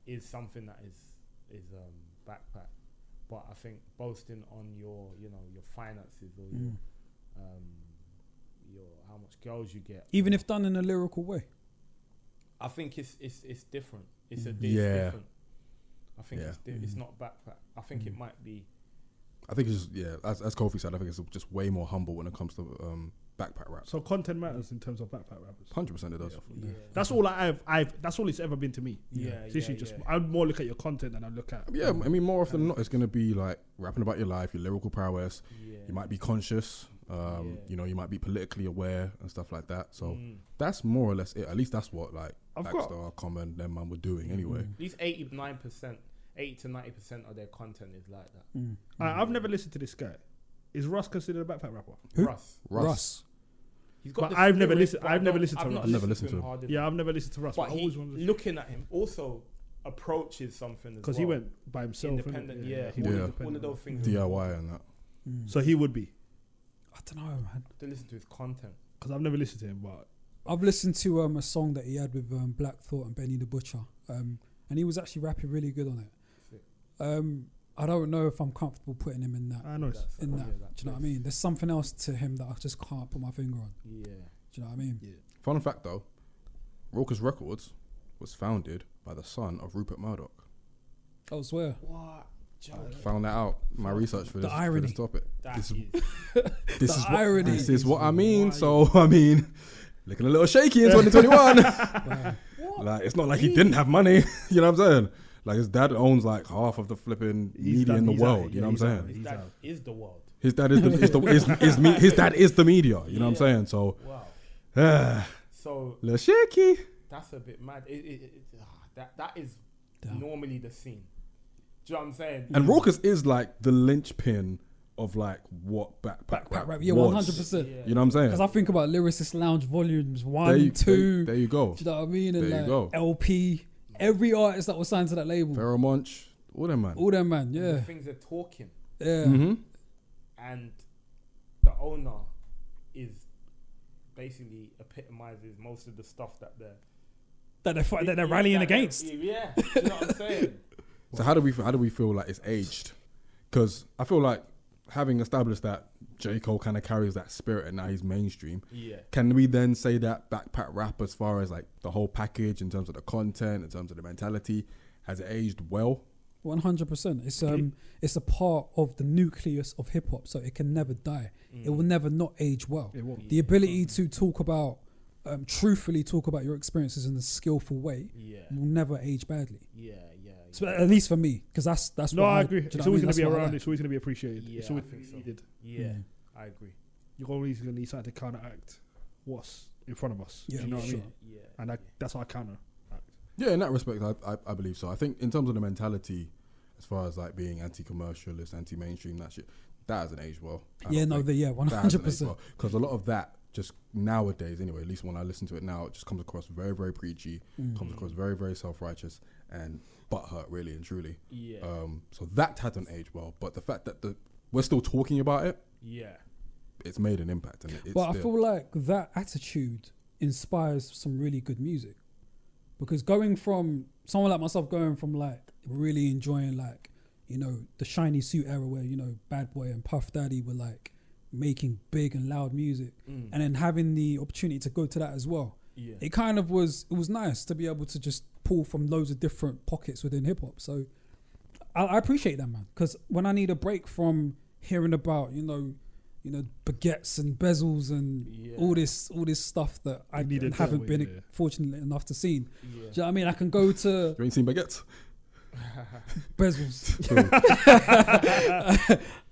is something that is backpack. But I think boasting on your finances or your how much girls you get, even if done in a lyrical way, I think it's different. It's different. I think it's not backpack. I think it might be. I think it's as Kofi said, I think it's just way more humble when it comes to backpack rap. So content matters in terms of backpack rappers. 100% it does. That's all that's all it's ever been to me. I'd more look at your content than I look at. I mean, more often than not, it's gonna be like rapping about your life, your lyrical prowess. You might be conscious. You might be politically aware and stuff like that. So that's more or less it. At least that's what like Blackstar, Common, them man were doing anyway. At least 80 to 90% of their content is like that. I've never listened to this guy. Is Russ considered a backpack rapper? Who? Russ. He's got But the I've never spirit, listened. but I've never not- listened to I've Russ. not Never listened to him. hard Yeah, enough. I've never listened to Russ. But I always wanted looking at him also approaches something as because well. he went by himself. innit? Independent, yeah. he All, went Yeah. of, all of those things. DIY and that. So he would be, I don't know, man. To listen to his content. because I've never listened to him. But I've listened to a song that he had with Black Thought and Benny the Butcher, and he was actually rapping really good on it. Sick. I don't know if I'm comfortable putting him in that. I know. That's- In that, yeah, do you know what I mean? There's something else to him that I just can't put my finger on. Yeah. Do you know what I mean? Yeah. Fun fact though, Raucous Records was founded by the son of Rupert Murdoch. I swear. What? Joke. Found that out. My research for The this, irony. for this topic. That This, is. this The is irony. What, this is what I mean. wild. So I mean, looking a little shaky in 2021. Wow. Like it's not like he didn't have money. You know what I'm saying? Like his dad owns like half of the flipping media in the world. You know what I'm saying? His dad is the world. His dad is his dad is the media. You know what I'm saying? So Wow. So little shaky. that's a bit mad. That is Damn. normally the scene. Do you know what I'm saying? And Raucous is like the linchpin of like what backpack rap Rap, yeah, was. 100%. Yeah. You know what I'm saying? Because I think about Lyricist Lounge volumes 1, There you- 2. There you go. Do you know what I mean? And There you like go. LP, every artist that was signed to that label, Pharaoh Monch, all them man. all them man, yeah, The things they're talking, yeah. Mm-hmm. and the owner is basically epitomizes most of the stuff that they're That they're rallying that against. Yeah, do you know what I'm saying? So how do we feel like it's aged? Because I feel like having established that J. Cole kind of carries that spirit and now he's mainstream. Yeah. Can we then say that backpack rap, as far as like the whole package in terms of the content, in terms of the mentality, has it aged well? 100%. It's a part of the nucleus of hip hop, so it can never die. It will never not age well. it won't. The ability to talk about, truthfully talk about your experiences in a skillful way Yeah. will never age badly. Yeah. So at least for me, because that's No, what I agree. do you know It's what always mean? going to be That's what I around. like. It's always going to be appreciated. Yeah, It's always I think so. needed. Yeah, Mm. I agree. You're always going to need something to counteract what's in front of us. Yeah, Do you know what I sure. mean? Yeah. And that's our counter. Yeah, in that respect, I believe so. I think in terms of the mentality, as far as like being anti-commercialist, anti-mainstream, that shit, that hasn't aged well. Yeah, no, 100%. Because a lot of that just nowadays, anyway, at least when I listen to it now, it just comes across very, very preachy, comes across very, very self-righteous and butthurt, really and truly. Yeah. So that hasn't aged well. But the fact that we're still talking about it, Yeah. it's made an impact. And it's But I there. feel like that attitude inspires some really good music. Because going from someone like myself, going from like really enjoying like, you know, the shiny suit era where, you know, Bad Boy and Puff Daddy were like making big and loud music, and then having the opportunity to go to that as well. Yeah. It kind of was nice to be able to just pull from loads of different pockets within hip hop. So I appreciate that, man. Because when I need a break from hearing about, you know, baguettes and bezels and all this stuff that I needed haven't that been way, yeah. fortunate enough to see. Yeah. Do you know what I mean? I can go to You ain't seen baguettes? bezels.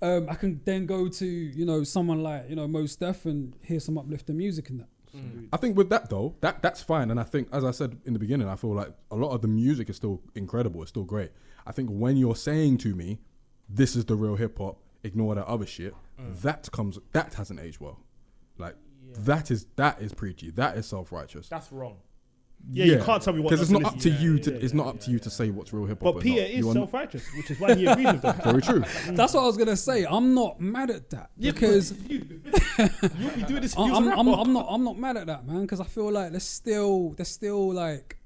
I can then go to, you know, someone like, you know, Mos Def and hear some uplifting music in that. I think with that though, that's fine. And I think, as I said in the beginning, I feel like a lot of the music is still incredible. It's still great. I think when you're saying to me, this is the real hip hop, ignore that other shit, that hasn't aged well. Like that is preachy. That is self-righteous. That's wrong. Yeah, you can't tell me what. Because it's not not up to you to. It's not up to you to say what's real hip hop. But Peter is self-righteous, which is why he agrees with that. Very true. That's what I was gonna say. I'm not mad at that because You'll be doing this. I'm not mad at that, man. Because I feel like there's still like,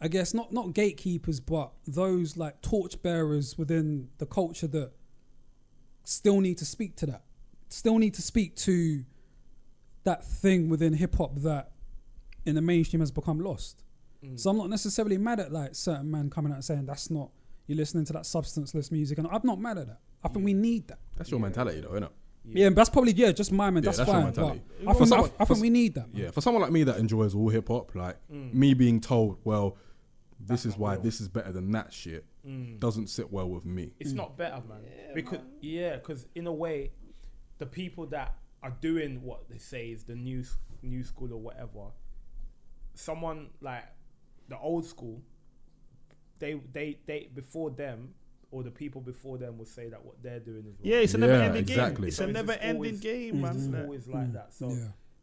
I guess not gatekeepers, but those like torchbearers within the culture that still need to speak to that, still need to speak to that thing within hip hop that in the mainstream has become lost. So I'm not necessarily mad at like certain men coming out and saying that's not, you're listening to that substanceless music, and I'm not mad at that. I think we need that. That's your mentality, though, isn't it? Yeah, that's probably just my man. Yeah, That's that's your fine. mentality. But I think we need that. Man. Yeah, for someone like me that enjoys all hip hop, like me being told, well, this is why this is better than that shit, doesn't sit well with me. It's not better, man. Because in a way, the people that are doing what they say is the new school or whatever, someone like the old school, they before them, or the people before them will say that what they're doing is wrong. Yeah, it's a never-ending exactly. game. It's a never-ending game, man. It's always like that. So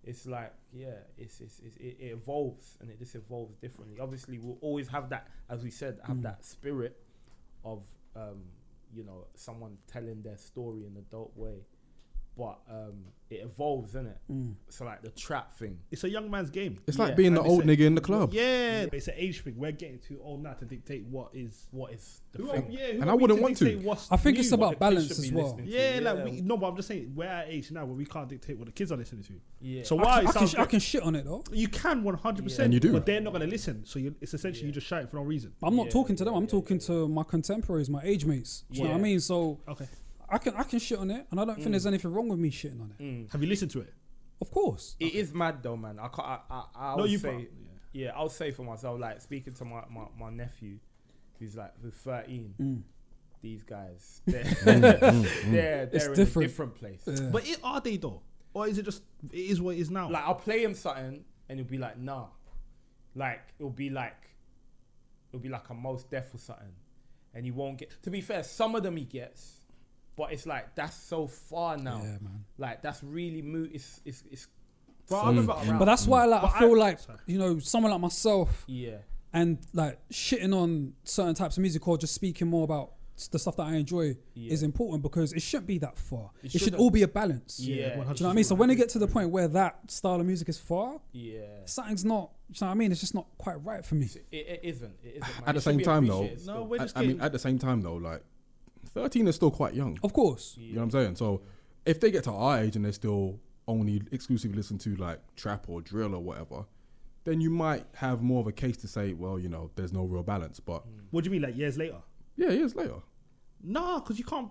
it's like, it evolves, and it just evolves differently. Obviously, we'll always have that, as we said, that spirit of, someone telling their story in a dope way. But it evolves, isn't it? So like the trap thing. It's a young man's game. It's like being the old nigga in the club. Yeah, it's an age thing. We're getting too old now to dictate what is the thing. And I wouldn't want to. I think it's about balance as well. Yeah, but I'm just saying, we're at an age now where we can't dictate what the kids are listening to. Yeah. So I can shit on it though. You can 100%. And you do. But they're not going to listen. So it's essentially you just shout for no reason. I'm not talking to them. I'm talking to my contemporaries, my age mates. You know what I mean? So okay. I can shit on it, and I don't think there's anything wrong with me shitting on it. Have you listened to it? Of course. It is mad though, man. I'll say for myself, like speaking to my nephew, who's 13. These guys, they're in a different place. Yeah. But are they though, or is it just it is what it is now? Like I'll play him something, and he'll be like, nah. Like it'll be like a Most Def or something, and he won't get. To be fair, some of them he gets. But it's like that's so far now. Yeah, man. Like that's really it's. But that's why I feel like someone like myself. Yeah. And like shitting on certain types of music or just speaking more about the stuff that I enjoy is important because it shouldn't be that far. It should all be a balance. Yeah. Do you know what I mean? So when it get to the point where that style of music is far, something's not. Do you know what I mean? It's just not quite right for me. It isn't. At the same time though, at the same time though, like 13 is still quite young. Of course. You know what I'm saying? So if they get to our age and they still only exclusively listen to like trap or drill or whatever, then you might have more of a case to say, well, there's no real balance. But what do you mean, like years later? Yeah, years later. No, because you can't.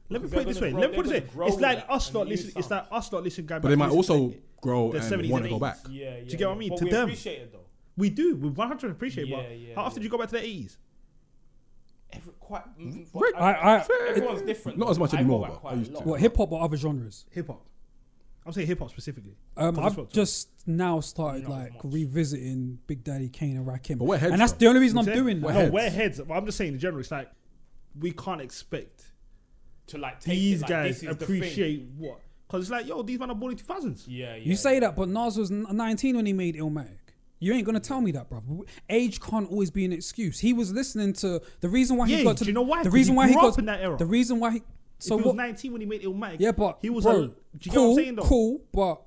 Let me put it this way. It's like us not listening. It's like us not listening. But they might also grow and want to go back. Yeah. Do you get what I mean? But to we them, appreciate it though. We do. We 100% appreciate it. How often do you go back to the 80s? Everyone's different. Not as much anymore. What, hip hop or other genres? Hip hop. I'm saying hip hop specifically. I've just now started revisiting Big Daddy Kane and Rakim. But we're heads, and that's the only reason I'm doing that. We're heads. But I'm just saying in general, it's like we can't expect to take these guys appreciate what, because it's like, yo, these men are born in 2000s. You say that, but Nas was 19 when he made Illmatic. You ain't gonna tell me that, bro. Age can't always be an excuse. He was listening to the reason why he got to. Do you know why? The reason why he got in that era. The reason why he. So he was 19 when he made Illmatic. Yeah, but he was. Bro, do you get what I'm saying though? Cool, but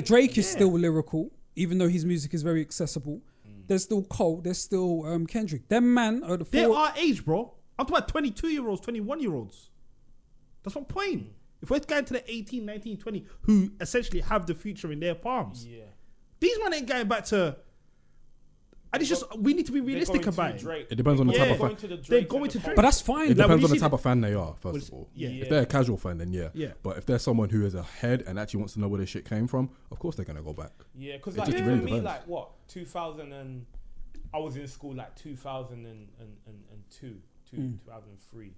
Drake is still lyrical, even though his music is very accessible. There's still Cole. There's still Kendrick. Them man are the. They're our age, bro. I'm talking about 22-year-olds, 21-year-olds. That's my point. If we're going to the 18, 19, 20, who essentially have the future in their palms. Yeah. These men ain't going back to. And it's just, we need to be realistic about it. It depends on the type of fan. They're going to Drake. But that's fine. It depends on the type of fan they are, first of all. Yeah. If they're a casual fan, then yeah. But if they're someone who is ahead and actually wants to know where their shit came from, of course they're going to go back. Yeah, because like, for me, like what, 2000 and... I was in school like 2002, 2003.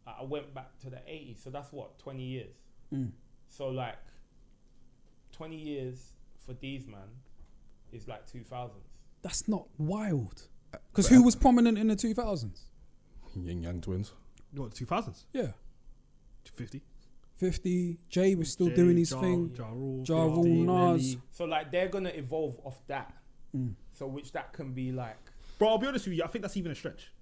I went back to the 80s, so that's what, 20 years. So like 20 years for these man is like 2000s. That's not wild. Because who was prominent in the 2000s? Young Twins. What, 2000s? Yeah. 50. Jay was still doing his thing. Ja Rule, Nas. So like they're gonna evolve off that. So which that can be like. Bro, I'll be honest with you. I think that's even a stretch.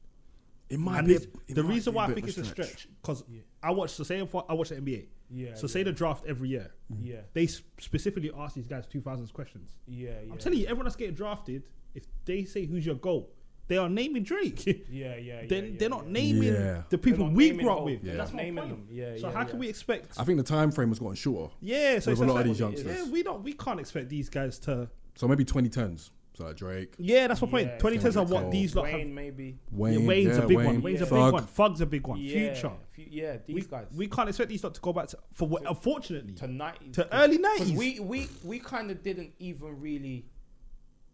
It might be. The reason why I think it's a stretch, because I watch the NBA. Yeah. So say the draft every year. Yeah. They specifically ask these guys 2000s questions. Yeah. I'm telling you, everyone that's getting drafted, if they say who's your GOAT, they are naming Drake. They're not naming the people we grew up with. Yeah. That's naming them. So how can we expect? I think the time frame has gotten shorter. Yeah. So with a lot of these youngsters. Yeah, we can't expect these guys to. So maybe 2010s. So like Drake. Yeah, that's my point. 2010s are what these lot have. Wayne maybe. Wayne's a big one. Wayne's a big one. Thug's a big one. Future. Yeah, these guys. We can't expect these lot to go back to unfortunately to 90s. To early 90s. We kind of didn't even really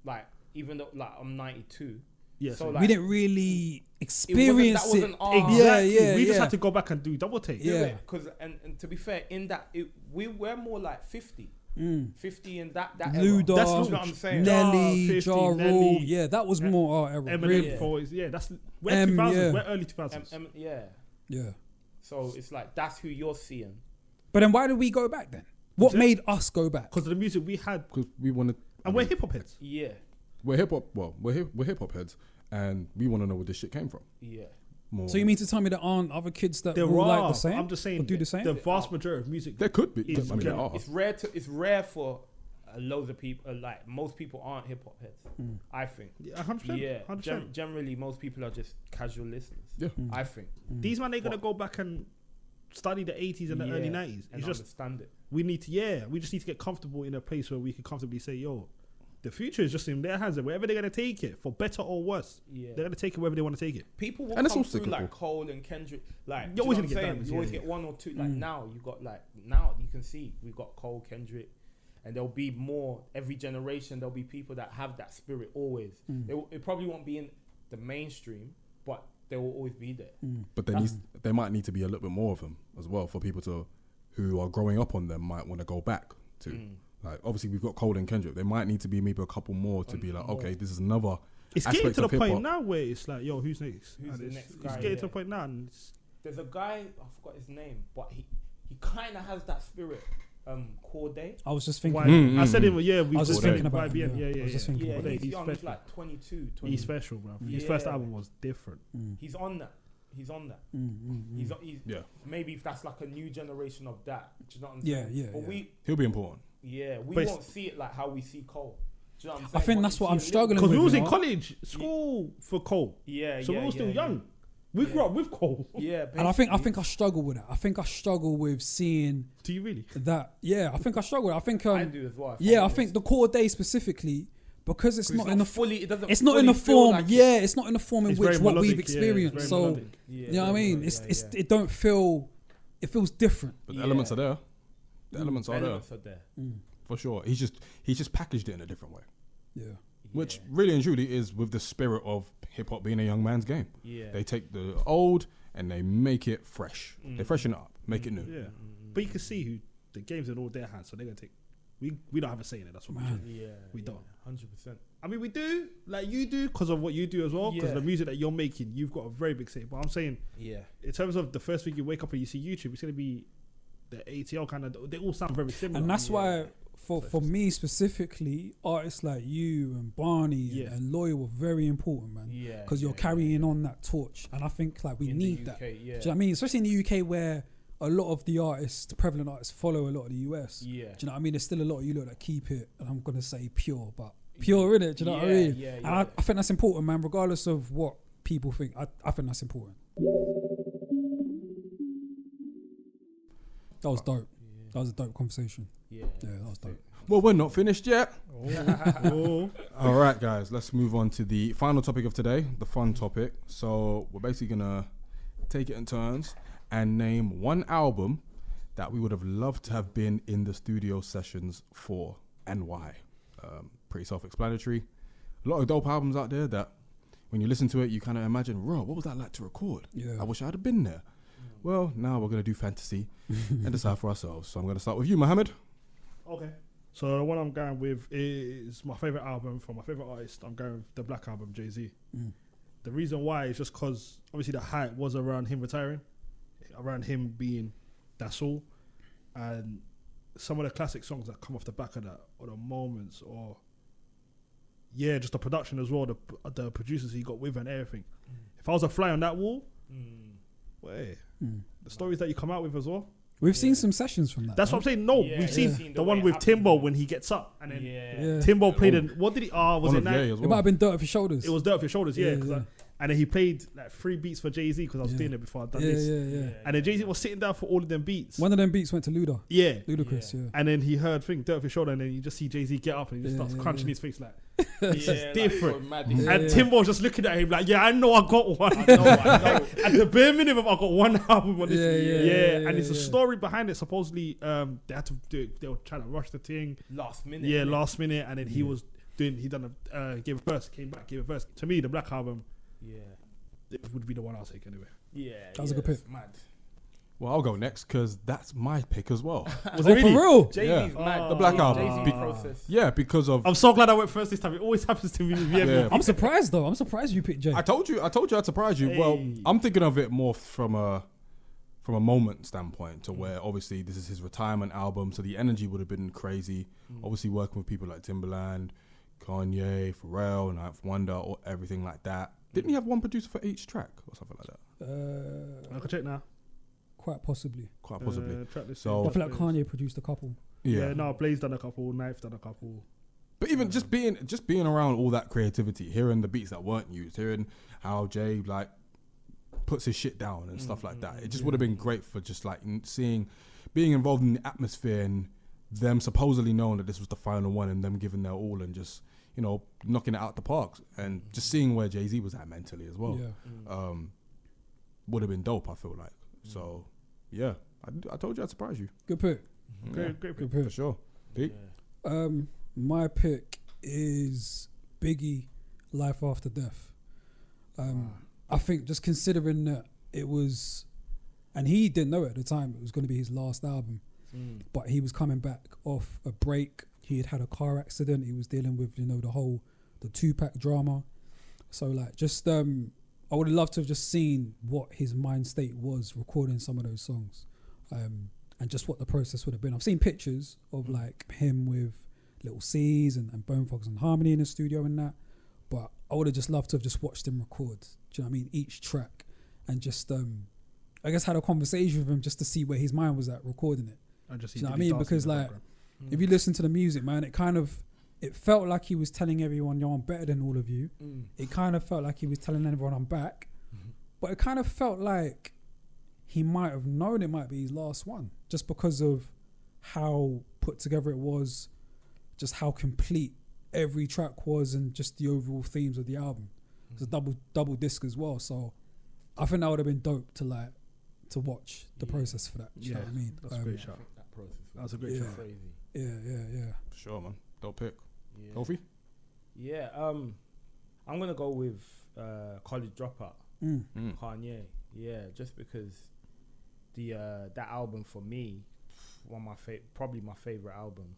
like, even though like I'm 92. Yeah, so like, we didn't really experience it. Exactly. We just had to go back and do double take. Yeah, because and to be fair, in that we were more like 50. 50 in that Luda, era. That's what I'm saying. Nelly, Ja Rule. Yeah, that was more our era. Eminem, that's we're 2000s. We're early 2000s. Yeah. So it's like that's who you're seeing. But then why did we go back then? What made us go back? Because of the music we had, Because we wanted, and we're hip hop heads. Yeah. we're hip hop. Well, we're hip hop heads, and we want to know where this shit came from. Yeah. More. So you mean to tell me there aren't other kids that There will are. like the same? I'm just saying, or do the same? The vast majority of music. There could be. Is I mean, there general. are. It's rare for loads of people. Like most people aren't hip hop heads. I think. Yeah, 100%. Yeah. 100%. Generally, most people are just casual listeners. Yeah. I think. These man ain't gonna go back and study the 80s and the early 90s. And It's just understand it. we just need to get comfortable in a place where we can comfortably say, yo, the future is just in their hands, and wherever they're gonna take it, for better or worse, Yeah. they're gonna take it wherever they want to take it. People will And it's come all through cyclical. like Cole and Kendrick. Like You're always do you know gonna get what I'm diamonds, saying? You always yeah, get one or two. Like now you got now you can see we've got Cole, Kendrick, and there'll be more every generation. There'll be people that have that spirit always. It probably won't be in the mainstream, but they will always be there. But there might need to be a little bit more of them as well for people who are growing up on them might want to go back to. Like obviously we've got Cole and Kendrick. There might need to be maybe a couple more to be like, okay, this is another. It's getting aspect to the of hip-hop. point now where it's like, yo, who's next? Who's And the it's, next it's guy, getting yeah. to the point now, and it's, There's a guy I forgot his name, but he kind of has that spirit. Corday. I was just thinking. I said him. Yeah, we I was just Corday. thinking about YBN. him. Yeah, I was just thinking Yeah, about Corday, he's he's young. He's special. like 22, 20. He's special, bro. His Yeah. first album was different. He's on that. He's He's Yeah. maybe if that's like a new generation of that. Do you know what I'm Yeah, saying? yeah, But yeah. He'll be important. we But won't see it like how we see Cole. Do you know what I'm I saying? think But that's you what see I'm a little- struggling Because we with, was you in know? college, school for Cole. Yeah, So yeah, we were still yeah, young. We grew up with Cole. Yeah, And I think I struggle with that. I think I struggle with seeing Do you really? that. Yeah, I think I struggle with it. I think I do as well. if yeah, I'm I think honest. the core day specifically, because it's not in the fully. It doesn't. it's not in fully the feel form. like it. Yeah, it's not in the form in It's which very what melodic, we've yeah, it's experienced. very So melodic. Yeah, you know what I mean? yeah, It's yeah. it don't feel. It feels different. But the elements are there. The elements The are there elements are there. for sure. He's just packaged it in a different way, Yeah. which really and truly is with the spirit of hip hop being a young man's game. Yeah. They take the old and they make it fresh. They freshen it up, make it new. Yeah. But you can see who the game's in all their hands, so they're gonna take. We don't have a say in it. That's what we do. Yeah. We don't. 100%. I mean, we do, like you do, because of what you do as well. Because Yeah. the music that you're making, you've got a very big say. But I'm saying, Yeah. in terms of the first thing you wake up and you see YouTube, it's gonna be the ATL kind of. They all sound very similar. And that's why, for me specifically, artists like you and Barney Yeah. and Loy were very important, man. Yeah. Because you're carrying on that torch, and I think like we In need the that. UK, Do yeah. you know what I mean? Especially in the UK where a lot of the artists, the prevalent artists, follow a lot of the US. Yeah. Do you know what I mean? There's still a lot of you lot that keep it, and I'm gonna say pure, but pure in it. Do you know what I Yeah, mean? yeah, And yeah. I think that's important, man. Regardless of what people think, I think that's important. That was dope. That was a dope conversation. Yeah. Yeah, that was dope. Well, we're not finished yet. Oh. All right, guys, let's move on to the final topic of today, the fun topic. So we're basically gonna take it in turns and name one album that we would have loved to have been in the studio sessions for and why. Pretty self-explanatory. A lot of dope albums out there that when you listen to it, you kind of imagine, "Bro, what was that like to record? Yeah. I wish I'd have been there." Well, now we're gonna do fantasy and decide for ourselves. So I'm gonna start with you, Mohammed. Okay. So the one I'm going with is my favorite album from my favorite artist. I'm going with the Black Album, Jay-Z. The reason why is just because obviously the hype was around him retiring, around him being that's all, and some of the classic songs that come off the back of that, or the moments, or just the production as well, the producers he got with and everything. If I was a fly on that wall, the stories that you come out with as well. We've seen some sessions from that. That's what I'm saying. No, Yeah, we've seen the the way one it with happened. Timbo when he gets up, and then Yeah. Timbo played in. What did he? Was One it of night? Ye as It might well. have been Dirt Off Your Shoulders. It was Dirt Off Your Shoulders, yeah. Yeah, 'cause yeah. and then he played like 3 beats for Jay-Z because I was Yeah. doing it before I'd done yeah, this. yeah. And then Jay-Z was sitting down for all of them beats. One of them beats went to Ludacris. Yeah. Ludacris, yeah. And then he heard Dirt Off Your Shoulder, and then you just see Jay-Z get up and he just starts crunching his face like, this is different. Yeah. And Timbo's just looking at him like, yeah, I know I got one. I know. At the bare minimum, I got one album on this. Yeah, And it's a yeah. story behind it. Supposedly, they had to do it. They were trying to rush the thing. Last minute. Yeah, last minute, and then he done a gave a verse, came back, gave a verse. To me, the Black Album, Yeah. it would be the one I'll take anyway. Yeah. That was a good pick. it's Mad. Well, I'll go next because that's my pick as well. Was Oh, it really? for real? Jay-Z's Yeah. mad. The Black Album. Jay-Z Be- process. Yeah, because of I'm so glad I went first this time. It always happens to me. With Yeah. I'm surprised though. I'm surprised you picked Jay. I told you I'd surprise you. Well, Hey. I'm thinking of it more from from a moment standpoint to where obviously this is his retirement album, so the energy would have been crazy. Obviously working with people like Timbaland, Kanye, Pharrell, Ninth Wonder, or everything like that. Didn't he have one producer for each track or something like that? I can check now. Quite possibly. Quite possibly. I feel like Kanye produced a couple. Yeah, no, Blaze done a couple, Knife done a couple. But even just being around all that creativity, hearing the beats that weren't used, hearing how Jay like puts his shit down and stuff like that, it just would have been great for just like being involved in the atmosphere and them supposedly knowing that this was the final one and them giving their all and just, you know, knocking it out the parks and just seeing where Jay-Z was at mentally as well. Would have been dope, I feel like. So yeah, I told you I'd surprise you. Good pick. Great pick. Good pick. For sure. Pete? My pick is Biggie, Life After Death. I think just considering that it was, and he didn't know it at the time, it was going to be his last album, but he was coming back off a break. He had a car accident. He was dealing with, you know, the Tupac drama. So like just, I would have loved to have just seen what his mind state was recording some of those songs, and just what the process would have been. I've seen pictures of like him with Little C's and Bone Thugs and Harmony in the studio and that, but I would have just loved to have just watched him record, do you know what I mean, each track, and just I guess had a conversation with him just to see where his mind was at recording it. Do you know what I mean? Because like if you listen to the music, man, it felt like he was telling everyone, yo, I'm better than all of you. It kind of felt like he was telling everyone I'm back, but it kind of felt like he might have known it might be his last one just because of how put together it was, just how complete every track was, and just the overall themes of the album. It's a double disc as well, so I think that would have been dope to watch the process for that. Do you know what I mean? That's a great shot. That was a great shot. Crazy. Yeah. For sure, man. Dope pick. Yeah. Kofi? Yeah, I'm gonna go with College Dropout, Kanye. Yeah, just because that album for me, probably my favorite album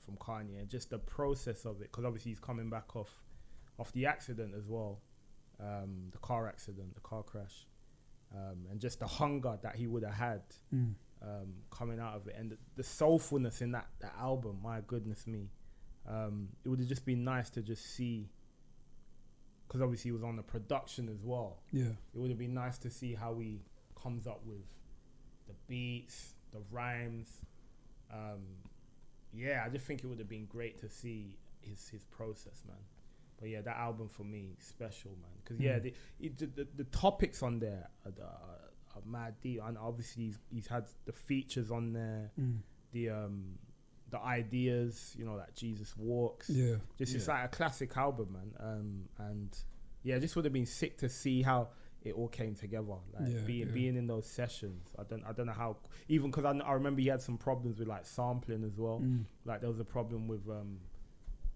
from Kanye, and just the process of it, because obviously he's coming back off the accident as well, the car accident, the car crash, and just the hunger that he would have had coming out of it, and the soulfulness in that album. My goodness me, it would have just been nice to just see, because obviously he was on the production as well. Yeah, it would have been nice to see how he comes up with the beats, the rhymes. I just think it would have been great to see his process, man. But yeah, that album for me special, man, because the topics on there are mad deep, and obviously he's had the features on there, the ideas, you know, that Jesus Walks. It's like a classic album, man. And yeah, just would have been sick to see how it all came together, like being in those sessions. I don't know how, even because I remember he had some problems with like sampling as well. Like there was a problem with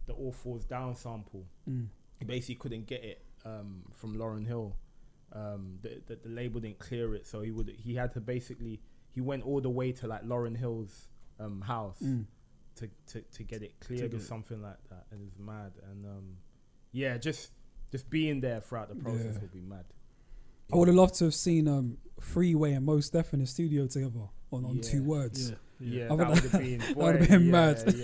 the All Falls Down sample. He basically couldn't get it from Lauryn Hill. The label didn't clear it, so he had to basically, he went all the way to like Lauryn Hill's house to get it cleared or something like that, and it's mad. And just being there throughout the process would be mad. I would have loved to have seen Freeway and Mos Def in the studio together on 2 words. That would have been, that would have been mad.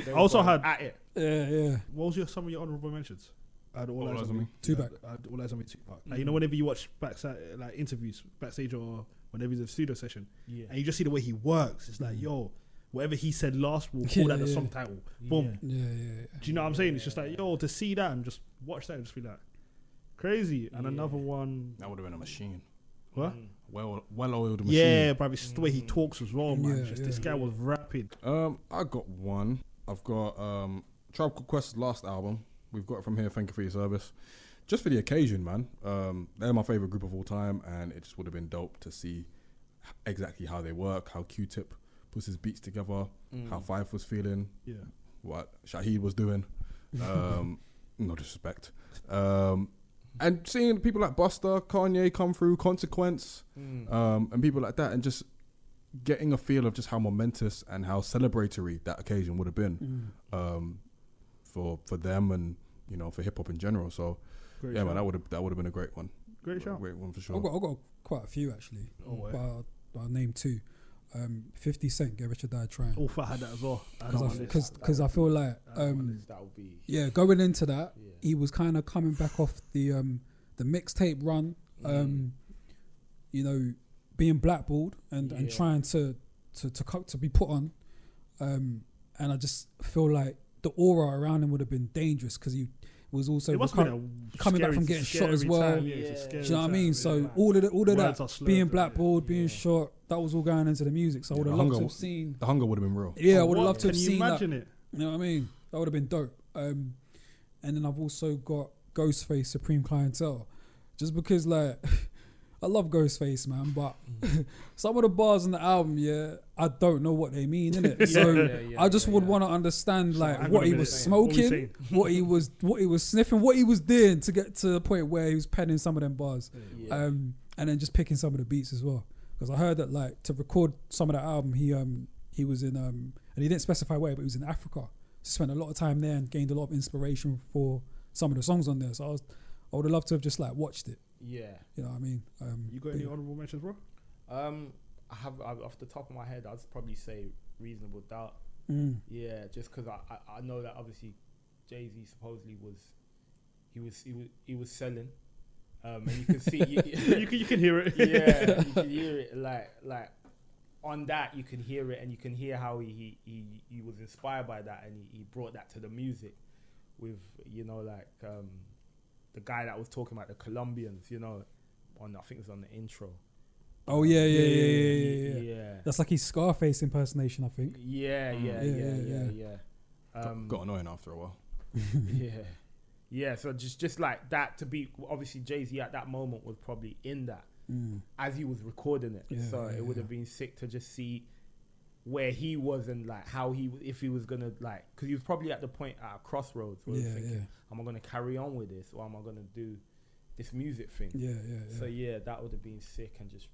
I also had at it. What was some of your honorable mentions? I had All Eyes on Me. Tupac. I had All Eyes on Me, Tupac. Like, you know, whenever you watch like interviews backstage or whenever he's in a studio session, and you just see the way he works, it's like, yo, whatever he said last, we'll call that the song title. Boom. Do you know what I'm saying? It's just like, yo, to see that and just watch that and just be like, crazy. And another one, that would have been a machine. What? Well-oiled machine. Yeah, but it's just the way he talks as well, man. This guy was rapping. I got one. I've got Tribe Called Quest's last album. We've got it from here. Thank you for your service. Just for the occasion, man. They're my favorite group of all time, and it just would have been dope to see exactly how they work, how Q-Tip puts his beats together, how Fife was feeling, what Shaheed was doing. No disrespect. And seeing people like Busta, Kanye come through, Consequence, and people like that, and just getting a feel of just how momentous and how celebratory that occasion would have been for them, and you know, for hip hop in general. So great, man, that would have been a great one. Great shout. Great one for sure. I've got quite a few actually. Oh, but I'll name two. 50 Cent, Get Rich or Die Trying. Oh, I had that as well. Because I feel like that would be going into that, yeah. he was kind of coming back off the mixtape run, you know, being blackballed and trying to be put on, and I just feel like the aura around him would have been dangerous because he was also coming back from getting shot as well. Do you know what I mean? So all of that, being blackballed, being shot, that was all going into the music. So I would have loved to have seen. The hunger would have been real. Yeah, I would have loved to have Can you seen imagine that. it? You know what I mean? That would have been dope. And then I've also got Ghostface, Supreme Clientele, just because like I love Ghostface, man, but some of the bars on the album, I don't know what they mean, innit? So I just would want to understand like what he was smoking, what he was sniffing, what he was doing to get to the point where he was penning some of them bars, and then just picking some of the beats as well. Because I heard that like to record some of that album, he was in and he didn't specify where, but he was in Africa. Spent a lot of time there and gained a lot of inspiration for some of the songs on there. So I would have loved to have just like watched it. Yeah. You know what I mean? You got any honorable mentions, bro? I have off the top of my head, I'd probably say Reasonable Doubt. Yeah, just because I know that obviously Jay-Z supposedly he was selling, and you can see you can hear it. Yeah, you can hear it like on that you can hear it, and you can hear how he was inspired by that, and he brought that to the music with the guy that was talking about the Colombians, I think it was on the intro. Oh yeah. That's like his Scarface impersonation, I think. Yeah. Got annoying after a while. Yeah. So just like that, to be obviously Jay-Z at that moment was probably in that as he was recording it. So it would have been sick to just see where he was and like how if he was gonna like, because he was probably at the point at a crossroads where he was thinking, am I gonna carry on with this or am I gonna do this music thing? So that would have been sick. And just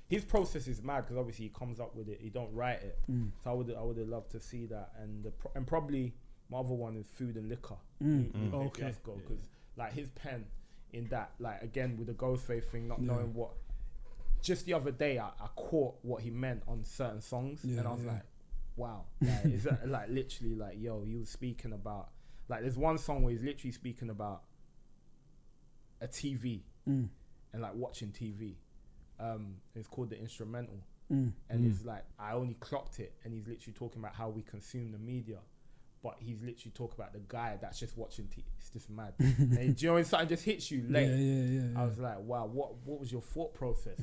his process is mad because obviously he comes up with it, he don't write it. So I would have loved to see that. And probably my other one is Food and Liquor. Okay, let's go, because like his pen in that, like again with the Ghostface thing, not knowing what. Just the other day, I caught what he meant on certain songs, and I was like, "Wow!" Like, is that like literally like, yo, he was speaking about like there's one song where he's literally speaking about a TV and like watching TV. It's called The Instrumental, and it's like I only clocked it, and he's literally talking about how we consume the media. But he's literally talking about the guy that's just watching TV. It's just mad. And do you know when something just hits you late? Yeah. I was like, wow, what was your thought process?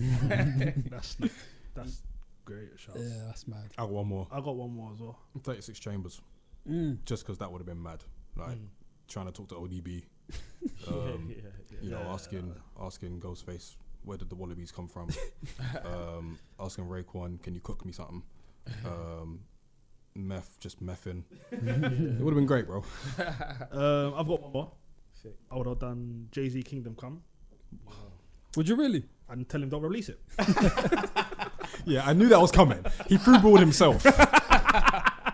That's great. Shouts. Yeah, that's mad. I got one more. I got one more as well. 36 Chambers. Just because that would have been mad. Like trying to talk to ODB. Asking Ghostface, where did the Wallabies come from? Asking Raekwon, can you cook me something? Just mething. It would have been great, bro. I've got one more. Sick. I would have done Jay-Z Kingdom Come. Would you really? And tell him don't release it. Yeah, I knew that was coming. He threw-balled himself.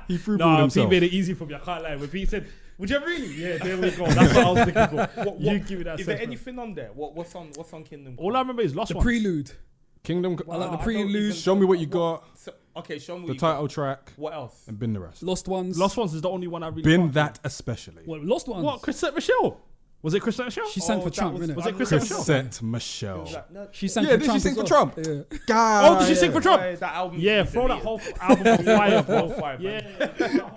He made it easy for me. I can't lie. When Pete said, would you really? Yeah, there we go. That's what I was looking for. You give me that. Is there anything on there? What's on Kingdom Come? All I remember is Lost The Ones. Prelude. Kingdom. I like the prelude. Show me what you got. Okay, show me the title track. What else? And bin the rest. Lost Ones. Lost Ones is the only one I really bin that especially. What, Lost Ones? What, Chrisette Michelle? Was it Chrisette Michelle? She sang for Trump, innit? Was it Chrisette Michelle? She sang for Trump. Did she sing for Trump? Yeah. God. Oh, did she sing for Trump? That album. Yeah, throw that whole album on fire, bro. Yeah.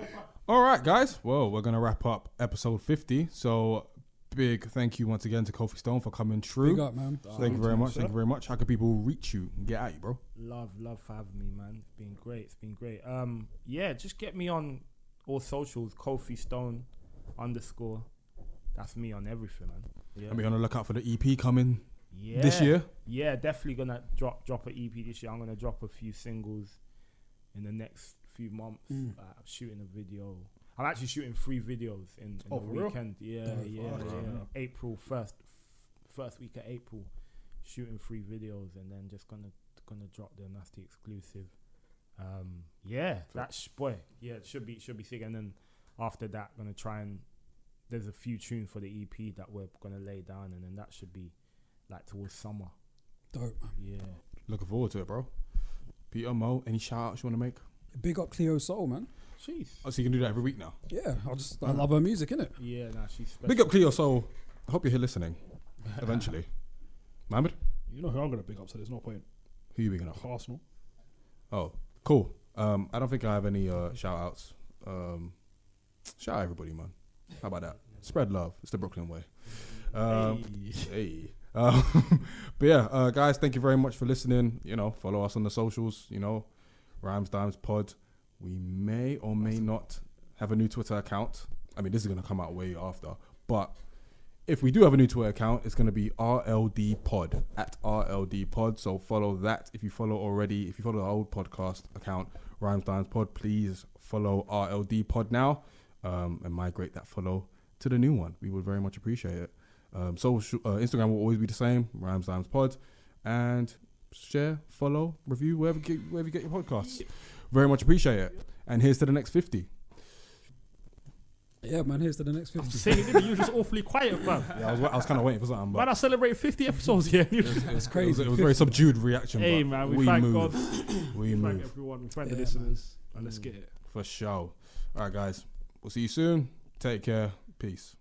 All right, guys. Well, we're going to wrap up episode 50. So, big thank you once again to Kofi Stone for coming through. Big up, man. Thank you very much. Thank you very much. How can people reach you and get at you, bro? Love for having me, man. It's been great. Just get me on all socials. Kofi Stone _. That's me on everything, man. Yeah. And we're gonna look out for the EP coming this year. Yeah, definitely gonna drop an EP this year. I'm gonna drop a few singles in the next few months. I'm shooting a video. I'm actually shooting 3 videos in the weekend. Yeah. April first week of April, shooting 3 videos, and then just gonna drop them. That's the exclusive. That's boy. Yeah, it should be sick. And then after that, gonna try and there's a few tunes for the EP that we're gonna lay down, and then that should be like towards summer. Dope, man. Yeah. Looking forward to it, bro. Peter, Mo, any shout outs you want to make? Big up Cleo Soul, man. Jeez. Oh, so you can do that every week now. Yeah, I love her music, innit? Yeah, nah, she's special. Big up Cleo Soul. I hope you're here listening. Eventually. Mohammed? You know who I'm gonna pick up, so there's no point. Who you picking up? Arsenal. Oh, cool. I don't think I have any shout outs. Shout out everybody, man. How about that? Spread love. It's the Brooklyn way. Hey. But yeah, guys, thank you very much for listening. You know, follow us on the socials, you know, Rhymes Dimes Pod. We may or may not have a new Twitter account. I mean, this is going to come out way after. But if we do have a new Twitter account, it's going to be RLD Pod, at RLD Pod. So follow that. If you follow the old podcast account, Rhymes Dimes Pod, please follow RLD Pod now and migrate that follow to the new one. We would very much appreciate it. Instagram will always be the same, Rhymes Dimes Pod. And share, follow, review, wherever you get your podcasts. Very much appreciate it. And here's to the next 50. Yeah, man, here's to the next 50. Saying it, you were just awfully quiet, man. Yeah, I was kind of waiting for something. Man, But I celebrate 50 episodes here. It's crazy. It was a very subdued reaction. Hey, but man, we thank moved. God. We Thank moved. everyone. We thank Yeah, the listeners. And let's get it. For sure. All right, guys. We'll see you soon. Take care. Peace.